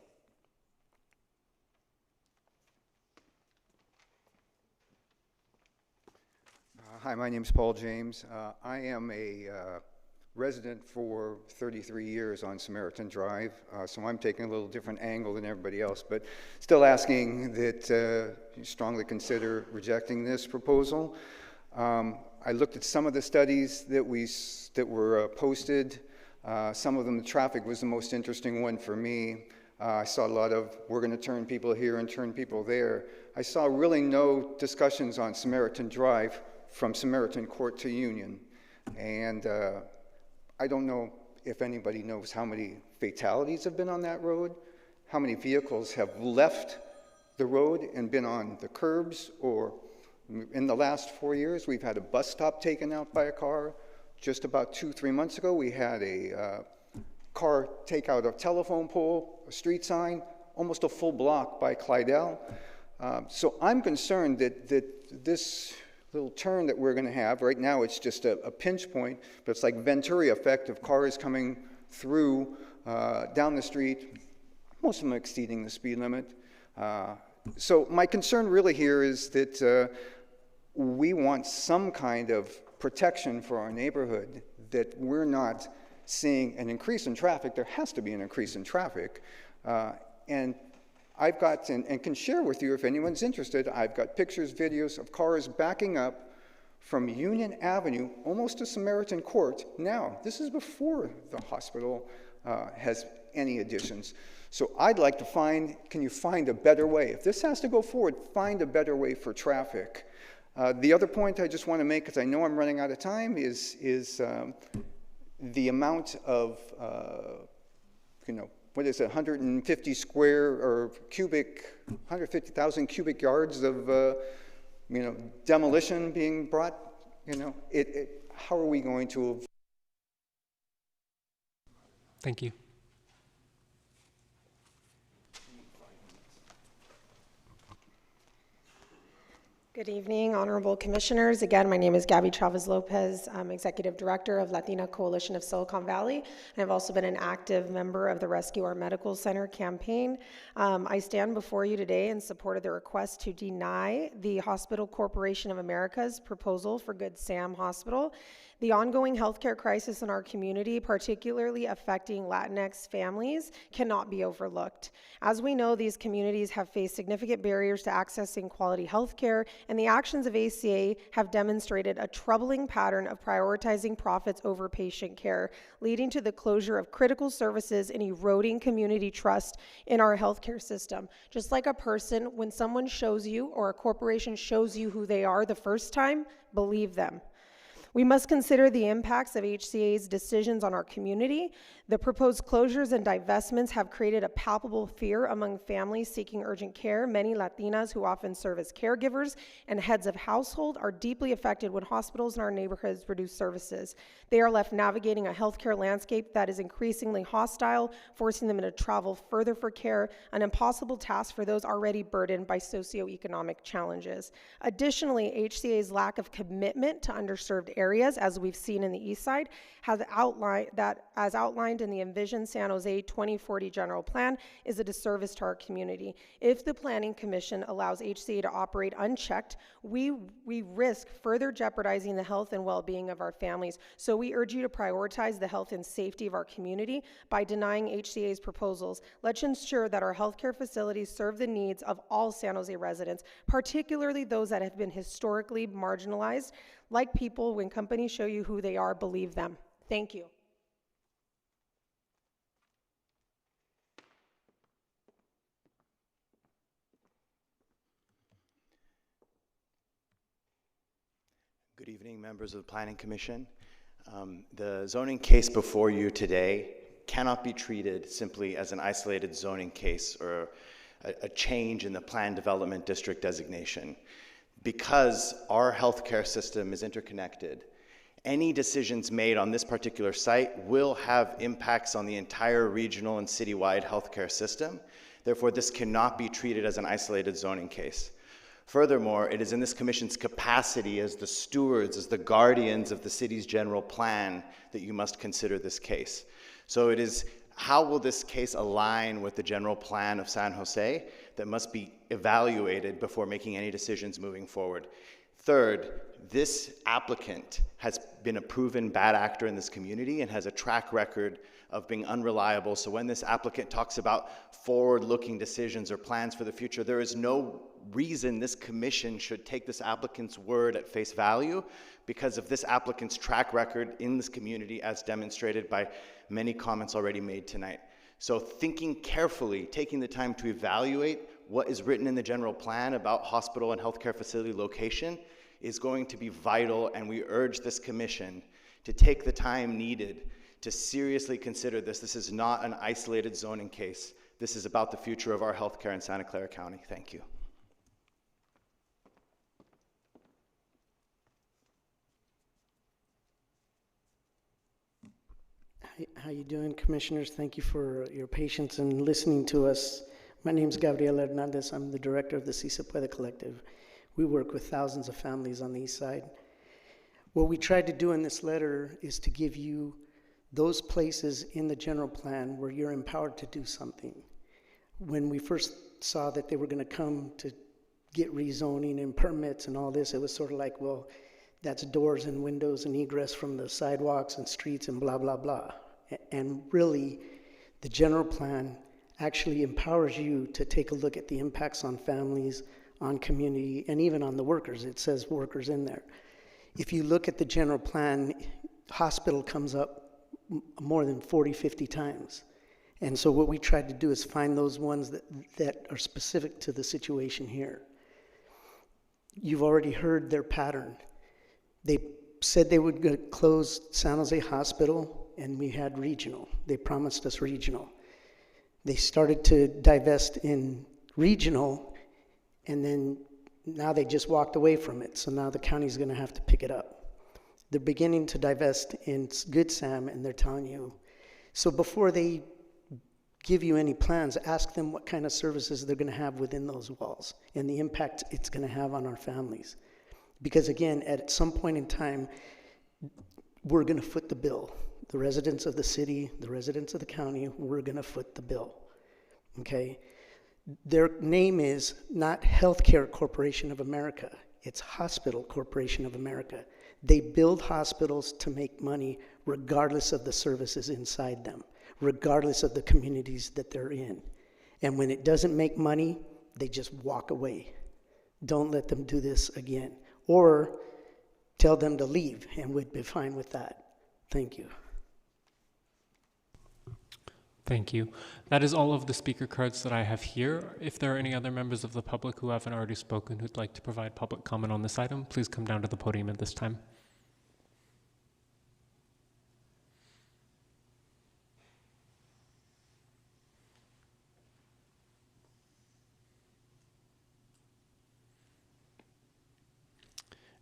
Hi, my name is Paul James. I am a resident for 33 years on Samaritan Drive, so I'm taking a little different angle than everybody else, but still asking that you strongly consider rejecting this proposal. I looked at some of the studies that were posted. Some of them, the traffic was the most interesting one for me. I saw a lot of, we're going to turn people here and turn people there. I saw really no discussions on Samaritan Drive from Samaritan Court to Union. And I don't know if anybody knows how many fatalities have been on that road, how many vehicles have left the road and been on the curbs, or in the last 4 years, we've had a bus stop taken out by a car. Just about 2-3 months ago, we had a car take out a telephone pole, a street sign, almost a full block by Clydell. So I'm concerned that this little turn that we're going to have, right now it's just a pinch point, but it's like Venturi effect of cars coming through down the street, most of them exceeding the speed limit. So my concern really here is that we want some kind of protection for our neighborhood, that we're not seeing an increase in traffic. There has to be an increase in traffic. And I've got, and can share with you if anyone's interested, I've got pictures, videos of cars backing up from Union Avenue almost to Samaritan Court. Now, this is before the hospital has any additions. So I'd like to find, can you find a better way? If this has to go forward, find a better way for traffic. The other point I just want to make, because I know I'm running out of time, is the amount of, what is it, 150 square or cubic, 150,000 cubic yards of, demolition being brought, how are we going to? Thank you. Good evening, honorable commissioners. Again, my name is Gabby Chavez Lopez. I'm executive director of Latina Coalition of Silicon Valley, and I've also been an active member of the Rescue Our Medical Center campaign. I stand before you today in support of the request to deny the Hospital Corporation of America's proposal for Good Sam Hospital. The ongoing healthcare crisis in our community, particularly affecting Latinx families, cannot be overlooked. As we know, these communities have faced significant barriers to accessing quality healthcare, and the actions of ACA have demonstrated a troubling pattern of prioritizing profits over patient care, leading to the closure of critical services and eroding community trust in our healthcare system. Just like a person, when someone shows you or a corporation shows you who they are the first time, believe them. We must consider the impacts of HCA's decisions on our community. The proposed closures and divestments have created a palpable fear among families seeking urgent care. Many Latinas who often serve as caregivers and heads of household are deeply affected when hospitals in our neighborhoods reduce services. They are left navigating a healthcare landscape that is increasingly hostile, forcing them to travel further for care, an impossible task for those already burdened by socioeconomic challenges. Additionally, HCA's lack of commitment to underserved areas, as we've seen in the East Side, has outlined in the Envision San Jose 2040 General Plan, is a disservice to our community. If the Planning Commission allows HCA to operate unchecked, we risk further jeopardizing the health and well-being of our families. So we urge you to prioritize the health and safety of our community by denying HCA's proposals. Let's ensure that our healthcare facilities serve the needs of all San Jose residents, particularly those that have been historically marginalized. Like people, when companies show you who they are, believe them. Thank you. evening, members of the Planning Commission. The zoning case before you today cannot be treated simply as an isolated zoning case or a change in the planned development district designation. Because our healthcare system is interconnected, any decisions made on this particular site will have impacts on the entire regional and citywide healthcare system. Therefore, this cannot be treated as an isolated zoning case. Furthermore, it is in this commission's capacity as the stewards, as the guardians of the city's general plan, that you must consider this case. So it is, how will this case align with the general plan of San Jose that must be evaluated before making any decisions moving forward. Third, this applicant has been a proven bad actor in this community and has a track record of being unreliable. So when this applicant talks about forward-looking decisions or plans for the future, there is no reason this commission should take this applicant's word at face value because of this applicant's track record in this community, as demonstrated by many comments already made tonight. So thinking carefully, taking the time to evaluate what is written in the general plan about hospital and healthcare facility location is going to be vital, and we urge this commission to take the time needed to seriously consider this. This is not an isolated zoning case. This is about the future of our healthcare in Santa Clara County. Thank you. How you doing, commissioners? Thank you for your patience and listening to us. My name is Gabriel Hernandez. I'm the director of the Si Se Puede Collective. We work with thousands of families on the east side. What we tried to do in this letter is to give you those places in the general plan where you're empowered to do something. When we first saw that they were going to come to get rezoning and permits and all this, it was sort of like, well, that's doors and windows and egress from the sidewalks and streets and blah, blah, blah. And really, the general plan actually empowers you to take a look at the impacts on families, on community, and even on the workers. It says workers in there. If you look at the general plan, hospital comes up more than 40, 50 times. And so what we tried to do is find those ones that are specific to the situation here. You've already heard their pattern. They said they would close San Jose Hospital, and we had regional. They promised us regional. They started to divest in regional, and then now they just walked away from it. So now the county's going to have to pick it up. They're beginning to divest in Good Sam, and they're telling you. So before they give you any plans, ask them what kind of services they're going to have within those walls and the impact it's going to have on our families. Because again, at some point in time, we're going to foot the bill. The residents of the city, the residents of the county, we're going to foot the bill, okay? Their name is not Healthcare Corporation of America. It's Hospital Corporation of America. They build hospitals to make money regardless of the services inside them, regardless of the communities that they're in. And when it doesn't make money, they just walk away. Don't let them do this again. Or tell them to leave, and we'd be fine with that. Thank you. Thank you. That is all of the speaker cards that I have here. If there are any other members of the public who haven't already spoken who'd like to provide public comment on this item, please come down to the podium at this time.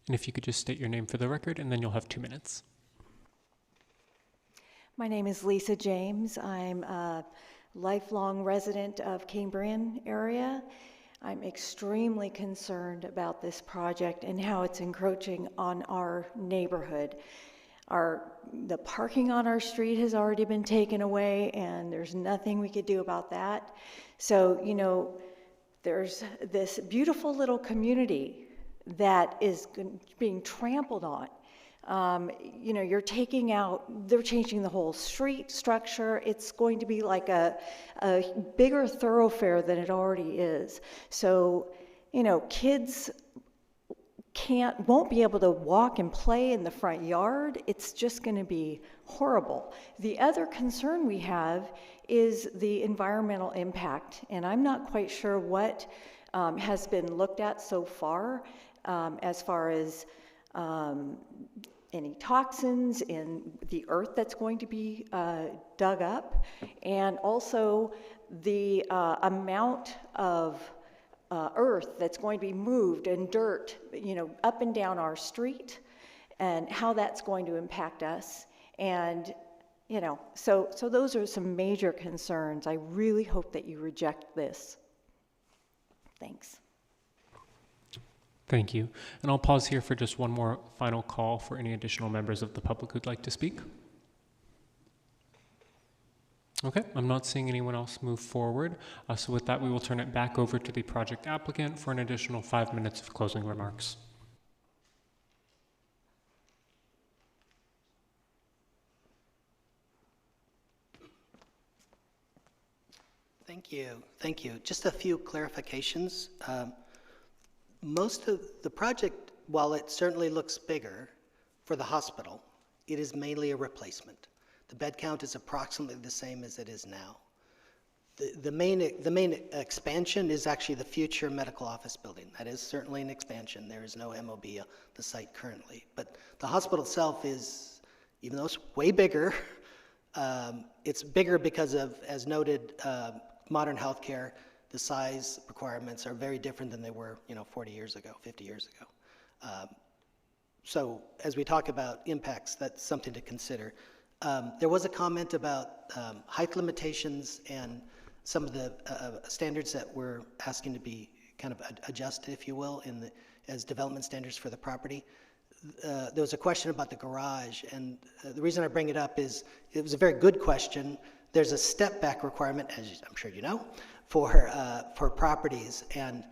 And if you could just state your name for the record, and then you'll have 2 minutes. My name is Lisa James. I'm a lifelong resident of Cambrian area. I'm extremely concerned about this project and how it's encroaching on our neighborhood. The parking on our street has already been taken away, and there's nothing we could do about that. So, you know, there's this beautiful little community that is being trampled on. You know, they're changing the whole street structure. It's going to be like a bigger thoroughfare than it already is. So, you know, kids won't be able to walk and play in the front yard. It's just going to be horrible. The other concern we have is the environmental impact, and I'm not quite sure what has been looked at so far as any toxins in the earth that's going to be dug up, and also the amount of earth that's going to be moved and dirt, up and down our street, and how that's going to impact us. And, so those are some major concerns. I really hope that you reject this. Thanks. Thank you. And I'll pause here for just one more final call for any additional members of the public who'd like to speak. Okay, I'm not seeing anyone else move forward. So with that, we will turn it back over to the project applicant for an additional 5 minutes of closing remarks. Thank you. Thank you. Just a few clarifications. Most of the project, while it certainly looks bigger for the hospital, it is mainly a replacement. The bed count is approximately the same as it is now. The main expansion is actually the future medical office building. That is certainly an expansion. There is no MOB at the site currently. But the hospital itself is, even though it's way bigger, it's bigger because of, as noted, modern healthcare. The size requirements are very different than they were, 40 years ago, 50 years ago. So as we talk about impacts, that's something to consider. There was a comment about height limitations and some of the standards that we're asking to be kind of adjusted, if you will, as development standards for the property. There was a question about the garage, and the reason I bring it up is it was a very good question. There's a step back requirement, as I'm sure you know, for properties, and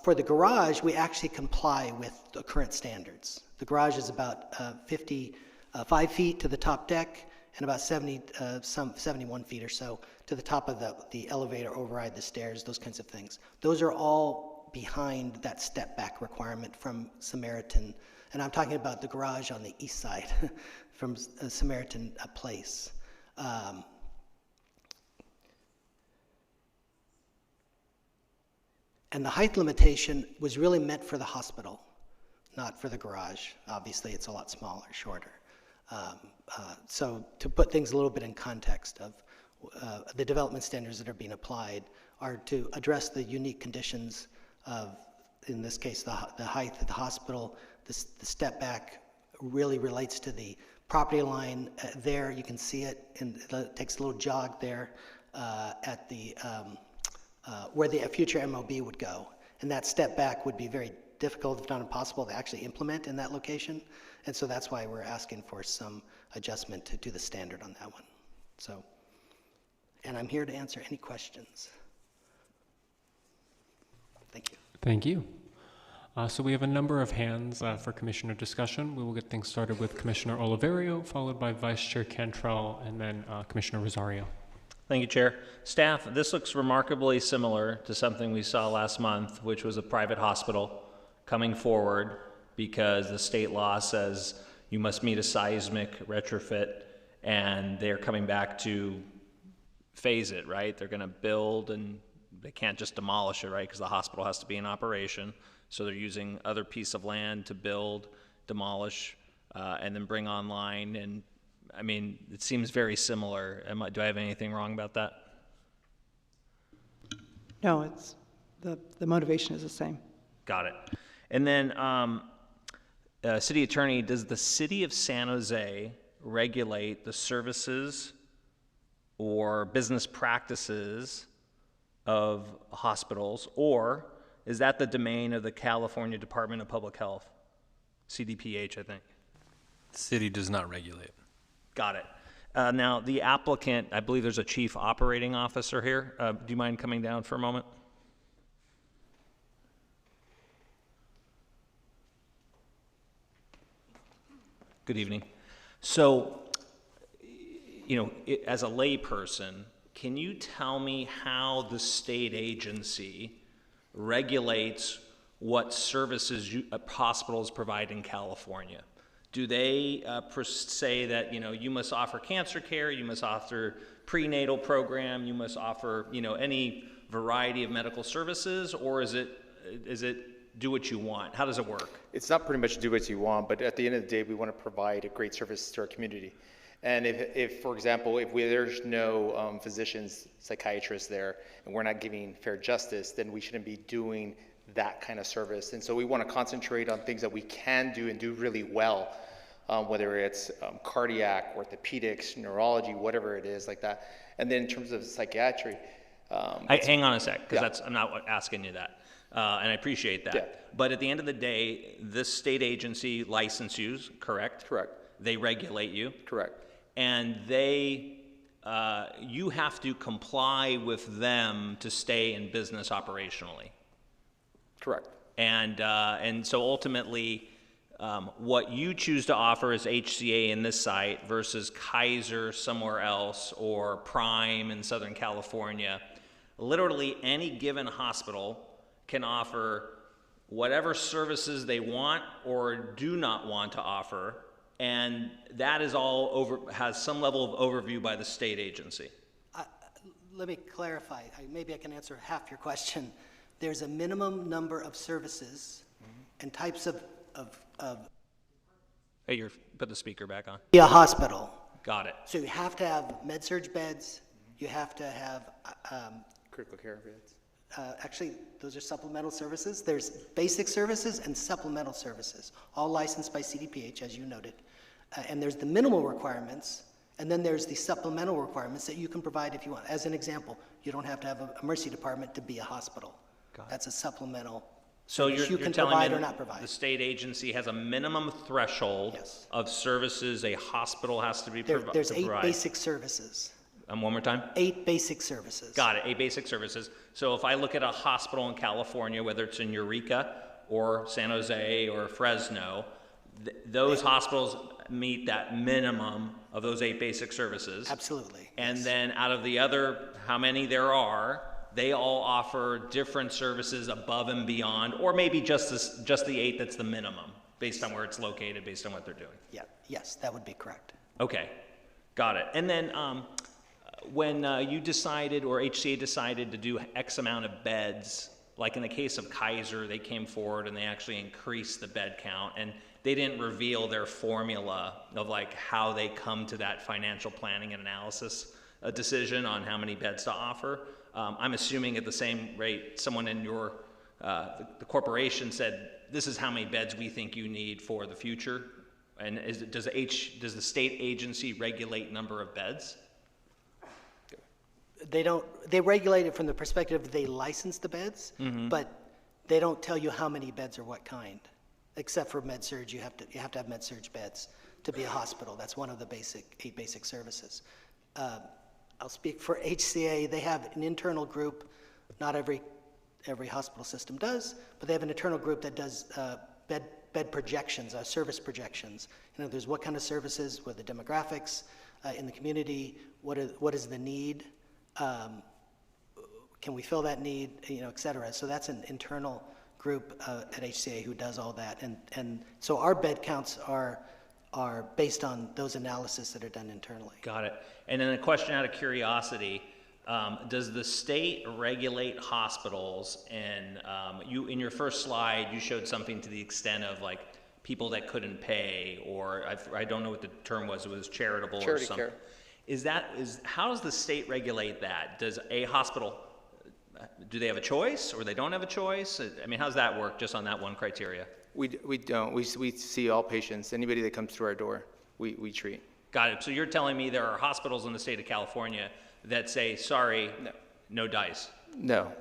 for the garage, we actually comply with the current standards. The garage is about 55 feet to the top deck, and about 71 feet or so to the top of the elevator, override the stairs, those kinds of things. Those are all behind that step back requirement from Samaritan, and I'm talking about the garage on the east side from Samaritan Place. And the height limitation was really meant for the hospital, not for the garage. Obviously, it's a lot smaller, shorter. So to put things a little bit in context of the development standards that are being applied are to address the unique conditions of, in this case, the height of the hospital. The step back really relates to the property line there. You can see it, and it takes a little jog there at the where the future MOB would go. And that step back would be very difficult, if not impossible, to actually implement in that location. And so that's why we're asking for some adjustment to do the standard on that one. So, and I'm here to answer any questions. Thank you. Thank you. So we have a number of hands for commissioner discussion. We will get things started with Commissioner Oliverio, followed by Vice Chair Cantrell, and then Commissioner Rosario. Thank you, Chair. Staff, this looks remarkably similar to something we saw last month, which was a private hospital coming forward because the state law says you must meet a seismic retrofit, and they're coming back to phase it, right? They're going to build, and they can't just demolish it, right? Because the hospital has to be in operation. So they're using other piece of land to build, demolish, and then bring online. And I mean, it seems very similar. Do I have anything wrong about that? No, it's the motivation is the same. Got it. And then, City Attorney, does the City of San Jose regulate the services or business practices of hospitals, or is that the domain of the California Department of Public Health, CDPH, I think? The city does not regulate. Got it. Now, the applicant, I believe there's a chief operating officer here. Do you mind coming down for a moment? Good evening. So, as a layperson, can you tell me how the state agency regulates what services hospitals provide in California? Do they say that, you must offer cancer care, you must offer prenatal program, you must offer, any variety of medical services, or is it do what you want? How does it work? It's not pretty much do what you want, but at the end of the day, we want to provide a great service to our community. And if for example, there's no physicians, psychiatrists there, and we're not giving fair justice, then we shouldn't be doing that kind of service. And so we want to concentrate on things that we can do and do really well, whether it's cardiac, orthopedics, neurology, whatever it is like that. And then in terms of psychiatry, hang on a sec, because I'm not asking you that, and I appreciate that. Yeah. But at the end of the day, this state agency licenses you, correct? Correct. They regulate you. Correct. And you have to comply with them to stay in business operationally. Correct. And so ultimately, what you choose to offer as HCA in this site versus Kaiser somewhere else or Prime in Southern California, literally any given hospital can offer whatever services they want or do not want to offer, and that is all has some level of overview by the state agency. Let me clarify. Maybe I can answer half your question. There's a minimum number of services and types of Hey, put the speaker back on. a hospital. Got it. So you have to have med-surg beds. You have to have critical care beds. Actually, those are supplemental services. There's basic services and supplemental services, all licensed by CDPH, as you noted. And there's the minimal requirements, and then there's the supplemental requirements that you can provide if you want. As an example, you don't have to have a emergency department to be a hospital. That's a supplemental. So service you're can telling provide me or not provide. the state agency has a minimum threshold of services a hospital has to be provided. There's 8 basic services. One more time? 8 basic services. Got it, 8 basic services. So if I look at a hospital in California, whether it's in Eureka or San Jose or Fresno, those hospitals meet that minimum of those 8 basic services. Absolutely. And then out of the other, how many there are, they all offer different services above and beyond, or maybe just the 8 that's the minimum, based on where it's located, based on what they're doing. Yeah. Yes, that would be correct. Okay, got it. And then when you decided, or HCA decided to do X amount of beds, like in the case of Kaiser, they came forward and they actually increased the bed count, and they didn't reveal their formula of like how they come to that financial planning and analysis decision on how many beds to offer. I'm assuming at the same rate, someone in your, the corporation said, this is how many beds we think you need for the future. And does the state agency regulate number of beds? They regulate it from the perspective they license the beds, but they don't tell you how many beds or what kind, except for med-surg. You have to have med-surg beds to be a hospital. That's one of the 8 basic services. I'll speak for HCA. They have an internal group. Not every hospital system does, but they have an internal group that does bed projections, service projections. There's what kind of services, what are the demographics in the community, what is the need, can we fill that need, et cetera. So that's an internal group at HCA who does all that. And so our bed counts are based on those analyses that are done internally. Got it. And then a question out of curiosity, does the state regulate hospitals? And in your first slide, you showed something to the extent of like people that couldn't pay, or I don't know what the term was. It was charitable Charity or something. care. How does the state regulate that? Does a hospital, do they have a choice, or they don't have a choice? I mean, how does that work, just on that one criteria? We don't. We see all patients. Anybody that comes through our door, we treat. Got it. So you're telling me there are hospitals in the state of California that say, sorry, no dice? No.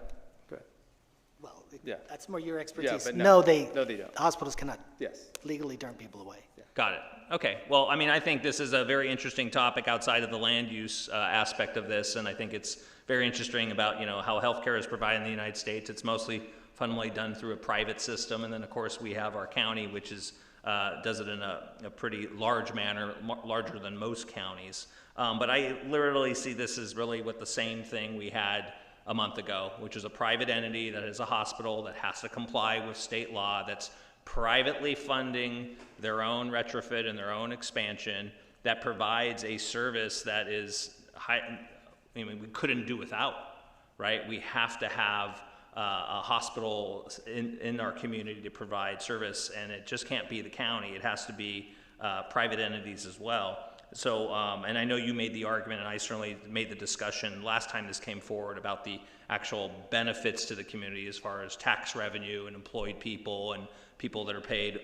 Well, Yeah. that's more your expertise. but no, they don't. Hospitals cannot Yes. legally turn people away. Got it. Okay. Well, I mean, I think this is a very interesting topic outside of the land use aspect of this, and I think it's very interesting about, how healthcare is provided in the United States. It's mostly fundamentally done through a private system, and then of course we have our county, which is does it in a pretty large manner, larger than most counties. But I literally see this as really what the same thing we had a month ago, which is a private entity that is a hospital that has to comply with state law, that's privately funding their own retrofit and their own expansion, that provides a service that is high. I mean, we couldn't do without, right? We have to have a hospital in our community to provide service, and it just can't be the county. It has to be private entities as well. So, and I know you made the argument, and I certainly made the discussion last time this came forward about the actual benefits to the community as far as tax revenue and employed people and people that are paid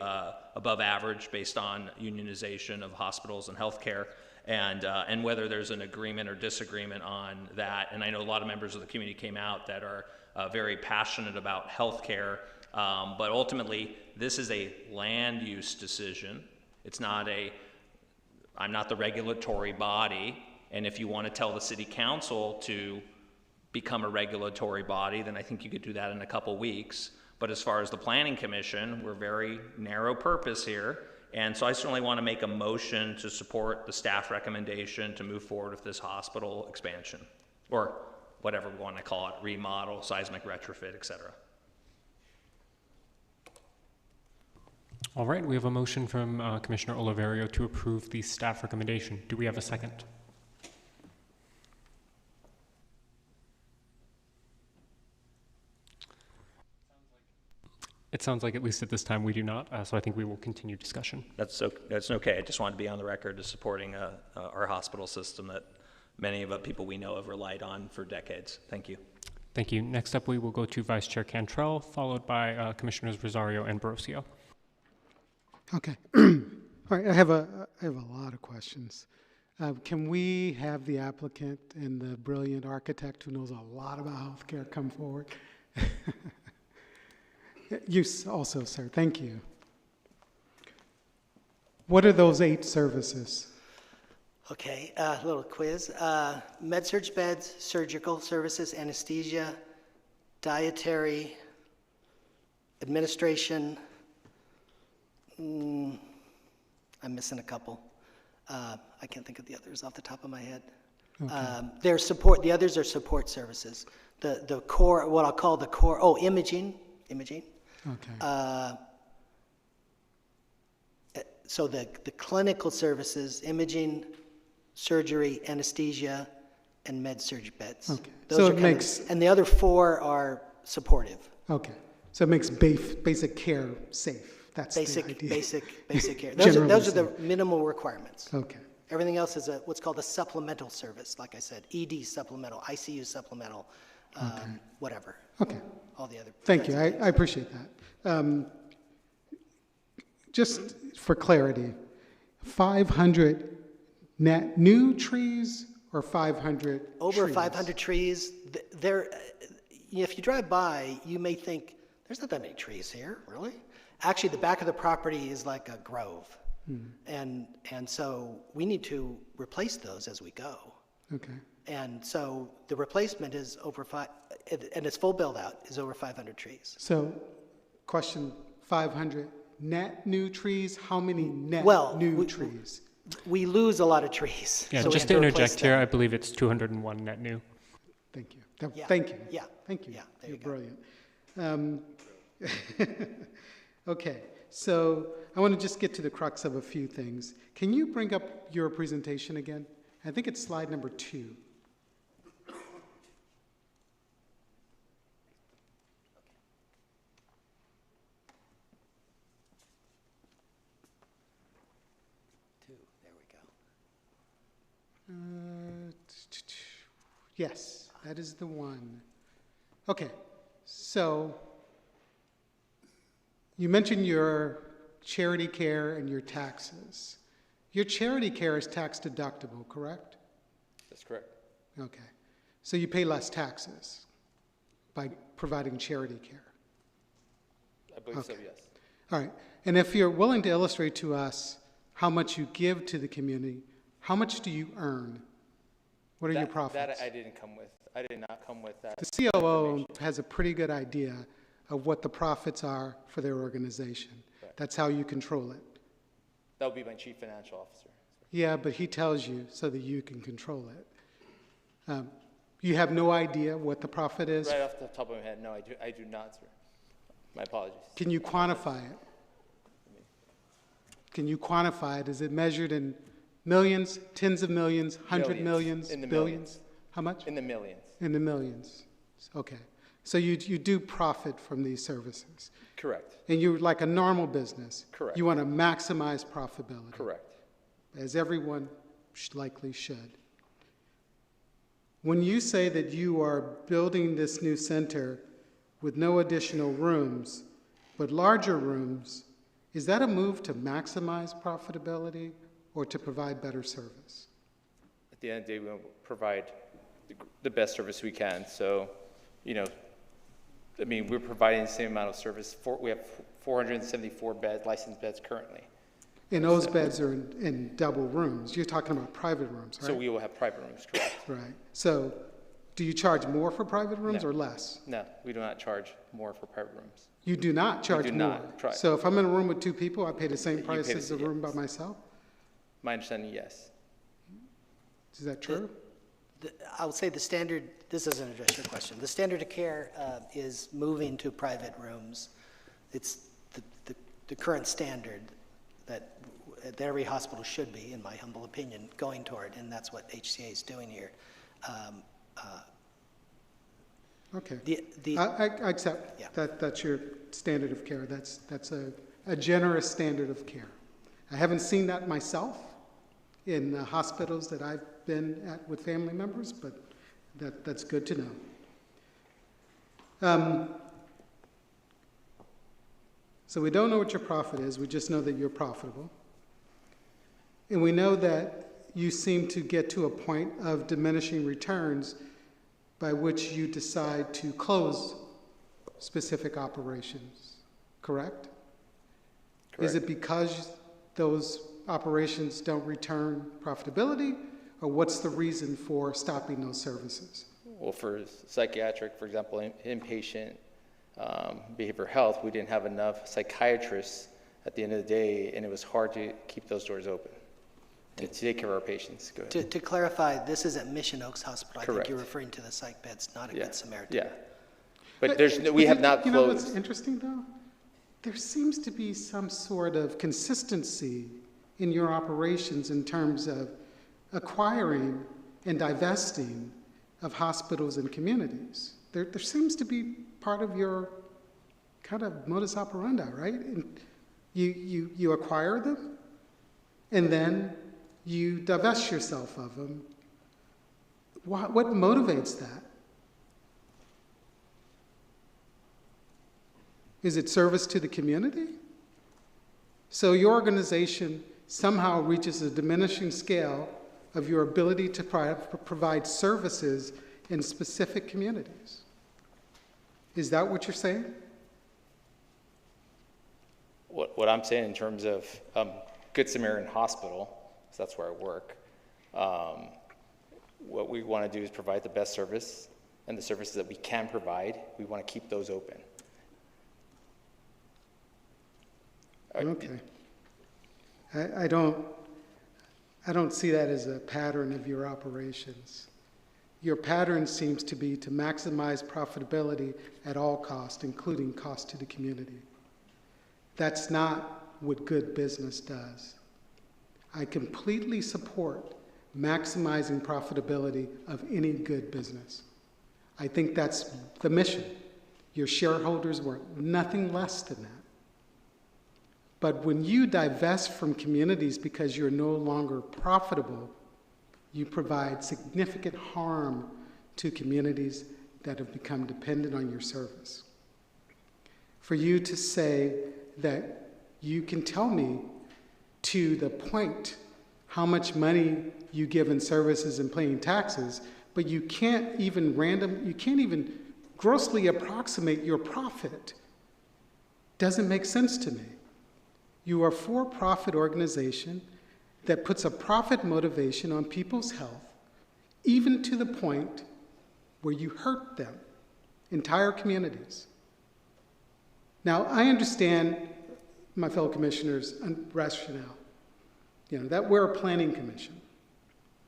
above average based on unionization of hospitals and healthcare, and whether there's an agreement or disagreement on that. And I know a lot of members of the community came out that are very passionate about healthcare, but ultimately this is a land use decision. It's not I'm not the regulatory body, and if you want to tell the city council to become a regulatory body, then I think you could do that in a couple weeks. But as far as the planning commission, we're very narrow purpose here, and so I certainly want to make a motion to support the staff recommendation to move forward with this hospital expansion, or whatever we want to call it, remodel, seismic retrofit, etc. All right, we have a motion from Commissioner Oliverio to approve the staff recommendation. Do we have a second? It sounds like at least at this time we do not, so I think we will continue discussion. That's okay. I just want to be on the record as supporting our hospital system that many of the people we know have relied on for decades. Thank you. Thank you. Next up, we will go to Vice Chair Cantrell, followed by Commissioners Rosario and Borosio. Okay. All right. I have a lot of questions. Can we have the applicant and the brilliant architect who knows a lot about healthcare come forward? You also, sir. Thank you. What are those 8 services? Okay, a little quiz. Med-surg beds, surgical services, anesthesia, dietary, administration. I'm missing a couple. I can't think of the others off the top of my head. Okay. There's support. The others are support services. The core, what I'll call the core. Oh, imaging. Okay. So the clinical services, imaging, surgery, anesthesia, and med-surg beds. Okay. Those so are it makes, and the other 4 are supportive. Okay. So it makes basic care safe. That's basic, the idea. basic care. Those are the minimal requirements. Okay. Everything else is what's called a supplemental service. Like I said, ED supplemental, ICU supplemental, whatever. Okay. All the other. Thank you. I appreciate that. Just for clarity, 500 net new trees or 500 over trees? 500 trees. If you drive by, you may think there's not that many trees here, really. Actually, the back of the property is like a grove, and so we need to replace those as we go. Okay. And so the replacement is over and its full build out is over 500 trees. So, question: 500 net new trees. How many net new trees? We lose a lot of trees. Yeah, so just to interject here, I believe it's 201 net new. Thank you. Thank you. Yeah. Thank you. Yeah, You're brilliant. Okay, so I want to just get to the crux of a few things. Can you bring up your presentation again? I think it's slide number 2. There we go. Yes, that is the one. Okay, so you mentioned your charity care and your taxes. Your charity care is tax deductible, correct? That's correct. Okay, so you pay less taxes by providing charity care? I believe so, yes. All right, and if you're willing to illustrate to us how much you give to the community, how much do you earn? What are your profits? That I didn't come with. I did not come with that. The COO has a pretty good idea of what the profits are for their organization. Right. That's how you control it. That would be my chief financial officer. Yeah, but he tells you so that you can control it. You have no idea what the profit is? Right off the top of my head, no, I do not, sir. My apologies. Can you quantify it? Can you quantify it? Is it measured in millions, tens of millions, hundred millions, in the billions? Millions. How much? In the millions. In the millions. Okay. So you do profit from these services. Correct. And you're like a normal business. Correct. You want to maximize profitability. Correct. As everyone likely should. When you say that you are building this new center with no additional rooms, but larger rooms, is that a move to maximize profitability or to provide better service? At the end of the day, we want to provide the best service we can. So, you know, I mean, we're providing the same amount of service. We have 474 licensed beds currently. And those beds are in double rooms. You're talking about private rooms, right? So we will have private rooms, correct? Right. So do you charge more for private rooms No. or less? No, we do not charge more for private rooms. You do not charge do more? not. So if I'm in a room with two people, I pay the same You price pay as a room by myself? My understanding, yes. Is that true? I would say the standard, this doesn't address your question, the standard of care is moving to private rooms. It's the current standard that every hospital should be, in my humble opinion, going toward, and that's what HCA is doing here. Okay. I accept that that's your standard of care. That's a generous standard of care. I haven't seen that myself in the hospitals that I've been at with family members, but that's good to know. So we don't know what your profit is, we just know that you're profitable. And we know that you seem to get to a point of diminishing returns by which you decide to close specific operations, correct? Is it because those operations don't return profitability, or what's the reason for stopping those services? Well, for psychiatric, for example, inpatient behavioral health, we didn't have enough psychiatrists at the end of the day, and it was hard to keep those doors open to take care of our patients. Go ahead. To clarify, this is at Mission Oaks Hospital. I Correct. think you're referring to the psych beds, not at Good Samaritan. Yeah. But we have not You know closed. what's interesting, though? There seems to be some sort of consistency in your operations in terms of acquiring and divesting of hospitals and communities. There seems to be part of your kind of modus operandi, right? And you acquire them, and then you divest yourself of them. What motivates that? Is it service to the community? So your organization somehow reaches a diminishing scale of your ability to provide services in specific communities. Is that what you're saying? What I'm saying in terms of Good Samaritan Hospital, because that's where I work, what we want to do is provide the best service, and the services that we can provide, we want to keep those open. Okay. I don't see that as a pattern of your operations. Your pattern seems to be to maximize profitability at all costs, including cost to the community. That's not what good business does. I completely support maximizing profitability of any good business. I think that's the mission. Your shareholders want nothing less than that. But when you divest from communities because you're no longer profitable, you provide significant harm to communities that have become dependent on your service. For you to say that you can tell me to the point how much money you give in services and paying taxes, but you can't even grossly approximate your profit, doesn't make sense to me. You are a for-profit organization that puts a profit motivation on people's health, even to the point where you hurt them, entire communities. Now, I understand my fellow commissioners' rationale. That we're a planning commission.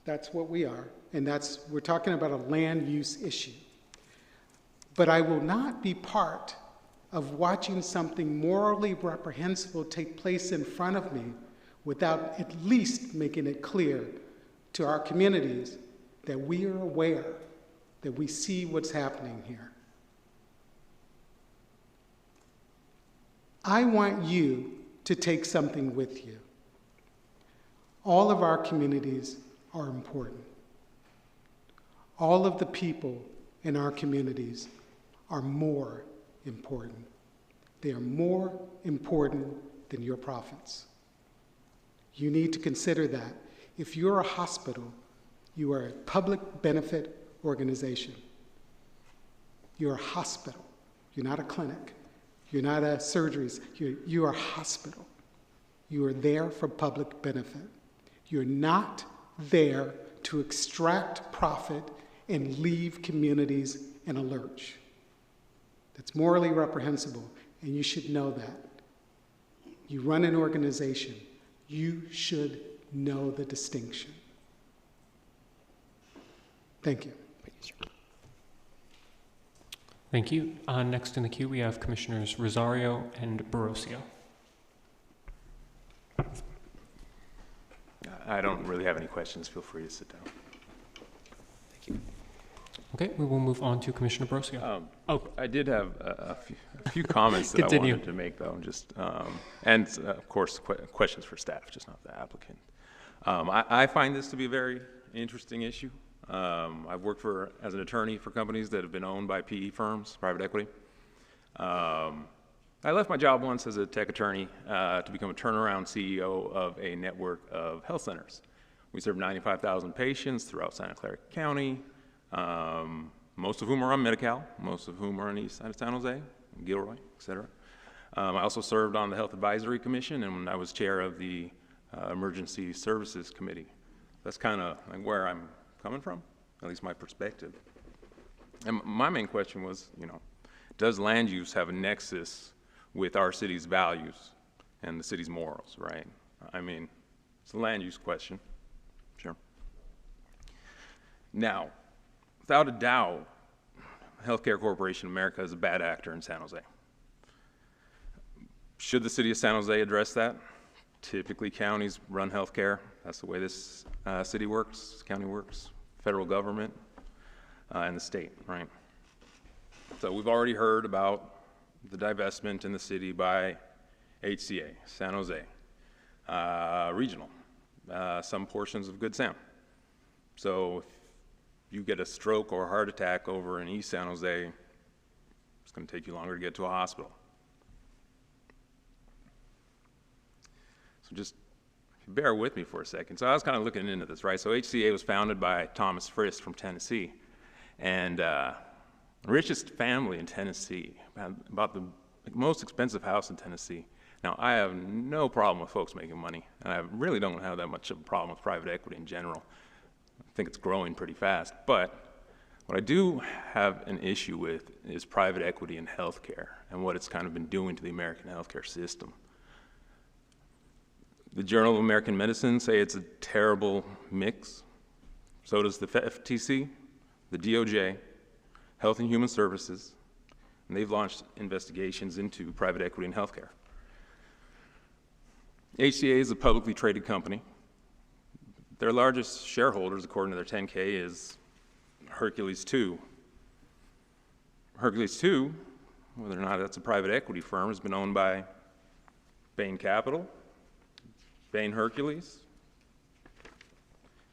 That's what we are, and we're talking about a land use issue. But I will not be part of watching something morally reprehensible take place in front of me without at least making it clear to our communities that we are aware, that we see what's happening here. I want you to take something with you. All of our communities are important. All of the people in our communities are more important. They are more important than your profits. You need to consider that. If you're a hospital, you are a public benefit organization. You're a hospital. You're not a clinic. You're not a surgeries. You are a hospital. You are there for public benefit. You're not there to extract profit and leave communities in a lurch. That's morally reprehensible, and you should know that. You run an organization. You should know the distinction. Thank you. Thank you. Next in the queue, we have Commissioners Rosario and Barocio. I don't really have any questions. Feel free to sit down. Thank you. Okay, we will move on to Commissioner Barocio. I did have a few comments that I wanted to make, though, and of course, questions for staff, just not the applicant. I find this to be a very interesting issue. I've worked as an attorney for companies that have been owned by PE firms, private equity. I left my job once as a tech attorney to become a turnaround CEO of a network of health centers. We serve 95,000 patients throughout Santa Clara County, most of whom are on Medi-Cal, most of whom are on the east side of San Jose, Gilroy, et cetera. I also served on the Health Advisory Commission, and I was chair of the Emergency Services Committee. That's kind of like where I'm coming from, at least my perspective. And my main question was, does land use have a nexus with our city's values and the city's morals, right? I mean, it's a land use question, sure. Now, without a doubt, Healthcare Corporation America is a bad actor in San Jose. Should the city of San Jose address that? Typically, counties run healthcare. That's the way this city works, county works, federal government, and the state, right? So we've already heard about the divestment in the city by HCA, San Jose, regional, some portions of Good Sam. So if you get a stroke or a heart attack over in East San Jose, it's going to take you longer to get to a hospital. So just bear with me for a second. So I was kind of looking into this, right? So HCA was founded by Thomas Frist from Tennessee, and richest family in Tennessee, about the most expensive house in Tennessee. Now, I have no problem with folks making money, and I really don't have that much of a problem with private equity in general. I think it's growing pretty fast. But what I do have an issue with is private equity in healthcare and what it's kind of been doing to the American healthcare system. The Journal of American Medicine say it's a terrible mix. So does the FTC, the DOJ, Health and Human Services, and they've launched investigations into private equity in healthcare. HCA is a publicly traded company. Their largest shareholders, according to their 10K, is Hercules II. Hercules II, whether or not that's a private equity firm, has been owned by Bain Capital, Bain Hercules,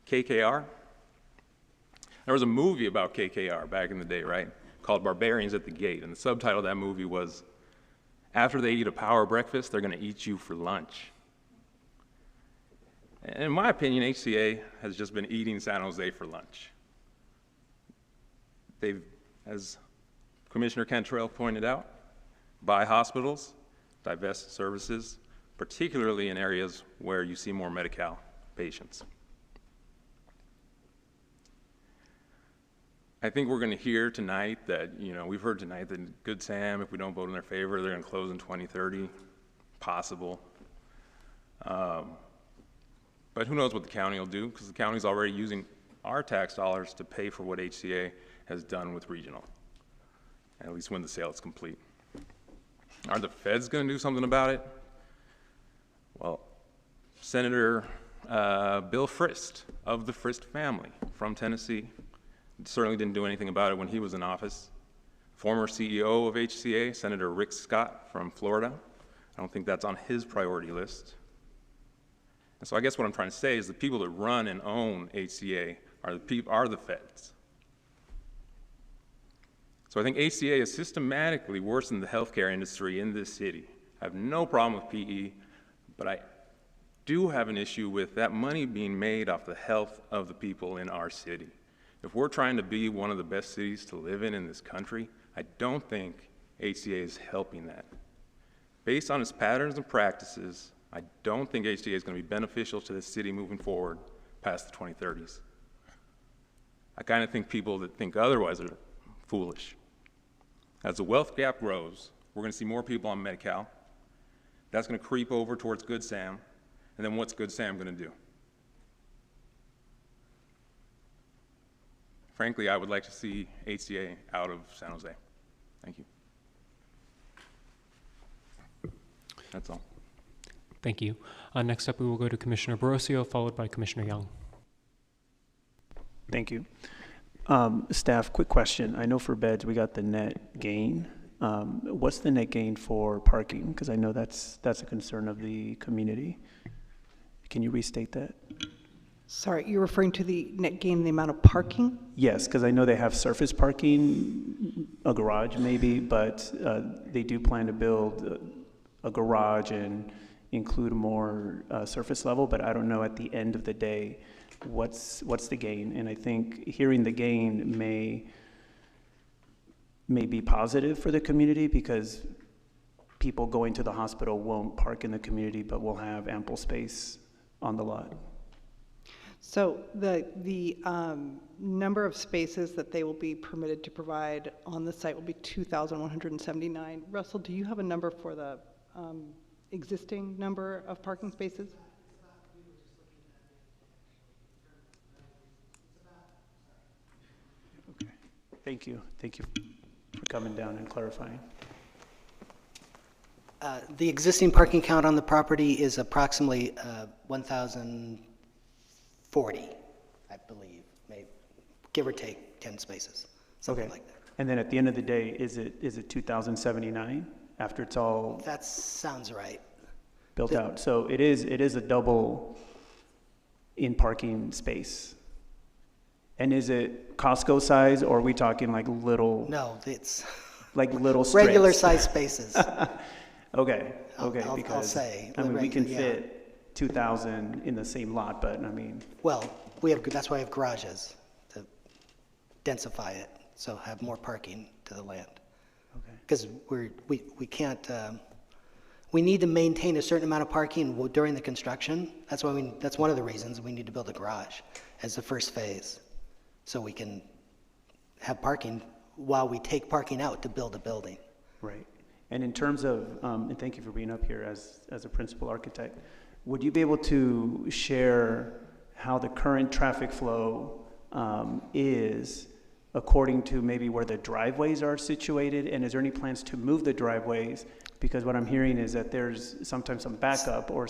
KKR. There was a movie about KKR back in the day, right, called Barbarians at the Gate, and the subtitle of that movie was, "After they eat a power breakfast, they're going to eat you for lunch." And in my opinion, HCA has just been eating San Jose for lunch. They've, as Commissioner Cantrell pointed out, buy hospitals, divest services, particularly in areas where you see more Medi-Cal patients. I think we're going to hear tonight that, we've heard tonight that Good Sam, if we don't vote in their favor, they're going to close in 2030, possible. But who knows what the county will do, because the county's already using our tax dollars to pay for what HCA has done with regional, at least when the sale is complete. Are the feds going to do something about it? Well, Senator Bill Frist of the Frist family from Tennessee certainly didn't do anything about it when he was in office. Former CEO of HCA, Senator Rick Scott from Florida, I don't think that's on his priority list. And so I guess what I'm trying to say is the people that run and own HCA are the feds. So I think HCA has systematically worsened the healthcare industry in this city. I have no problem with PE, but I do have an issue with that money being made off the health of the people in our city. If we're trying to be one of the best cities to live in this country, I don't think HCA is helping that. Based on its patterns and practices, I don't think HCA is going to be beneficial to the city moving forward past the 2030s. I kind of think people that think otherwise are foolish. As the wealth gap grows, we're going to see more people on Medi-Cal. That's going to creep over towards Good Sam. And then what's Good Sam going to do? Frankly, I would like to see HCA out of San Jose. Thank you. That's all. Thank you. Next up, we will go to Commissioner Borosio, followed by Commissioner Young. Thank you. Staff, quick question. I know for beds, we got the net gain. What's the net gain for parking? Because I know that's a concern of the community. Can you restate that? Sorry, you're referring to the net gain in the amount of parking? Yes, because I know they have surface parking, a garage maybe, but they do plan to build a garage and include more surface level, but I don't know at the end of the day what's the gain. And I think hearing the gain may be positive for the community because people going to the hospital won't park in the community, but will have ample space on the lot. So the number of spaces that they will be permitted to provide on the site will be 2,179. Russell, do you have a number for the existing number of parking spaces? Okay, thank you. Thank you for coming down and clarifying. The existing parking count on the property is approximately 1,040, I believe, maybe, give or take 10 spaces, something like that. And then at the end of the day, is it 2,079 after it's all? That sounds right. Built out. So it is a double in parking space. And is it Costco size, or are we talking like little? No, it's like little strips. Regular size spaces. Okay, I'll say. I mean, we can fit 2,000 in the same lot, but I mean. Well, that's why we have garages, to densify it, so have more parking to the land. Okay. Because we can't, we need to maintain a certain amount of parking during the construction. That's why that's one of the reasons we need to build a garage as the first phase, so we can have parking while we take parking out to build a building. Right. And in terms of, and thank you for being up here as a principal architect, would you be able to share how the current traffic flow is according to maybe where the driveways are situated? And is there any plans to move the driveways? Because what I'm hearing is that there's sometimes some backup or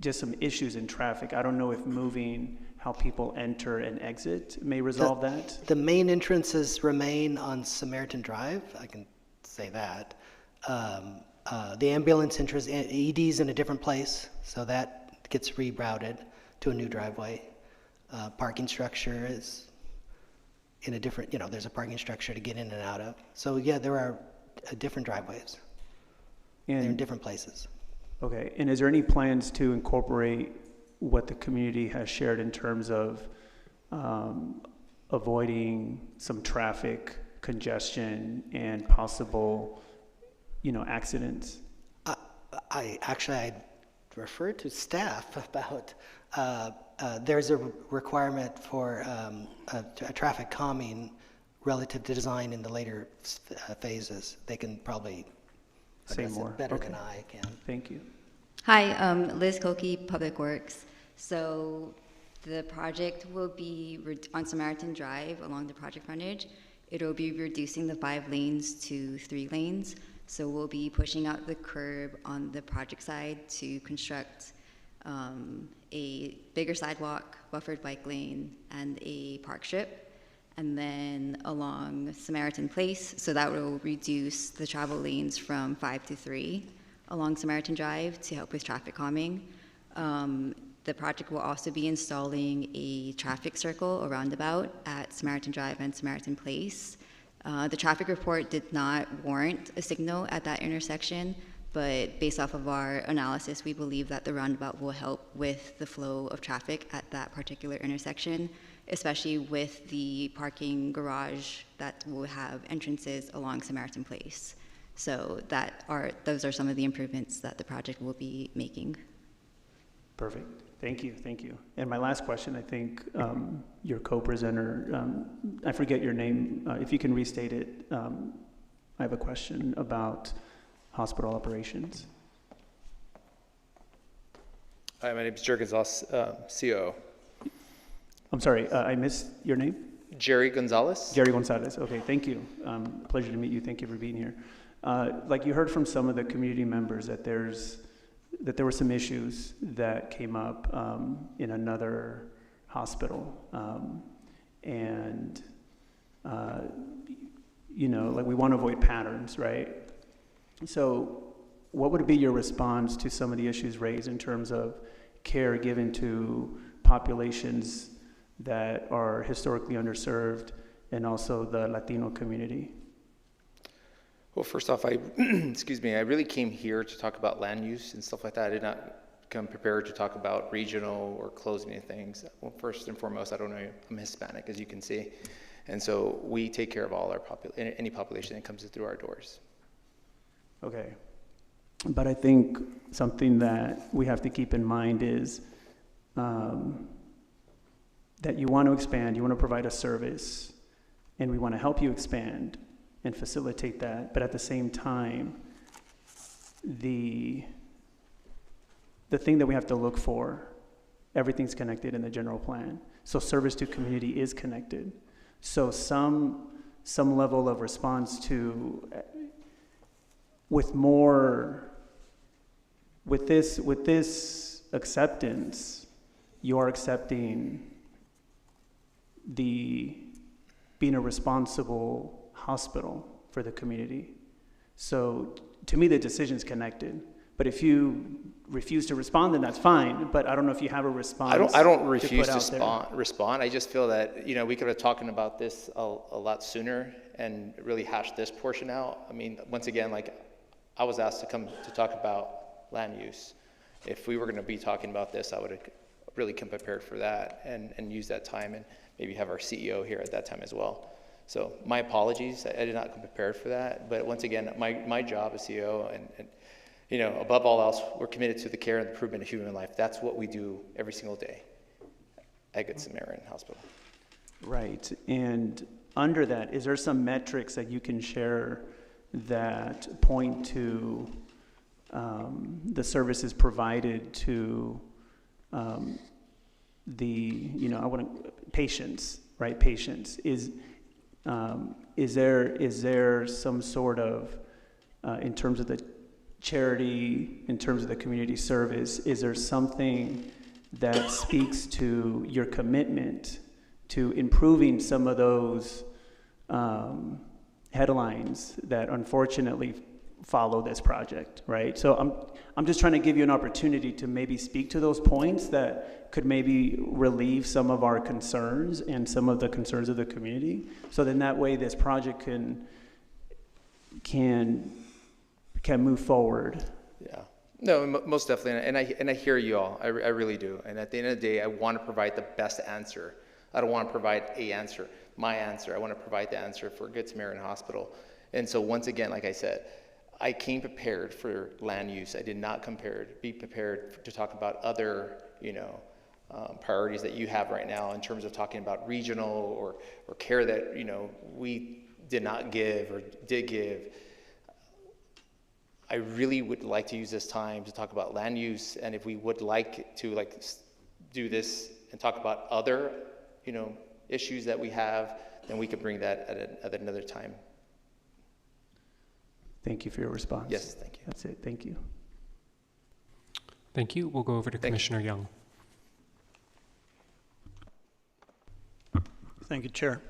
just some issues in traffic. I don't know if moving how people enter and exit may resolve that. The main entrances remain on Samaritan Drive, I can say that. The ambulance entrance, ED's in a different place, so that gets rerouted to a new driveway. Parking structure is in a different, there's a parking structure to get in and out of. So yeah, there are different driveways. They're in different places. Okay, and is there any plans to incorporate what the community has shared in terms of avoiding some traffic congestion and possible, accidents? I referred to staff about, there's a requirement for a traffic calming relative to design in the later phases. They can probably say more better than I can. Thank you. Hi, Liz Koki, Public Works. So the project will be on Samaritan Drive along the project frontage. It will be reducing the 5 lanes to 3 lanes. So we'll be pushing out the curb on the project side to construct a bigger sidewalk, buffered bike lane, and a park strip. and then along Samaritan Place. So that will reduce the travel lanes from 5 to 3 along Samaritan Drive to help with traffic calming. The project will also be installing a traffic circle or roundabout at Samaritan Drive and Samaritan Place. The traffic report did not warrant a signal at that intersection, but based off of our analysis, we believe that the roundabout will help with the flow of traffic at that particular intersection, especially with the parking garage that will have entrances along Samaritan Place. So those are some of the improvements that the project will be making. Perfect. Thank you, thank you. And my last question, I think your co-presenter, I forget your name, if you can restate it, I have a question about hospital operations. Hi, my name is Jerry Gonzalez, COO. I'm sorry, I missed your name? Jerry Gonzalez. Jerry Gonzalez, okay, thank you. Pleasure to meet you, thank you for being here. Like you heard from some of the community members that there were some issues that came up in another hospital. You know, like we want to avoid patterns, right? So what would be your response to some of the issues raised in terms of care given to populations that are historically underserved and also the Latino community? Well, first off, excuse me, I really came here to talk about land use and stuff like that. I did not come prepared to talk about regional or closing things. Well, first and foremost, I don't know, I'm Hispanic, as you can see. And so we take care of all our any population that comes through our doors. Okay. But I think something that we have to keep in mind is that you want to expand, you want to provide a service, and we want to help you expand and facilitate that, but at the same time, the thing that we have to look for, everything's connected in the general plan. So service to community is connected. So some level of response to, with this acceptance, you are accepting being a responsible hospital for the community. So to me, the decision's connected. But if you refuse to respond, then that's fine. But I don't know if you have a response. I don't refuse to respond. I just feel that, you know, we could have talked about this a lot sooner and really hashed this portion out. I mean, once again, like I was asked to come to talk about land use. If we were going to be talking about this, I would have really come prepared for that and use that time and maybe have our CEO here at that time as well. So my apologies, I did not come prepared for that. But once again, my job as CEO and you know, above all else, we're committed to the care and improvement of human life. That's what we do every single day at Good Samaritan Hospital. Right, and under that, is there some metrics that you can share that point to the services provided to patients, right? Patients. Is there some sort of, in terms of the charity, in terms of the community service, is there something that speaks to your commitment to improving some of those headlines that unfortunately follow this project, right? So I'm just trying to give you an opportunity to maybe speak to those points that could maybe relieve some of our concerns and some of the concerns of the community. So then that way this project can move forward. Yeah, no, most definitely, and I hear you all, I really do. And at the end of the day, I want to provide the best answer. I don't want to provide my answer. I want to provide the answer for Good Samaritan Hospital. And so once again, like I said, I came prepared for land use. I did not be prepared to talk about other, priorities that you have right now in terms of talking about regional or care that, we did not give or did give. I really would like to use this time to talk about land use, and if we would like to do this and talk about other, issues that we have, then we could bring that at another time. Thank you for your response. Yes, thank you. That's it. Thank you. Thank you. We'll go over to Commissioner Young. Thank you, Chair.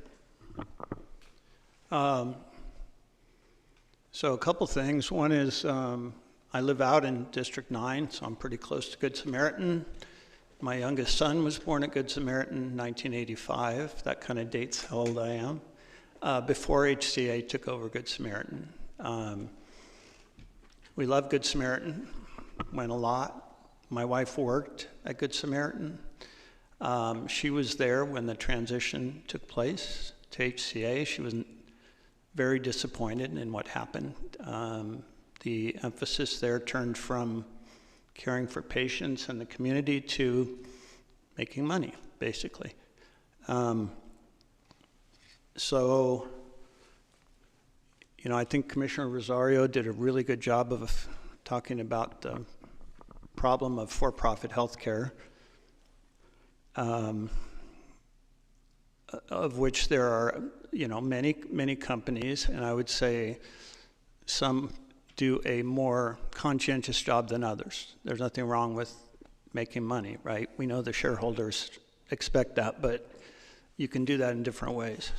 So a couple things. One is I live out in District 9, so I'm pretty close to Good Samaritan. My youngest son was born at Good Samaritan in 1985. That kind of dates how old I am. Before HCA took over Good Samaritan. We love Good Samaritan, went a lot. My wife worked at Good Samaritan. She was there when the transition took place to HCA. She was very disappointed in what happened. The emphasis there turned from caring for patients and the community to making money, basically. So, you know, I think Commissioner Rosario did a really good job of talking about the problem of for-profit healthcare, of which there are, you know, many companies, and I would say some do a more conscientious job than others. There's nothing wrong with making money, right? We know the shareholders expect that, but you can do that in different ways.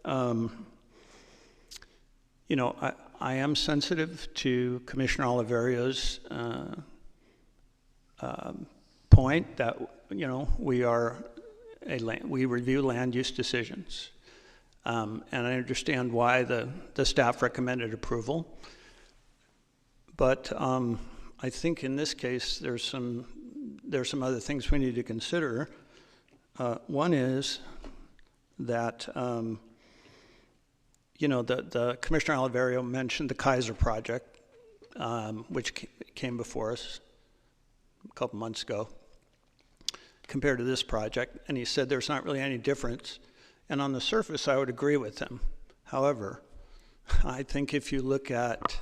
You know, I am sensitive to Commissioner Oliverio's point that, you know, we review land use decisions. And I understand why the staff recommended approval. But I think in this case, there's some other things we need to consider. One is that, you know, the Commissioner Oliverio mentioned the Kaiser project, which came before us a couple months ago, compared to this project, and he said there's not really any difference. And on the surface, I would agree with him. However, I think if you look at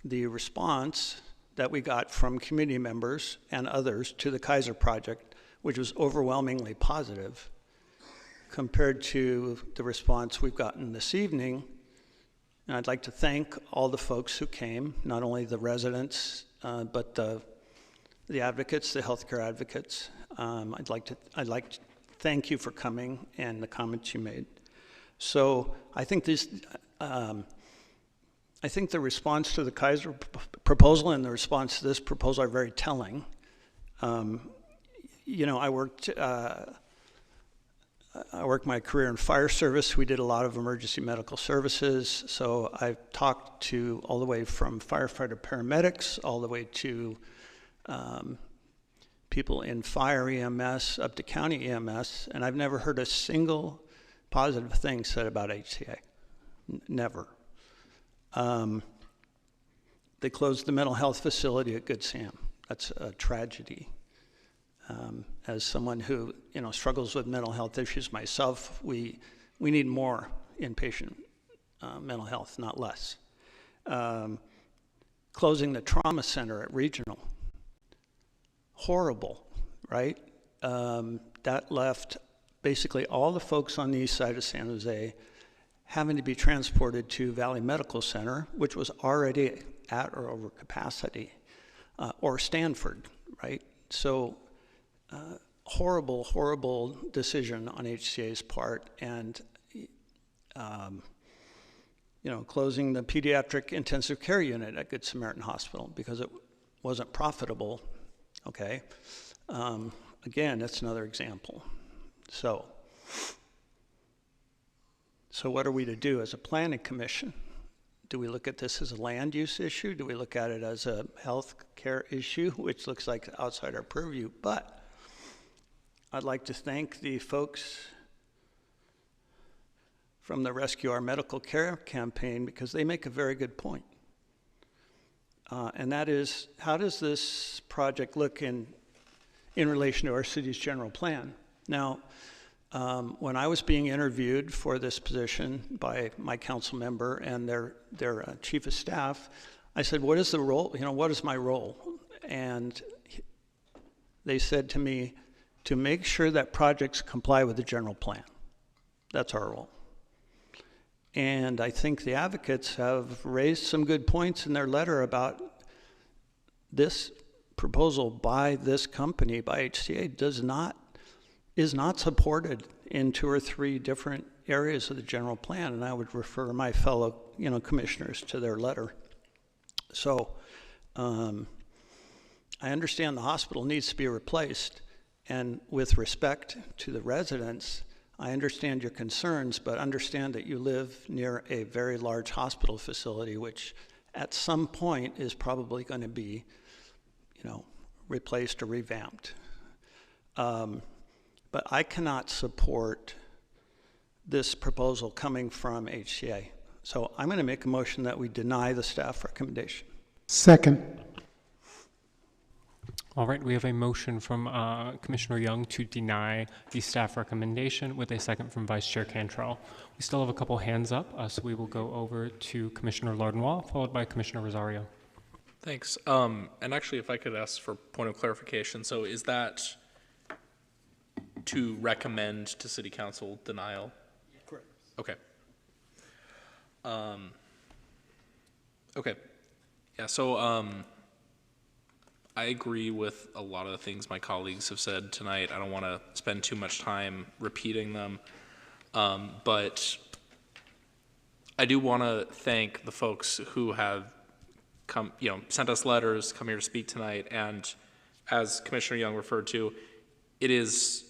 the response that we got from community members and others to the Kaiser project, which was overwhelmingly positive, compared to the response we've gotten this evening, and I'd like to thank all the folks who came, not only the residents, but the advocates, the healthcare advocates. I'd like to thank you for coming and the comments you made. So I think I think the response to the Kaiser proposal and the response to this proposal are very telling. You know, I worked my career in fire service. We did a lot of emergency medical services. So I've talked to all the way from firefighter paramedics, all the way to people in fire EMS, up to county EMS, and I've never heard a single positive thing said about HCA. Never. They closed the mental health facility at Good Sam. That's a tragedy. As someone who, you know, struggles with mental health issues myself, we need more inpatient mental health, not less. Closing the trauma center at Regional. Horrible, right? That left basically all the folks on the east side of San Jose having to be transported to Valley Medical Center, which was already at or over capacity, or Stanford, right? So horrible, horrible decision on HCA's part, and you know, closing the pediatric intensive care unit at Good Samaritan Hospital because it wasn't profitable. Okay, again, that's another example. So what are we to do as a planning commission? Do we look at this as a land use issue? Do we look at it as a health care issue, which looks like outside our purview? But I'd like to thank the folks from the Rescue Our Medical Care campaign, because they make a very good point. And that is, how does this project look in relation to our city's general plan? Now, when I was being interviewed for this position by my council member and their chief of staff, I said, what is the role, you know, what is my role? And they said to me, to make sure that projects comply with the general plan. That's our role. And I think the advocates have raised some good points in their letter about this proposal by this company, by HCA, is not supported in 2 or 3 different areas of the general plan, and I would refer my fellow, commissioners to their letter. So I understand the hospital needs to be replaced, and with respect to the residents, I understand your concerns, but understand that you live near a very large hospital facility, which at some point is probably going to be, replaced or revamped. But I cannot support this proposal coming from HCA. So I'm going to make a motion that we deny the staff recommendation. Second. All right, we have a motion from Commissioner Young to deny the staff recommendation with a second from Vice Chair Cantrell. We still have a couple hands up, so we will go over to Commissioner Lardenois, followed by Commissioner Rosario. Thanks. And actually, if I could ask for point of clarification, so is that to recommend to City Council denial? Correct. Okay. Okay. Yeah, so I agree with a lot of the things my colleagues have said tonight. I don't want to spend too much time repeating them. But I do want to thank the folks who have come, sent us letters, come here to speak tonight. And as Commissioner Young referred to, it is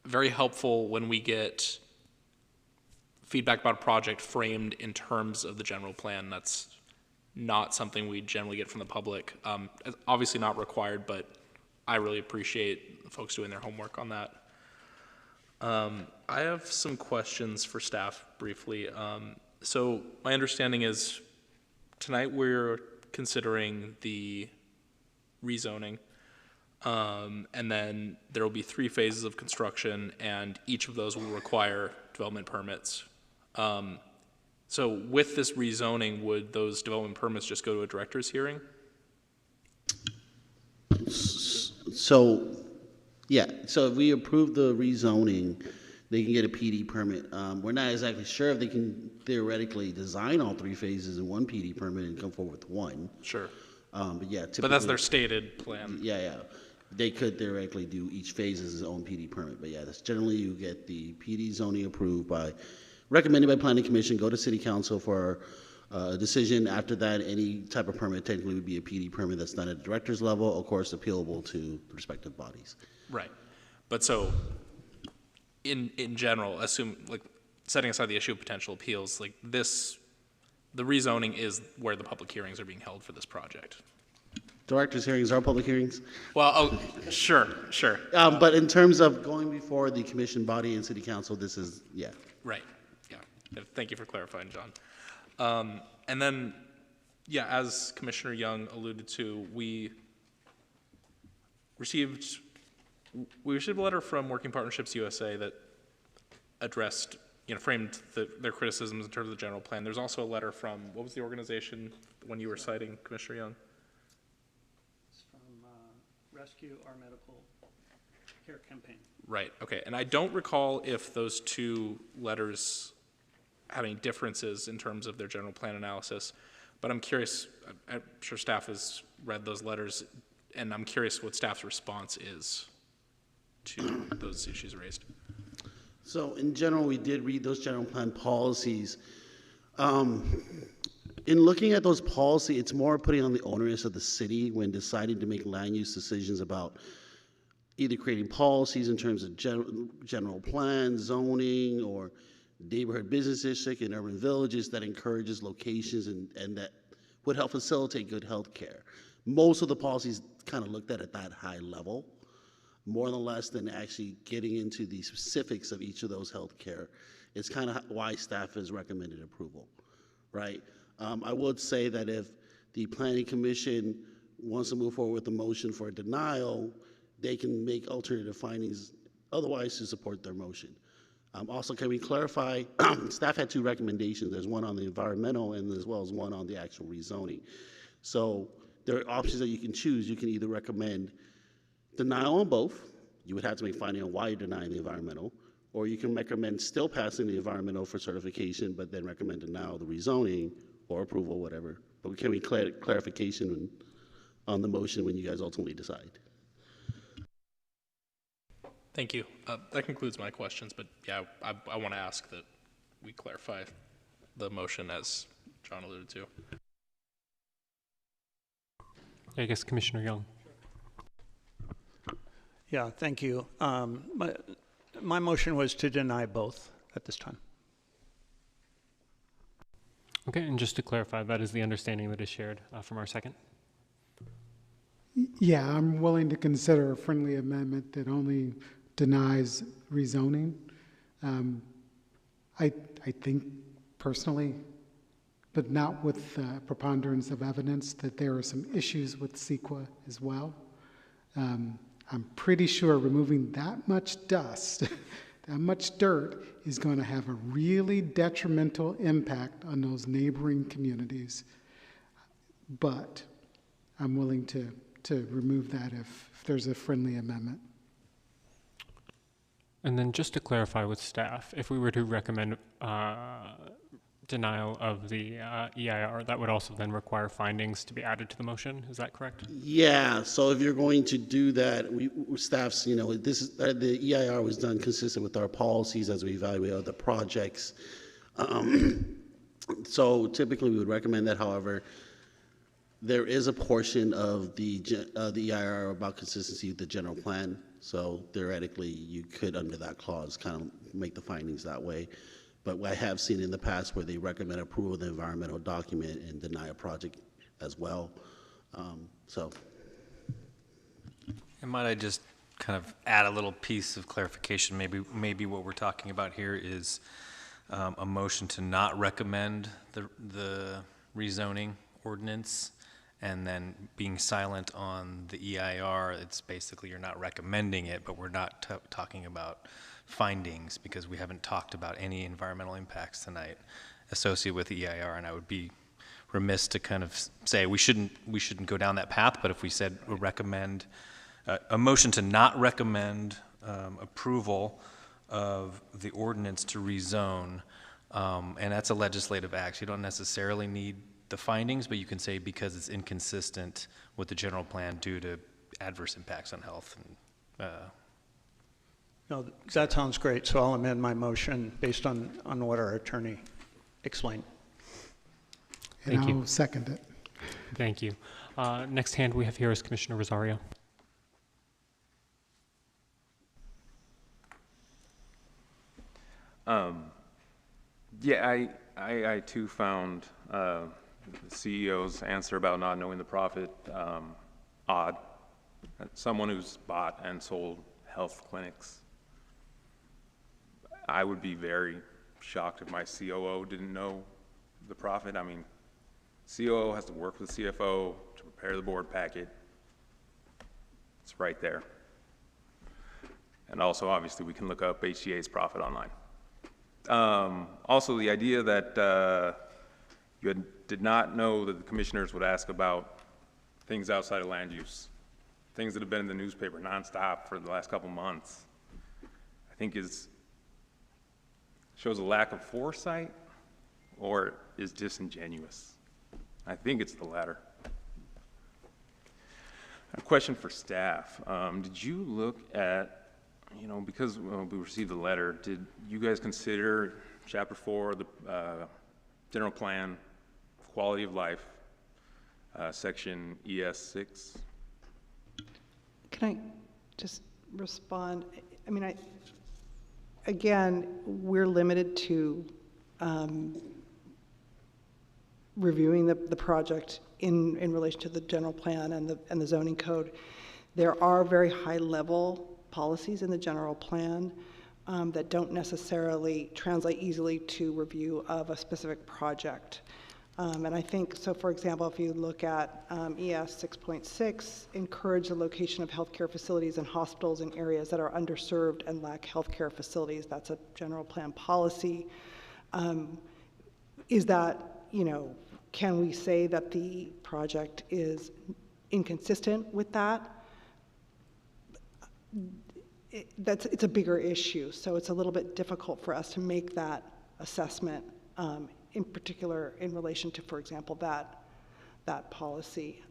very helpful when we get feedback about a project framed in terms of the general plan. That's not something we generally get from the public. Obviously not required, but I really appreciate folks doing their homework on that. I have some questions for staff briefly. So my understanding is tonight we're considering the rezoning, and then there will be 3 phases of construction, and each of those will require development permits. So with this rezoning, would those development permits just go to a director's hearing? So, yeah, so if we approve the rezoning, they can get a PD permit. We're not exactly sure if they can theoretically design all 3 phases in one PD permit and come forward with one. Sure. But yeah, typically, but that's their stated plan. Yeah. They could theoretically do each phase as its own PD permit. But yeah, that's generally you get the PD zoning approved by, recommended by Planning Commission, go to City Council for a decision. After that, any type of permit technically would be a PD permit that's done at the director's level, of course, appealable to the respective bodies. Right. But so, in general, assume, like, setting aside the issue of potential appeals, like this, the rezoning is where the public hearings are being held for this project. Director's hearings are public hearings? Well, sure. But in terms of going before the commission body and City Council, this is, yeah. Right, yeah. Thank you for clarifying, John. And then, yeah, as Commissioner Young alluded to, we received a letter from Working Partnerships USA that addressed, framed their criticisms in terms of the general plan. There's also a letter from, what was the organization when you were citing, Commissioner Young? It's from Rescue Our Medical Care Campaign. Right, okay. And I don't recall if those 2 letters had any differences in terms of their general plan analysis, but I'm curious, I'm sure staff has read those letters, and I'm curious what staff's response is to those issues raised. So in general, we did read those general plan policies. In looking at those policies, it's more putting on the onus of the city when deciding to make land use decisions about either creating policies in terms of general plan, zoning, or neighborhood business district and urban villages that encourages locations and that would help facilitate good health care. Most of the policies kind of looked at that high level, more than less than actually getting into the specifics of each of those health care. It's kind of why staff has recommended approval, right? I would say that if the Planning Commission wants to move forward with a motion for a denial, they can make alternative findings otherwise to support their motion. Also, can we clarify, staff had 2 recommendations. There's one on the environmental and as well as one on the actual rezoning. So there are options that you can choose. You can either recommend denial on both. You would have to make finding on why you're denying the environmental, or you can recommend still passing the environmental for certification, but then recommend denial of the rezoning or approval, whatever. But can we clarification on the motion when you guys ultimately decide? Thank you. That concludes my questions, but yeah, I want to ask that we clarify the motion as John alluded to. I guess Commissioner Young. Yeah, thank you. My motion was to deny both at this time. Okay, and just to clarify, that is the understanding that is shared from our second. Yeah, I'm willing to consider a friendly amendment that only denies rezoning. I think personally, but not with preponderance of evidence, that there are some issues with CEQA as well. I'm pretty sure removing that much dust, that much dirt, is going to have a really detrimental impact on those neighboring communities. But I'm willing to remove that if there's a friendly amendment. And then just to clarify with staff, if we were to recommend denial of the EIR, that would also then require findings to be added to the motion. Is that correct? Yeah, so if you're going to do that, staff's, this is, the EIR was done consistent with our policies as we evaluate other projects. So typically we would recommend that. However, there is a portion of the EIR about consistency with the general plan. So theoretically, you could, under that clause, kind of make the findings that way. But I have seen in the past where they recommend approval of the environmental document and deny a project as well. And might I just kind of add a little piece of clarification? Maybe what we're talking about here is a motion to not recommend the rezoning ordinance, and then being silent on the EIR. It's basically you're not recommending it, but we're not talking about findings, because we haven't talked about any environmental impacts tonight associated with the EIR, and I would be remiss to kind of say we shouldn't go down that path. But if we said we recommend a motion to not recommend approval of the ordinance to rezone, and that's a legislative act. You don't necessarily need the findings, but you can say because it's inconsistent with the general plan due to adverse impacts on health. No, that sounds great. So I'll amend my motion based on what our attorney explained. And I'll second it. Thank you. Next hand we have here is Commissioner Rosario. Yeah, I too found the CEO's answer about not knowing the profit odd. Someone who's bought and sold health clinics, I would be very shocked if my COO didn't know the profit. I mean, COO has to work with CFO to prepare the board packet. It's right there. And also, obviously, we can look up HCA's profit online. Also, the idea that you did not know that the commissioners would ask about things outside of land use, things that have been in the newspaper nonstop for the last couple months, I think shows a lack of foresight or is disingenuous. I think it's the latter. A question for staff. Did you look at, because we received the letter, did you guys consider Chapter 4 of the General Plan, Quality of Life, Section ES6? Can I just respond? I mean, again, we're limited to reviewing the project in relation to the general plan and the zoning code. There are very high-level policies in the general plan that don't necessarily translate easily to review of a specific project. And I think, so for example, if you look at ES 6.6, encourage the location of healthcare facilities and hospitals in areas that are underserved and lack healthcare facilities. That's a general plan policy. Is that, can we say that the project is inconsistent with that? It's a bigger issue, so it's a little bit difficult for us to make that assessment, in particular in relation to, for example, that policy.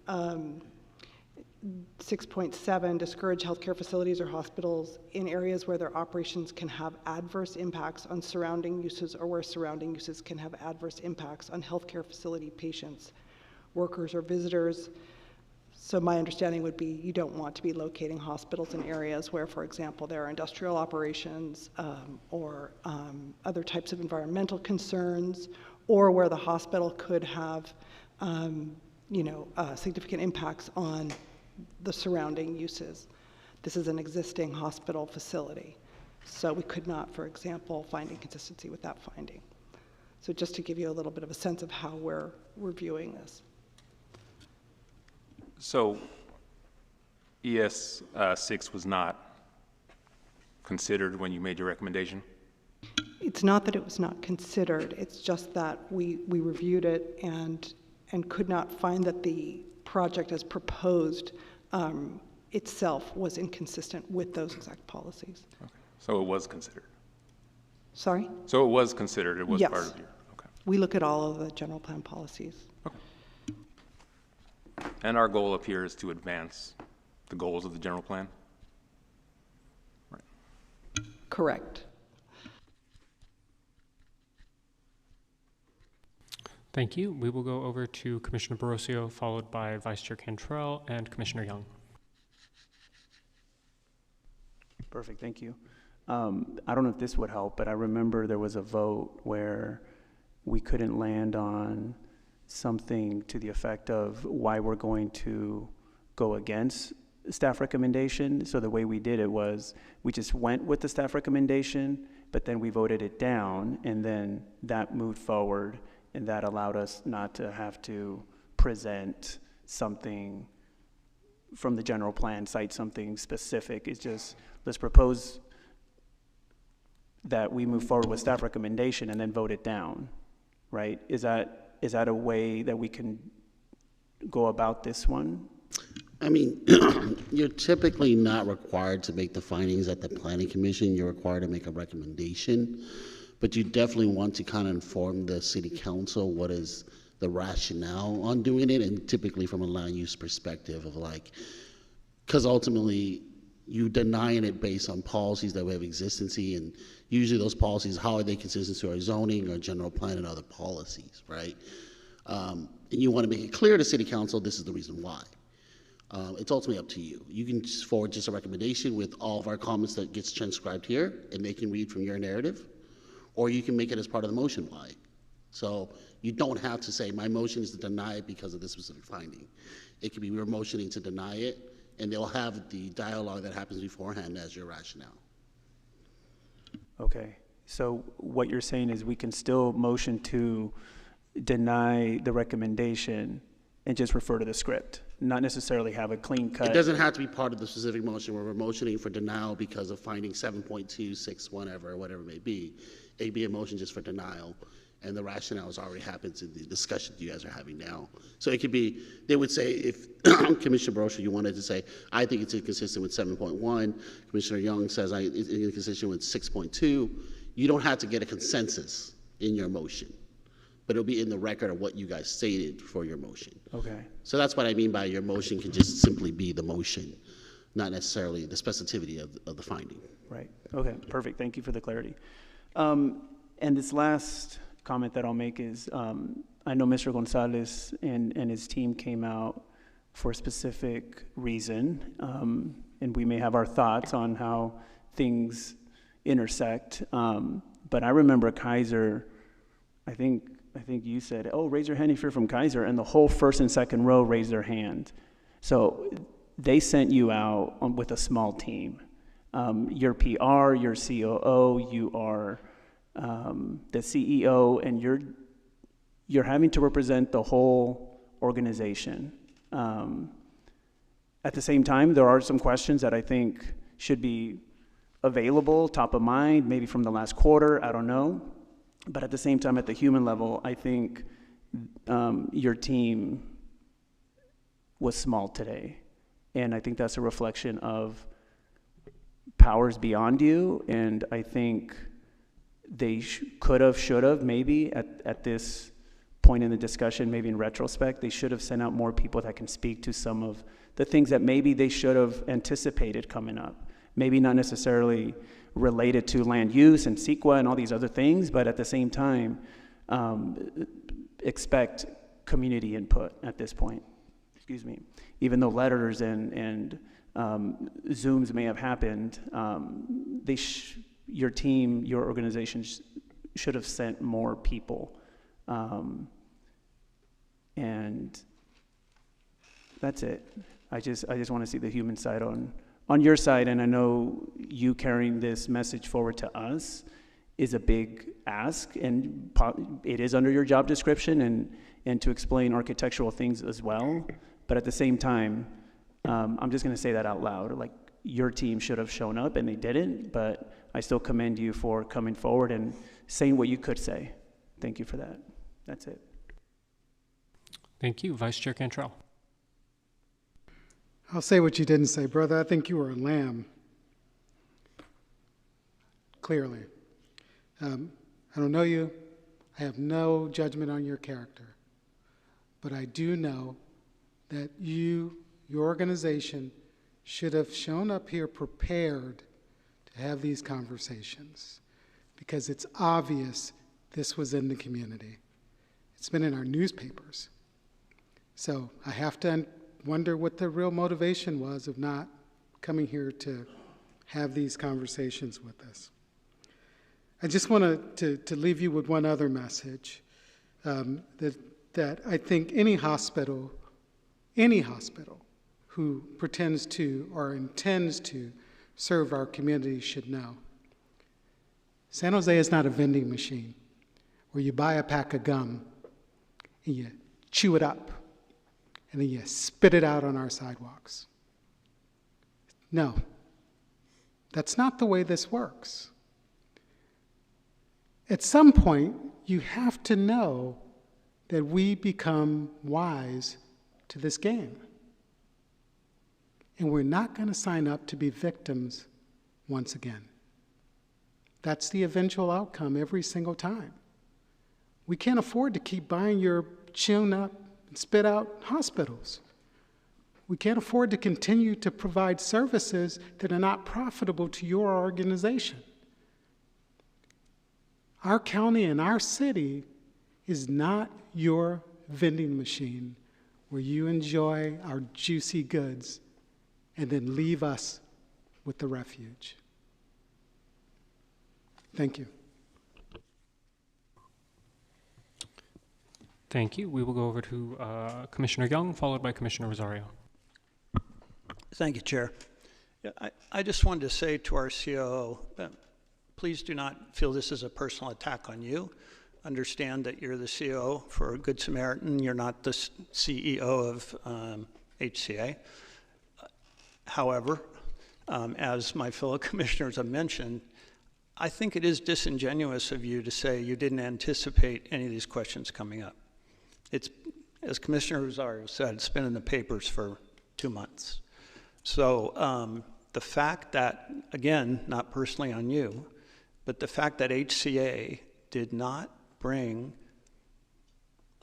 6.7, discourage healthcare facilities or hospitals in areas where their operations can have adverse impacts on surrounding uses or where surrounding uses can have adverse impacts on healthcare facility patients, workers, or visitors. So my understanding would be you don't want to be locating hospitals in areas where, for example, there are industrial operations or other types of environmental concerns, or where the hospital could have significant impacts on the surrounding uses. This is an existing hospital facility. So we could not, for example, find inconsistency with that finding. So just to give you a little bit of a sense of how we're viewing this. So ES 6 was not considered when you made your recommendation? It's not that it was not considered, it's just that we reviewed it and could not find that the project as proposed itself was inconsistent with those exact policies. Okay. So it was considered? Sorry? So it was considered, it was Yes. part of your, okay. We look at all of the general plan policies. Okay. And our goal up here is to advance the goals of the general plan? Right. Correct. Thank you. We will go over to Commissioner Barocio, followed by Vice Chair Cantrell and Commissioner Young. Perfect, thank you. I don't know if this would help, but I remember there was a vote where we couldn't land on something to the effect of why we're going to go against staff recommendation. So the way we did it was we just went with the staff recommendation, but then we voted it down, and then that moved forward, and that allowed us not to have to present something from the general plan, cite something specific. It's just, let's propose that we move forward with staff recommendation and then vote it down, right? Is that a way that we can go about this one? I mean, you're typically not required to make the findings at the planning commission. You're required to make a recommendation, but you definitely want to kind of inform the city council what is the rationale on doing it, and typically from a land use perspective of like, because ultimately you denying it based on policies that we have existency, and usually those policies, how are they consistent to our zoning or general plan and other policies, right? And you want to make it clear to city council, this is the reason why. It's ultimately up to you. You can just forward just a recommendation with all of our comments that gets transcribed here, and they can read from your narrative, or you can make it as part of the motion why. So you don't have to say, my motion is to deny it because of this specific finding. It could be we're motioning to deny it, and they'll have the dialogue that happens beforehand as your rationale. Okay, so what you're saying is we can still motion to deny the recommendation and just refer to the script, not necessarily have a clean cut. It doesn't have to be part of the specific motion where we're motioning for denial because of finding 7.26, whatever it may be. It'd be a motion just for denial, and the rationale has already happened in the discussion you guys are having now. So it could be, they would say, if Commissioner Barocio, you wanted to say, I think it's inconsistent with 7.1, Commissioner Young says it's inconsistent with 6.2, you don't have to get a consensus in your motion, but it'll be in the record of what you guys stated for your motion. Okay. So that's what I mean by your motion can just simply be the motion, not necessarily the specificity of the finding. Right, okay, perfect, thank you for the clarity. And this last comment that I'll make is, I know Mr. Gonzalez and his team came out for a specific reason, and we may have our thoughts on how things intersect, but I remember Kaiser, I think you said, oh, raise your hand if you're from Kaiser, and the whole first and second row raised their hand. So they sent you out with a small team. Your PR, your COO, you are the CEO, and you're having to represent the whole organization. At the same time, there are some questions that I think should be available, top of mind, maybe from the last quarter, I don't know. But at the same time, at the human level, I think your team was small today. And I think that's a reflection of powers beyond you. And I think they could have, should have, maybe at this point in the discussion, maybe in retrospect, they should have sent out more people that can speak to some of the things that maybe they should have anticipated coming up. Maybe not necessarily related to land use and CEQA and all these other things, but at the same time, expect community input at this point. Excuse me. Even though letters and Zooms may have happened, your team, your organization should have sent more people. And that's it. I just want to see the human side on your side, and I know you carrying this message forward to us is a big ask, and it is under your job description and to explain architectural things as well. But at the same time, I'm just going to say that out loud. Like, your team should have shown up, and they didn't, but I still commend you for coming forward and saying what you could say. Thank you for that. That's it. Thank you. Vice Chair Cantrell. I'll say what you didn't say, brother. I think you were a lamb. Clearly. I don't know you. I have no judgment on your character. But I do know that your organization should have shown up here prepared to have these conversations, because it's obvious this was in the community. It's been in our newspapers. So I have to wonder what the real motivation was of not coming here to have these conversations with us. I just want to leave you with one other message, that I think any hospital who pretends to or intends to serve our community should know. San Jose is not a vending machine where you buy a pack of gum and you chew it up and then you spit it out on our sidewalks. No, that's not the way this works. At some point, you have to know that we become wise to this game. And we're not going to sign up to be victims once again. That's the eventual outcome every single time. We can't afford to keep buying your chewn up and spit out hospitals. We can't afford to continue to provide services that are not profitable to your organization. Our county and our city is not your vending machine where you enjoy our juicy goods and then leave us with the refuge. Thank you. Thank you. We will go over to Commissioner Young, followed by Commissioner Rosario. Thank you, Chair. Yeah, I just wanted to say to our COO, please do not feel this is a personal attack on you. Understand that you're the COO for Good Samaritan. You're not the CEO of HCA. However, as my fellow commissioners have mentioned, I think it is disingenuous of you to say you didn't anticipate any of these questions coming up. It's, as Commissioner Rosario said, it's been in the papers for 2 months. So the fact that, again, not personally on you, but the fact that HCA did not bring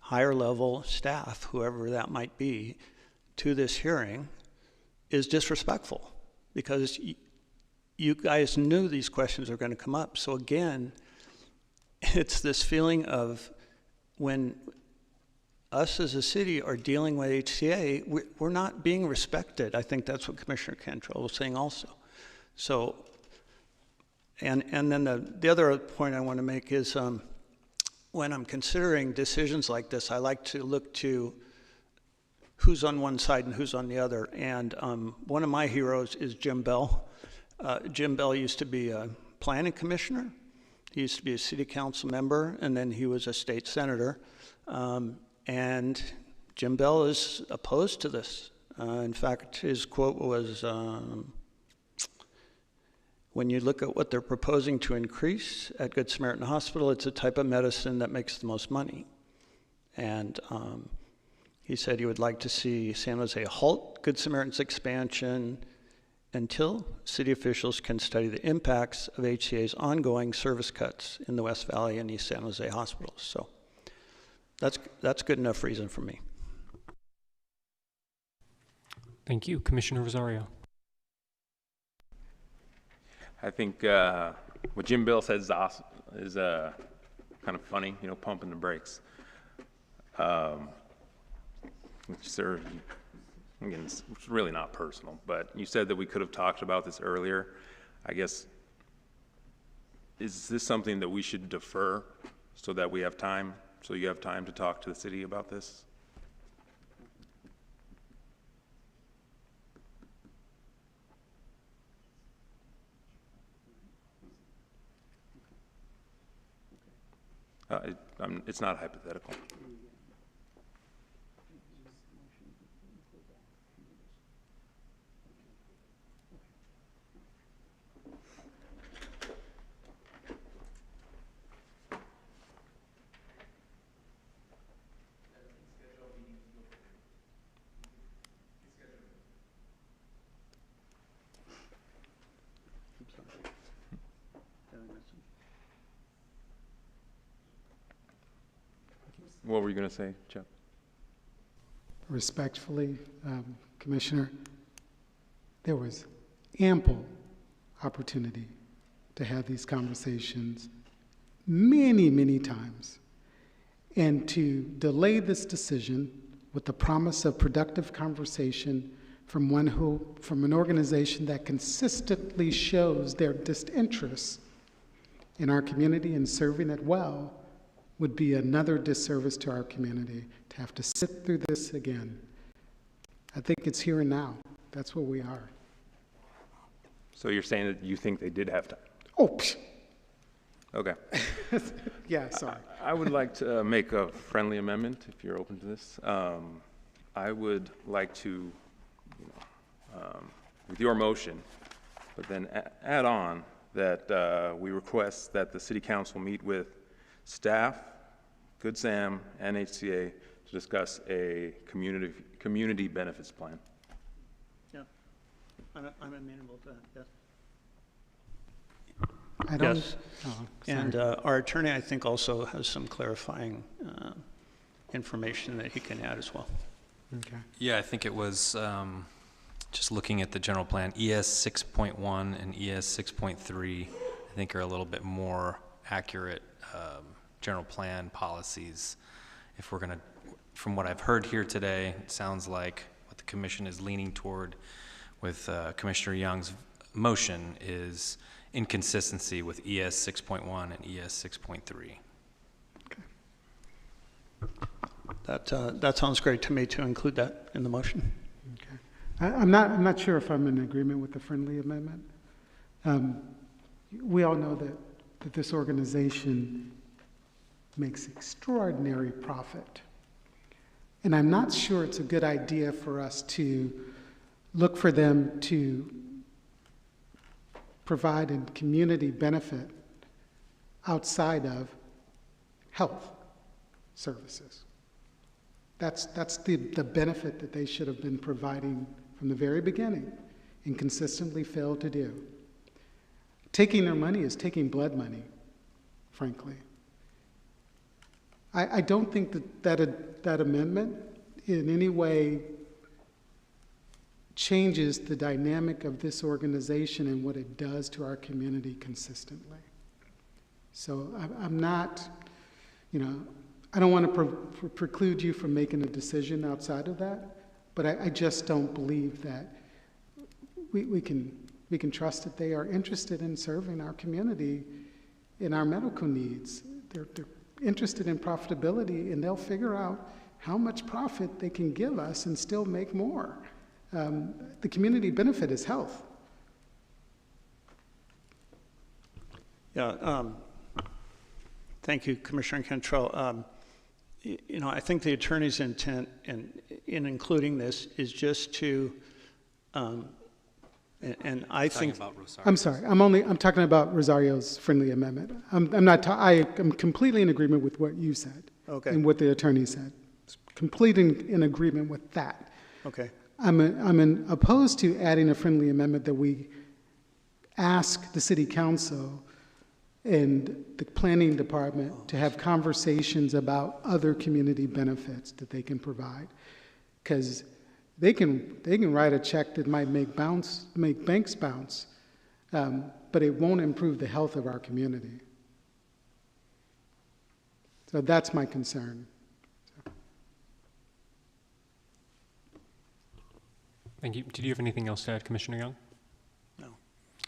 higher level staff, whoever that might be, to this hearing is disrespectful, because you guys knew these questions are going to come up. So again, it's this feeling of when us as a city are dealing with HCA, we're not being respected. I think that's what Commissioner Cantrell was saying also. So, and then the other point I want to make is when I'm considering decisions like this, I like to look to who's on one side and who's on the other. And one of my heroes is Jim Bell. Jim Bell used to be a planning commissioner. He used to be a city council member, and then he was a state senator. And Jim Bell is opposed to this. In fact, his quote was, when you look at what they're proposing to increase at Good Samaritan Hospital, it's a type of medicine that makes the most money. And he said he would like to see San Jose halt Good Samaritan's expansion until city officials can study the impacts of HCA's ongoing service cuts in the West Valley and East San Jose hospitals. So That's good enough reason for me. Thank you. Commissioner Rosario. I think what Jim Bill says is kind of funny, you know, pumping the brakes. Sir, again, it's really not personal, but you said that we could have talked about this earlier. I guess, is this something that we should defer so that we have time, so you have time to talk to the city about this? It's not hypothetical. What were you going to say, Chuck? Respectfully, Commissioner, there was ample opportunity to have these conversations many, many times, and to delay this decision with the promise of productive conversation from an organization that consistently shows their disinterest in our community and serving it well would be another disservice to our community to have to sit through this again. I think it's here and now. That's where we are. So you're saying that you think they did have time? Oh, psh. Okay. Yeah, sorry. I would like to make a friendly amendment, if you're open to this. I would like to, with your motion, but then add on that we request that the City Council meet with staff, Good Sam, and HCA to discuss a community benefits plan. Yeah, I'm amenable to that, yes. I don't, yes. Oh, and our attorney, I think, also has some clarifying information that he can add as well. Okay. Yeah, I think it was just looking at the general plan, ES 6.1 and ES 6.3, I think are a little bit more accurate general plan policies. If we're going to, from what I've heard here today, it sounds like what the commission is leaning toward with Commissioner Young's motion is inconsistency with ES 6.1 and ES 6.3. That sounds great to me to include that in the motion. Okay. I'm not sure if I'm in agreement with the friendly amendment. We all know that this organization makes extraordinary profit. And I'm not sure it's a good idea for us to look for them to provide a community benefit outside of health services. That's the benefit that they should have been providing from the very beginning and consistently failed to do. Taking their money is taking blood money, frankly. I don't think that amendment in any way changes the dynamic of this organization and what it does to our community consistently. So I'm not, I don't want to preclude you from making a decision outside of that, but I just don't believe that we can trust that they are interested in serving our community in our medical needs. They're interested in profitability, and they'll figure out how much profit they can give us and still make more. The community benefit is health. Yeah, thank you, Commissioner Cantrell. I think the attorney's intent in including this is just to, and I think. I'm sorry. I'm talking about Rosario's friendly amendment. I am completely in agreement with what you said. Okay. And what the attorney said. Completely in agreement with that. Okay. I'm opposed to adding a friendly amendment that we ask the city council and the planning department to have conversations about other community benefits that they can provide. Because they can write a check that might make banks bounce, but it won't improve the health of our community. So that's my concern. Thank you. Did you have anything else to add, Commissioner Young? No.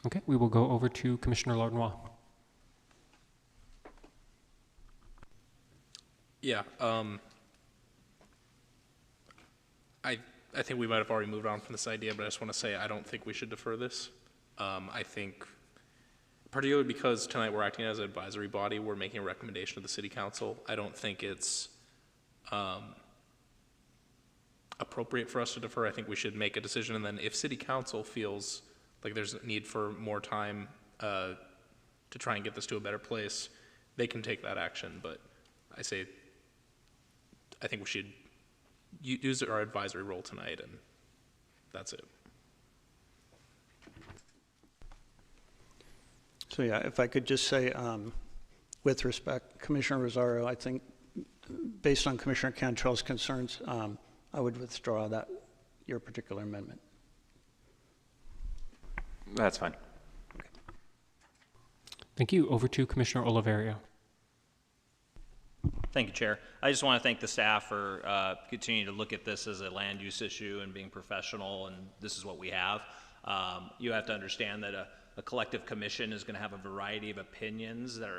Okay, we will go over to Commissioner Lardnois. Yeah, I think we might have already moved on from this idea, but I just want to say I don't think we should defer this. I think, particularly because tonight we're acting as an advisory body, we're making a recommendation to the City Council. I don't think it's appropriate for us to defer. I think we should make a decision, and then if City Council feels like there's a need for more time to try and get this to a better place, they can take that action. But I think we should use our advisory role tonight, and that's it. So yeah, if I could just say, with respect, Commissioner Rosario, I think based on Commissioner Cantrell's concerns, I would withdraw your particular amendment. That's fine. Okay. Thank you. Over to Commissioner Oliveira. Thank you, Chair. I just want to thank the staff for continuing to look at this as a land use issue and being professional, and this is what we have. You have to understand that a collective commission is going to have a variety of opinions that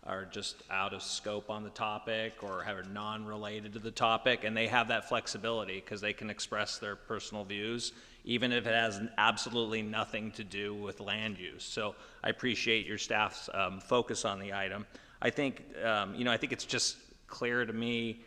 are just out of scope on the topic or are non-related to the topic, and they have that flexibility because they can express their personal views even if it has absolutely nothing to do with land use. So I appreciate your staff's focus on the item. I think, I think it's just clear to me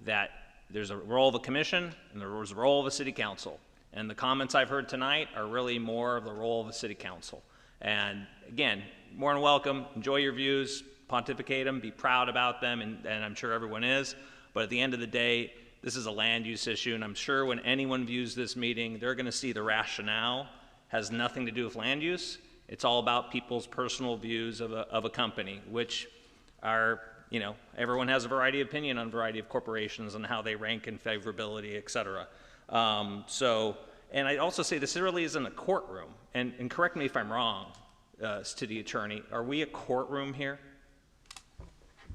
that there's a role of a commission and there's a role of a city council. And the comments I've heard tonight are really more of the role of a city council. And again, more than welcome, enjoy your views, pontificate them, be proud about them, and I'm sure everyone is. But at the end of the day, this is a land use issue, and I'm sure when anyone views this meeting, they're going to see the rationale has nothing to do with land use. It's all about people's personal views of a company, which are, everyone has a variety of opinion on a variety of corporations and how they rank in favorability, et cetera. And I also say this really isn't a courtroom, and correct me if I'm wrong, to the attorney, are we a courtroom here?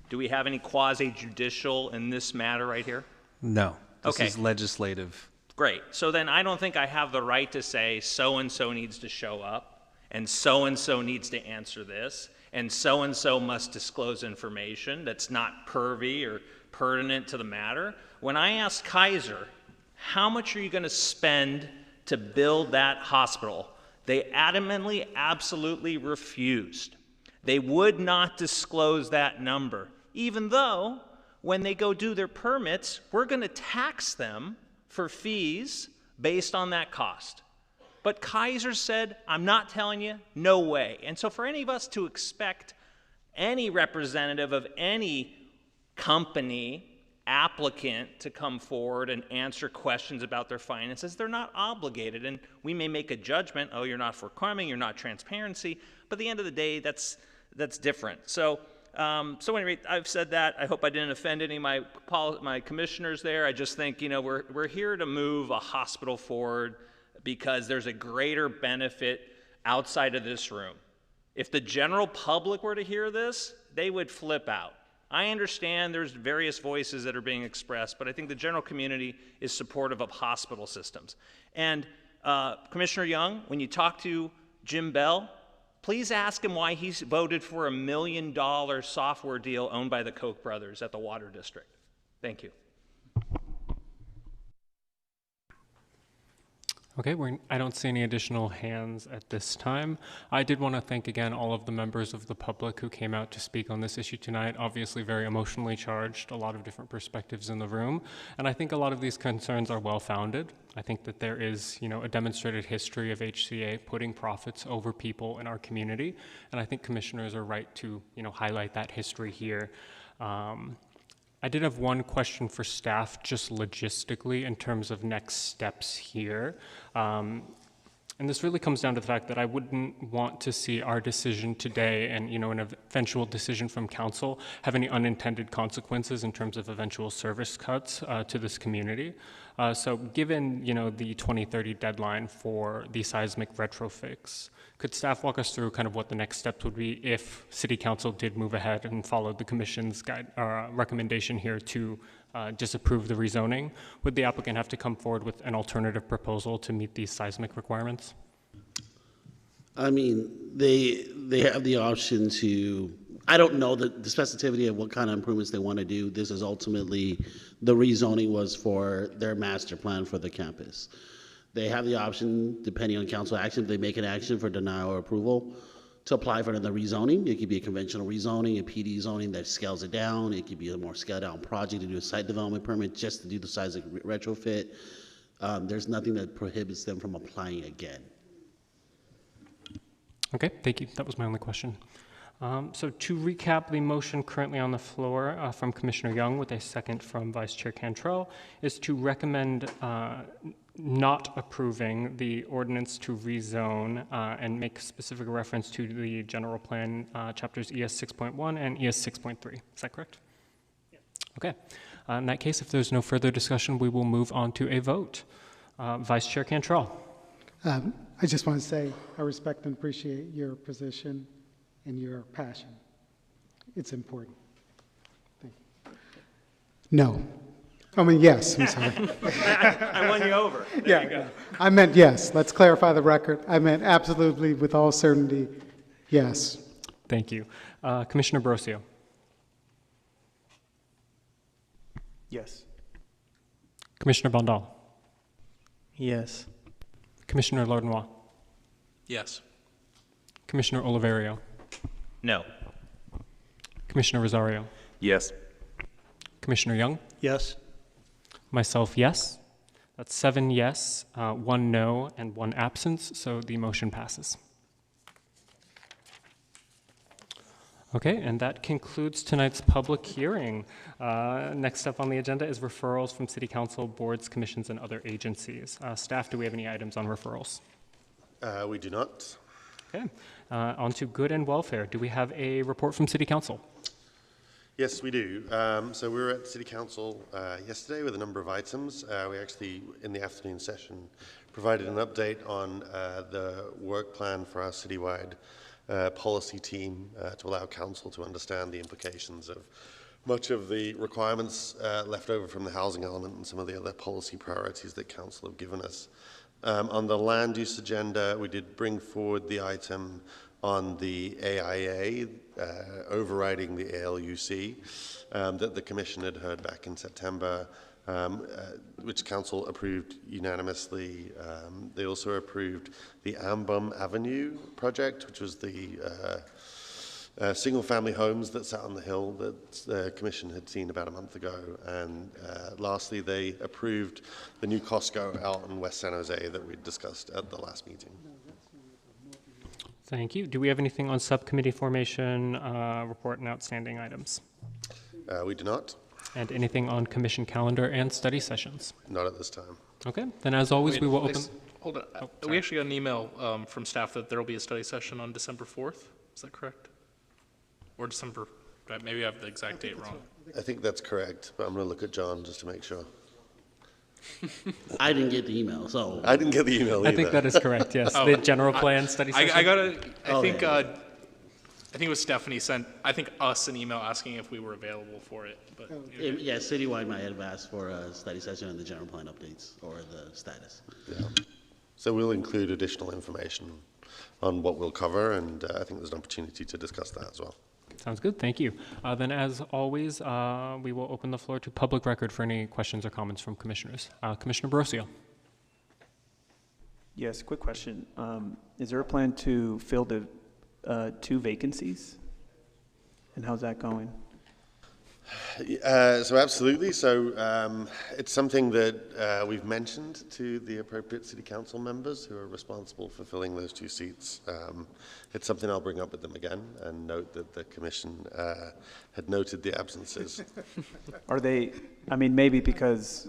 Do we have any quasi-judicial in this matter right here? No, this Okay. is legislative. Great. So then I don't think I have the right to say so-and-so needs to show up, and so-and-so needs to answer this, and so-and-so must disclose information that's not pervy or pertinent to the matter. When I asked Kaiser, how much are you going to spend to build that hospital? They adamantly, absolutely refused. They would not disclose that number, even though when they go do their permits, we're going to tax them for fees based on that cost. But Kaiser said, I'm not telling you, no way. And so for any of us to expect any representative of any company, applicant to come forward and answer questions about their finances, they're not obligated. And we may make a judgment, oh, you're not forthcoming, you're not transparency, but at the end of the day, that's different. So anyway, I've said that. I hope I didn't offend any of my commissioners there. I just think, we're here to move a hospital forward because there's a greater benefit outside of this room. If the general public were to hear this, they would flip out. I understand there's various voices that are being expressed, but I think the general community is supportive of hospital systems. And Commissioner Young, when you talk to Jim Bell, please ask him why he's voted for $1 million software deal owned by the Koch brothers at the Water District. Thank you. Okay, I don't see any additional hands at this time. I did want to thank again all of the members of the public who came out to speak on this issue tonight. Obviously very emotionally charged, a lot of different perspectives in the room, and I think a lot of these concerns are well-founded. I think that there is, a demonstrated history of HCA putting profits over people in our community, and I think commissioners are right to, highlight that history here. I did have one question for staff, just logistically in terms of next steps here. And this really comes down to the fact that I wouldn't want to see our decision today and, an eventual decision from council have any unintended consequences in terms of eventual service cuts to this community. So given, the 2030 deadline for the seismic retrofix, could staff walk us through kind of what the next steps would be if City Council did move ahead and followed the Commission's recommendation here to disapprove the rezoning? Would the applicant have to come forward with an alternative proposal to meet these seismic requirements? I mean, they have the option to, I don't know the specificity of what kind of improvements they want to do. This is ultimately, the rezoning was for their master plan for the campus. They have the option, depending on council action, if they make an action for denial or approval, to apply for the rezoning. It could be a conventional rezoning, a PD zoning that scales it down. It could be a more scaled down project to do a site development permit just to do the seismic retrofit. There's nothing that prohibits them from applying again. Okay, thank you. That was my only question. So to recap, the motion currently on the floor from Commissioner Young with a second from Vice Chair Cantrell is to recommend not approving the ordinance to rezone and make specific reference to the general plan chapters ES 6.1 and ES 6.3. Is that correct? Yeah. Okay. In that case, if there's no further discussion, we will move on to a vote. Vice Chair Cantrell. I just want to say I respect and appreciate your position and your passion. It's important. Thank you. No. I mean, yes, I'm sorry. I won you over. There you go. I meant yes. Let's clarify the record. I meant absolutely, with all certainty, yes. Thank you. Commissioner Brosio. Yes. Commissioner Bondal. Yes. Commissioner Lardenois. Yes. Commissioner Oliverio. No. Commissioner Rosario. Yes. Commissioner Young. Yes. Myself, yes. That's 7 yes, 1 no, and 1 absence, so the motion passes. Okay, and that concludes tonight's public hearing. Next up on the agenda is referrals from City Council, boards, commissions, and other agencies. Staff, do we have any items on referrals? We do not. Okay, on to good and welfare. Do we have a report from City Council? Yes, we do. So we were at City Council yesterday with a number of items. We actually, in the afternoon session, provided an update on the work plan for our citywide policy team to allow Council to understand the implications of much of the requirements left over from the housing element and some of the other policy priorities that Council have given us. On the land use agenda, we did bring forward the item on the AIA, overriding the ALUC, that the Commission had heard back in September, which Council approved unanimously. They also approved the Ambum Avenue project, which was the single-family homes that sat on the hill that the Commission had seen about a month ago. And lastly, they approved the new Costco out in West San Jose that we discussed at the last meeting. Thank you. Do we have anything on subcommittee formation, report, and outstanding items? We do not. And anything on commission calendar and study sessions? Not at this time. Okay, then as always, we will open. Hold on. Oh, we actually got an email from staff that there will be a study session on December 4th. Is that correct? Or December, maybe I have the exact date wrong. I think that's correct, but I'm going to look at John just to make sure. I didn't get the email, so. I didn't get the email either. I think that is correct, yes. The general plan study session? I think it was Stephanie sent, us an email asking if we were available for it. But Yeah, citywide might have asked for a study session on the general plan updates or the status. Yeah. So we'll include additional information on what we'll cover, and I think there's an opportunity to discuss that as well. Sounds good. Thank you. Then, as always, we will open the floor to public record for any questions or comments from commissioners. Commissioner Brosio. Yes, quick question. Is there a plan to fill the 2 vacancies? And how's that going? So absolutely. So it's something that we've mentioned to the appropriate City Council members who are responsible for filling those 2 seats. It's something I'll bring up with them again and note that the Commission had noted the absences. Are they, maybe because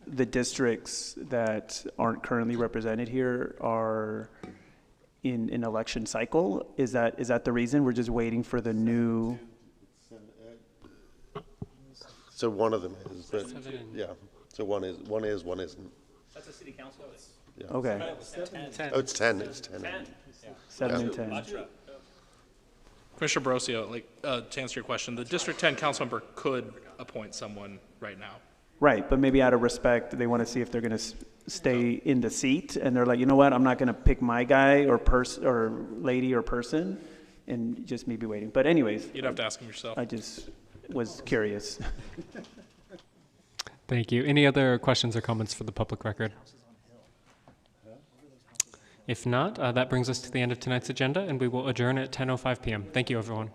the districts that aren't currently represented here are in an election cycle. Is that the reason? We're just waiting for the new? So one of them is, but, yeah, so one is, one isn't. That's a city council. Yeah. Okay. Oh, it's 10, it's 10. 7 and 10. Commissioner Borosio, to answer your question, the District 10 council member could appoint someone right now. Right, but maybe out of respect, they want to see if they're going to stay in the seat, and they're like, you know what, I'm not going to pick my guy or lady or person, and just maybe waiting. But anyways. You'd have to ask them yourself. I just was curious. Thank you. Any other questions or comments for the public record? If not, that brings us to the end of tonight's agenda, and we will adjourn at 10:05 p.m. Thank you, everyone.